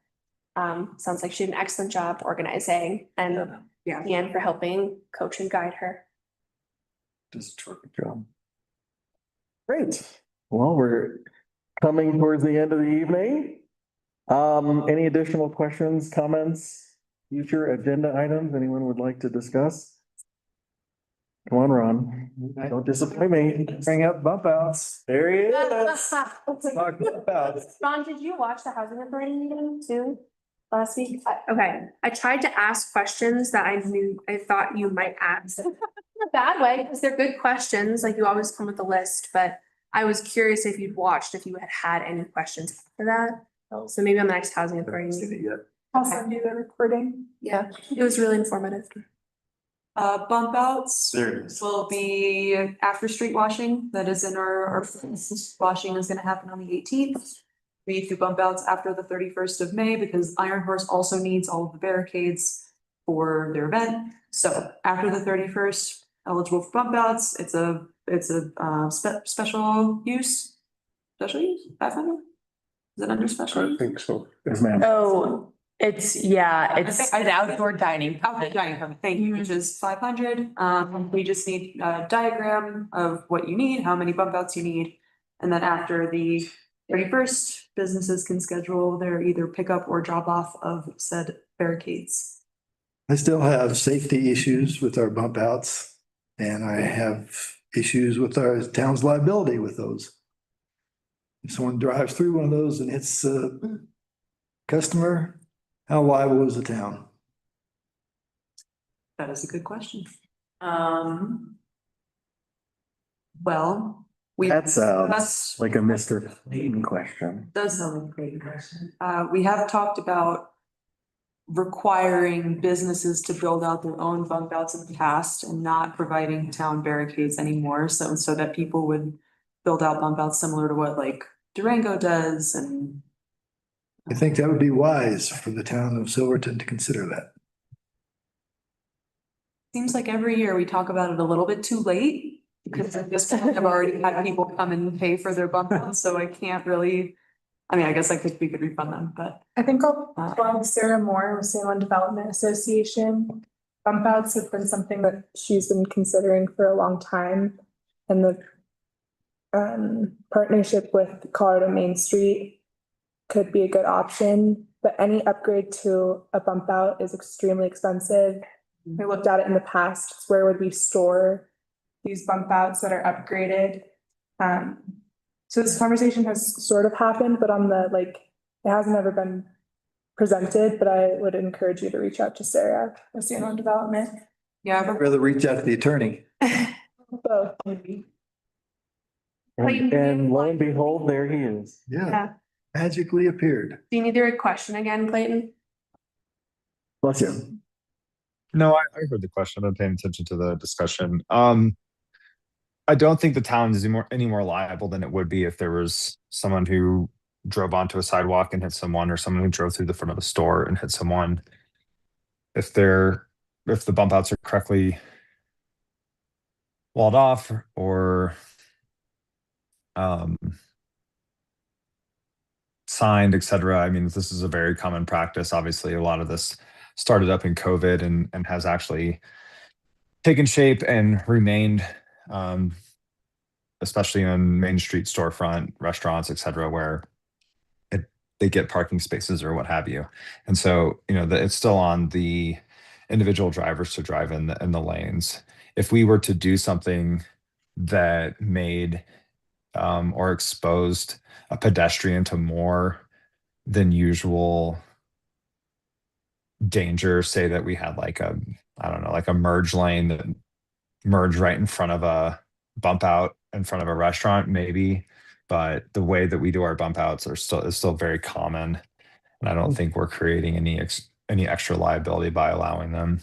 sounds like she did an excellent job organizing, and Ian for helping coach and guide her. Just a terrific job. Great. Well, we're coming towards the end of the evening. Any additional questions, comments, future agenda items anyone would like to discuss? Come on, Ron. Don't disappoint me. Bring up bump outs. There he is. Talk bump outs. Ron, did you watch the housing authority meeting too last week? Okay, I tried to ask questions that I thought you might ask. In a bad way, because they're good questions, like you always come with a list, but I was curious if you'd watched, if you had any questions after that. So maybe on the next housing authority meeting. I'll send you the recording. Yeah, it was really informative. Bump outs There it is. will be after street washing. That is in our washing is gonna happen on the 18th. We do bump outs after the 31st of May because Iron Horse also needs all of the barricades for their event. So after the 31st, eligible for bump outs. It's a special use. Special use, 500? Is it under special use? think so. Yes, ma'am. Oh, it's an outdoor dining. Outdoor dining permit, thank you, which is 500. We just need a diagram of what you need, how many bump outs you need. And then after the 31st, businesses can schedule their either pickup or drop off of said barricades. I still have safety issues with our bump outs, and I have issues with our town's liability with those. If someone drives through one of those and hits a customer, how liable is the town? That is a good question. Well, That sounds like a Mr. Clayton question. Does sound like a great question. We have talked about requiring businesses to build out their own bump outs in the past and not providing town barricades anymore. So that people would build out bump outs similar to what like Durango does. And I think that would be wise for the town of Silverton to consider that. seems like every year we talk about it a little bit too late. Because at this point, I've already had people come and pay for their bump outs, so I can't really. I mean, I guess we could refund them, but. I think I'll plug Sarah Moore with Salem Development Association. Bump outs have been something that she's been considering for a long time. And the partnership with Colorado Main Street could be a good option, but any upgrade to a bump out is extremely expensive. We looked at it in the past, it's where would we store these bump outs that are upgraded? So this conversation has sort of happened, but on the it hasn't ever been presented, but I would encourage you to reach out to Sarah with Salem Development. Yeah, I'd rather reach out to the attorney. Both. And lo and behold, there he is. Yeah, magically appeared. Do you need the question again, Clayton? Bless you. No, I heard the question. I've been paying attention to the discussion. I don't think the town is any more liable than it would be if there was someone who drove onto a sidewalk and hit someone, or someone who drove through the front of the store and hit someone. If the bump outs are correctly walled off or signed, etc. I mean, this is a very common practice. Obviously, a lot of this started up in COVID and has actually taken shape and remained, especially on Main Street storefront, restaurants, etc., where they get parking spaces or what have you. And so, it's still on the individual drivers to drive in the lanes. If we were to do something that made or exposed a pedestrian to more than usual danger, say that we had like a merge lane that merged right in front of a bump out in front of a restaurant, maybe. But the way that we do our bump outs is still very common, and I don't think we're creating any extra liability by allowing them.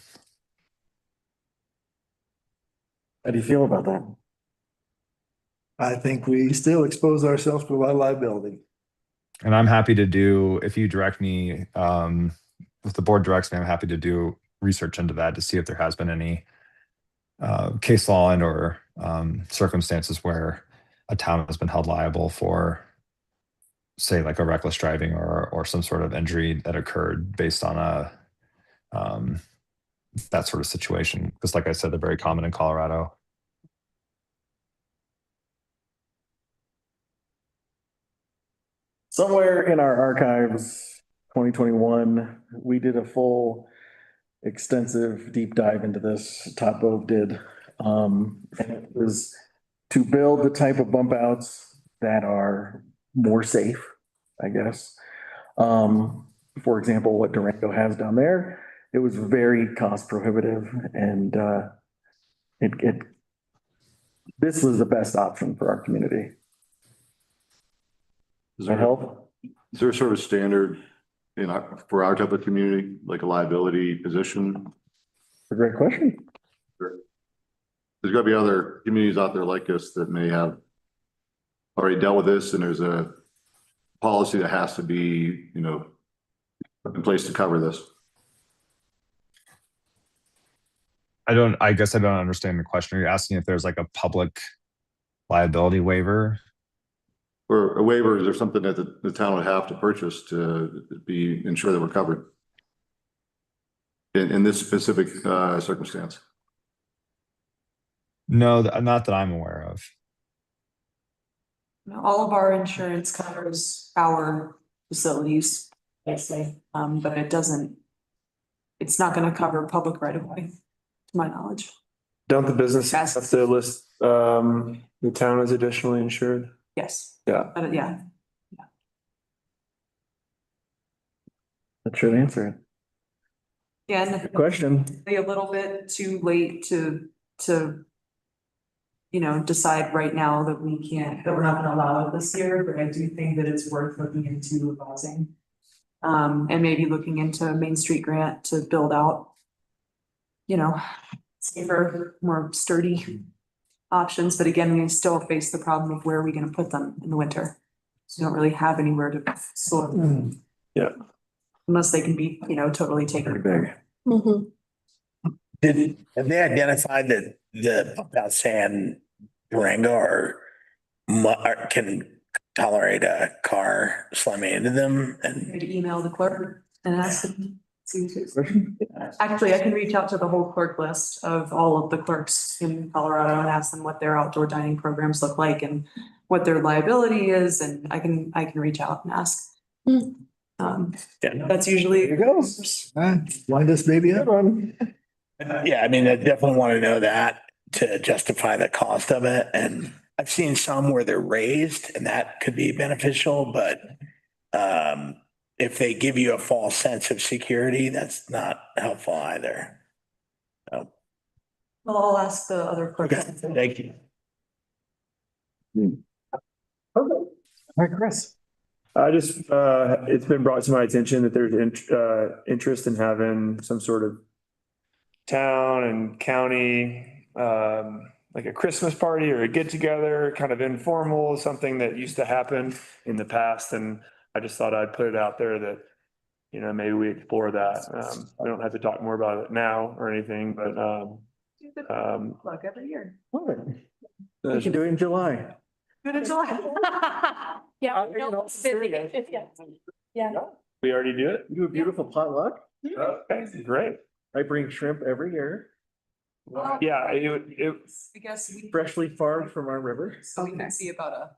How do you feel about that? I think we still expose ourselves to a lot of liability. And I'm happy to do, if you direct me, if the board directs me, I'm happy to do research into that to see if there has been any case law and or circumstances where a town has been held liable for, say, like a reckless driving or some sort of injury that occurred based on that sort of situation. Because like I said, they're very common in Colorado. Somewhere in our archives, 2021, we did a full extensive deep dive into this. Top Boat did. And it was to build the type of bump outs that are more safe, I guess. For example, what Durango has down there, it was very cost prohibitive, and this was the best option for our community. Does that help? Is there a sort of standard for our type of community, like a liability position? A great question. There's gotta be other communities out there like us that may have already dealt with this, and there's a policy that has to be, in place to cover this. I guess I don't understand the question. Are you asking if there's like a public liability waiver? Or a waiver, is there something that the town would have to purchase to ensure that we're covered? In this specific circumstance? No, not that I'm aware of. All of our insurance covers our facilities, basically, but it's not gonna cover public right of way, to my knowledge. Don't the businesses have to list the town as additionally insured? Yes. Yeah. Yeah. That should answer it. Yeah, and Good question. a little bit too late to decide right now that we're not gonna allow it this year, but I do think that it's worth looking into revising. And maybe looking into a Main Street grant to build out, safer, more sturdy options, but again, we still face the problem of where are we gonna put them in the winter? So we don't really have anywhere to store them. Yeah. Unless they can be, totally taken. Big. Have they identified that the bump out sand Durango can tolerate a car slamming into them? And I'd email the clerk and ask them. Actually, I can reach out to the whole clerk list of all of the clerks in Colorado and ask them what their outdoor dining programs look like and what their liability is, and I can reach out and ask. That's usually. Here goes. Wind this baby up. yeah, I mean, I definitely want to know that to justify the cost of it. And I've seen some where they're raised, and that could be beneficial, but if they give you a false sense of security, that's not helpful either. So. Well, I'll ask the other clerks. Okay, thank you. Okay. All right, Chris. I just, it's been brought to my attention that there's interest in having some sort of town and county, like a Christmas party or a get together, kind of informal, something that used to happen in the past. And I just thought I'd put it out there that, you know, maybe we explore that. I don't have to talk more about it now or anything, but, Look, every year. We can do it in July. Good in July. Yeah. You know, Yeah. we already do it. Do a beautiful potluck. Okay, great. I bring shrimp every year, Yeah, I guess we. freshly farmed from our river. So we can see about a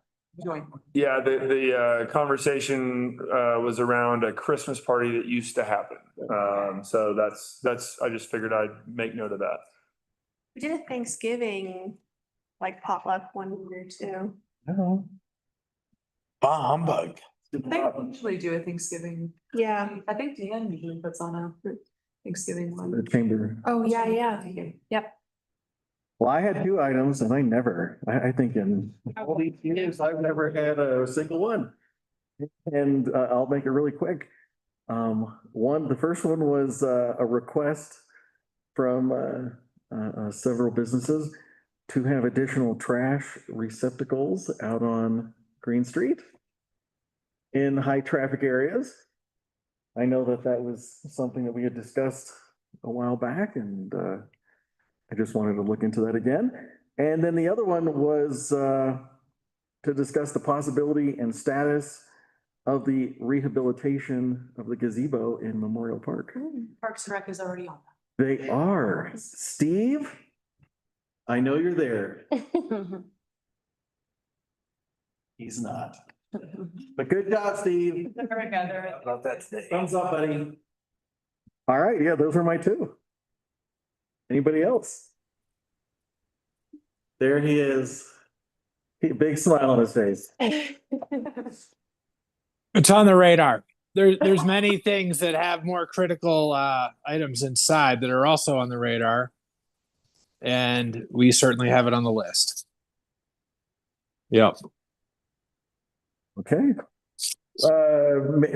joint. yeah, the conversation was around a Christmas party that used to happen. So that's, I just figured I'd make note of that. We did a Thanksgiving, like potluck one year too. Bah humbug. I think we usually do a Thanksgiving. Yeah. I think Dan usually puts on a Thanksgiving one. The chamber. Oh, yeah. Yep. Well, I had 2 items and I think in all these years, I've never had a single one. And I'll make it really quick. The first one was a request from several businesses to have additional trash receptacles out on Green Street in high traffic areas. I know that was something that we had discussed a while back, and I just wanted to look into that again. And then the other one was to discuss the possibility and status of the rehabilitation of the gazebo in Memorial Park. Parks and Rec is already on. They are. Steve, I know you're there. He's not. But good job, Steve. About that today. Thumbs up, buddy. All right, yeah, those are my 2. Anybody else? There he is. Big smile on his face. It's on the radar. There's many things that have more critical items inside that are also on the radar. And we certainly have it on the list. Yep. Okay.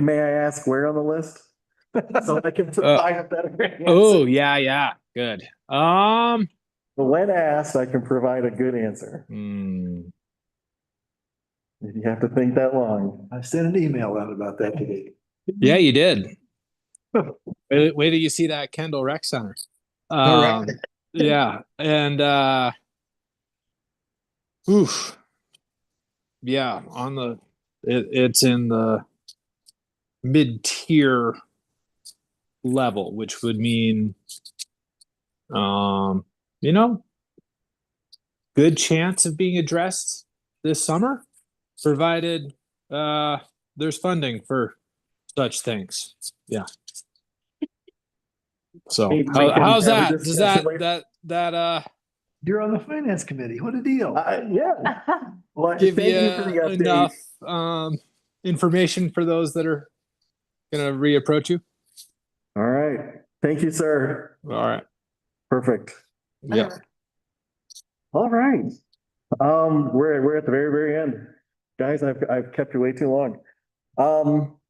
May I ask where on the list? So I can provide a better answer. Oh, yeah. Good. But when asked, I can provide a good answer. If you have to think that long. I sent an email out about that today. Yeah, you did. Wait till you see that Kendall Rec Center. Yeah. And yeah, it's in the mid-tier level, which would mean good chance of being addressed this summer, provided there's funding for such things. Yeah. So how's that? Does that You're on the finance committee. What a deal. Yeah. Well, give thank you you for the update. enough information for those that are gonna reapproach you? All right. Thank you, sir. All right. Perfect. Yeah. All right. We're at the very, very end. Guys, I've kept you way too long. Well,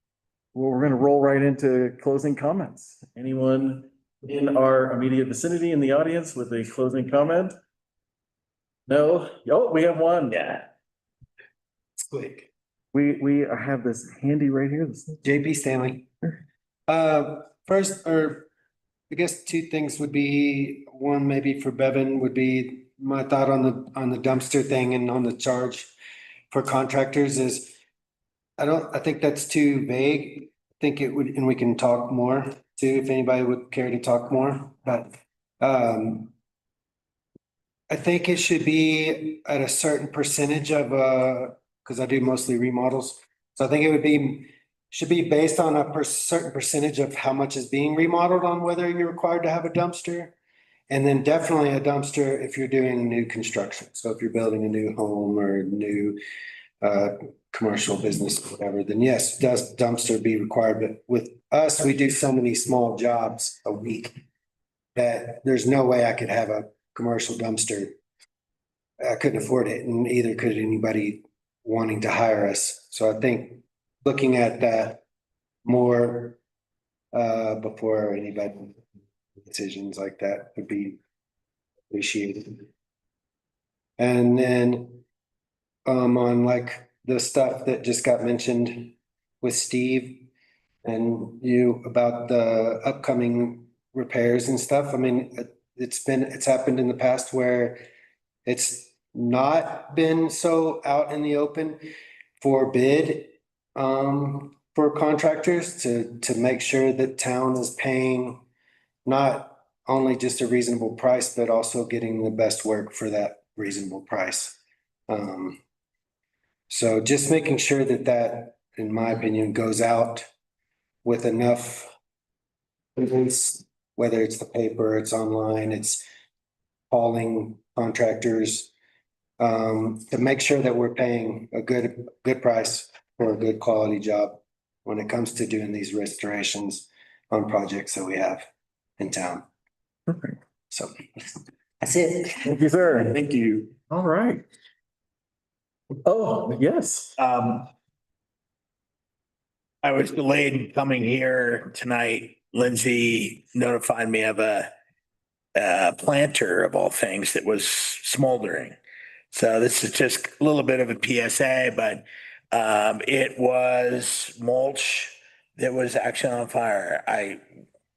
we're gonna roll right into closing comments. Anyone in our immediate vicinity in the audience with a closing comment? No? Oh, we have one. Yeah. It's quick. We have this handy right here. JP Stanley. First, or I guess 2 things would be, one maybe for Bevan would be my thought on the dumpster thing and on the charge for contractors is I think that's too vague. I think it would, and we can talk more too, if anybody would care to talk more, but I think it should be at a certain percentage of because I do mostly remodels. So I think it should be based on a certain percentage of how much is being remodeled on whether you're required to have a dumpster. And then definitely a dumpster if you're doing new construction. So if you're building a new home or new commercial business or whatever, then yes, does dumpster be required? But with us, we do so many small jobs a week that there's no way I could have a commercial dumpster. I couldn't afford it, and either could anybody wanting to hire us. So I think looking at that more before anybody decisions like that would be appreciated. And then on like the stuff that just got mentioned with Steve and you about the upcoming repairs and stuff. I mean, it's happened in the past where it's not been so out in the open for bid for contractors to make sure that town is paying not only just a reasonable price, but also getting the best work for that reasonable price. So just making sure that, in my opinion, goes out with enough, whether it's the paper, it's online, it's calling contractors, to make sure that we're paying a good price for a good quality job when it comes to doing these restorations on projects that we have in town. Perfect. So that's it. Thank you, sir. Thank you. All right. Oh, yes. I was delayed coming here tonight. Lindsay notified me of a planter of all things that was smoldering. So this is just a little bit of a PSA, but it was mulch that was actually on fire.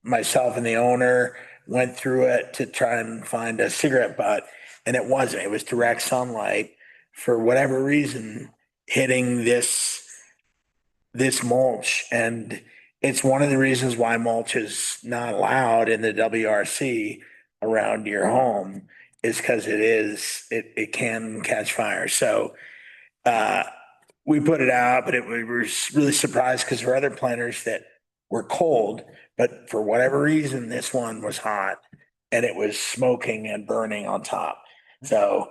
Myself and the owner went through it to try and find a cigarette butt, and it wasn't. It was direct sunlight for whatever reason hitting this mulch. And it's one of the reasons why mulch is not allowed in the WRC around your home, is because it can catch fire. So we put it out, but we were really surprised because there were other planters that were cold, but for whatever reason, this one was hot and it was smoking and burning on top. So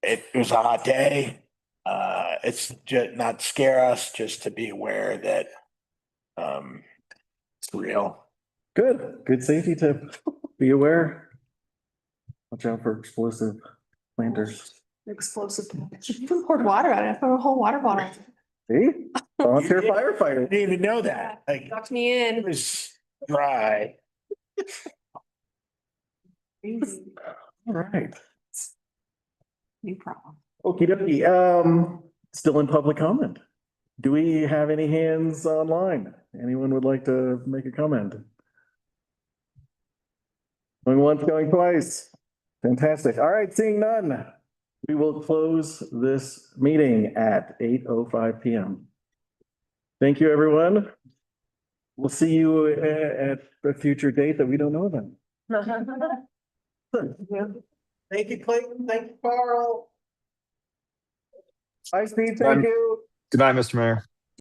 it was a hot day. It's just not to scare us, just to be aware that it's real. Good safety tip. Be aware. Watch out for explosive planters. Explosive. You poured water on it. I put a whole water bottle. See? Volunteer firefighter. I didn't even know that. Like, Knocked me in. it was dry. All right. New problem. Okie dokie. Still in public comment. Do we have any hands online? Anyone would like to make a comment? Going once, going twice. Fantastic. All right, seeing none. We will close this meeting at 8:05 PM. Thank you, everyone. We'll see you at a future date that we don't know about. Thank you, Clayton. Thank you, Carl. Hi, Steve. Thank you. Good night, Mr. Mayor.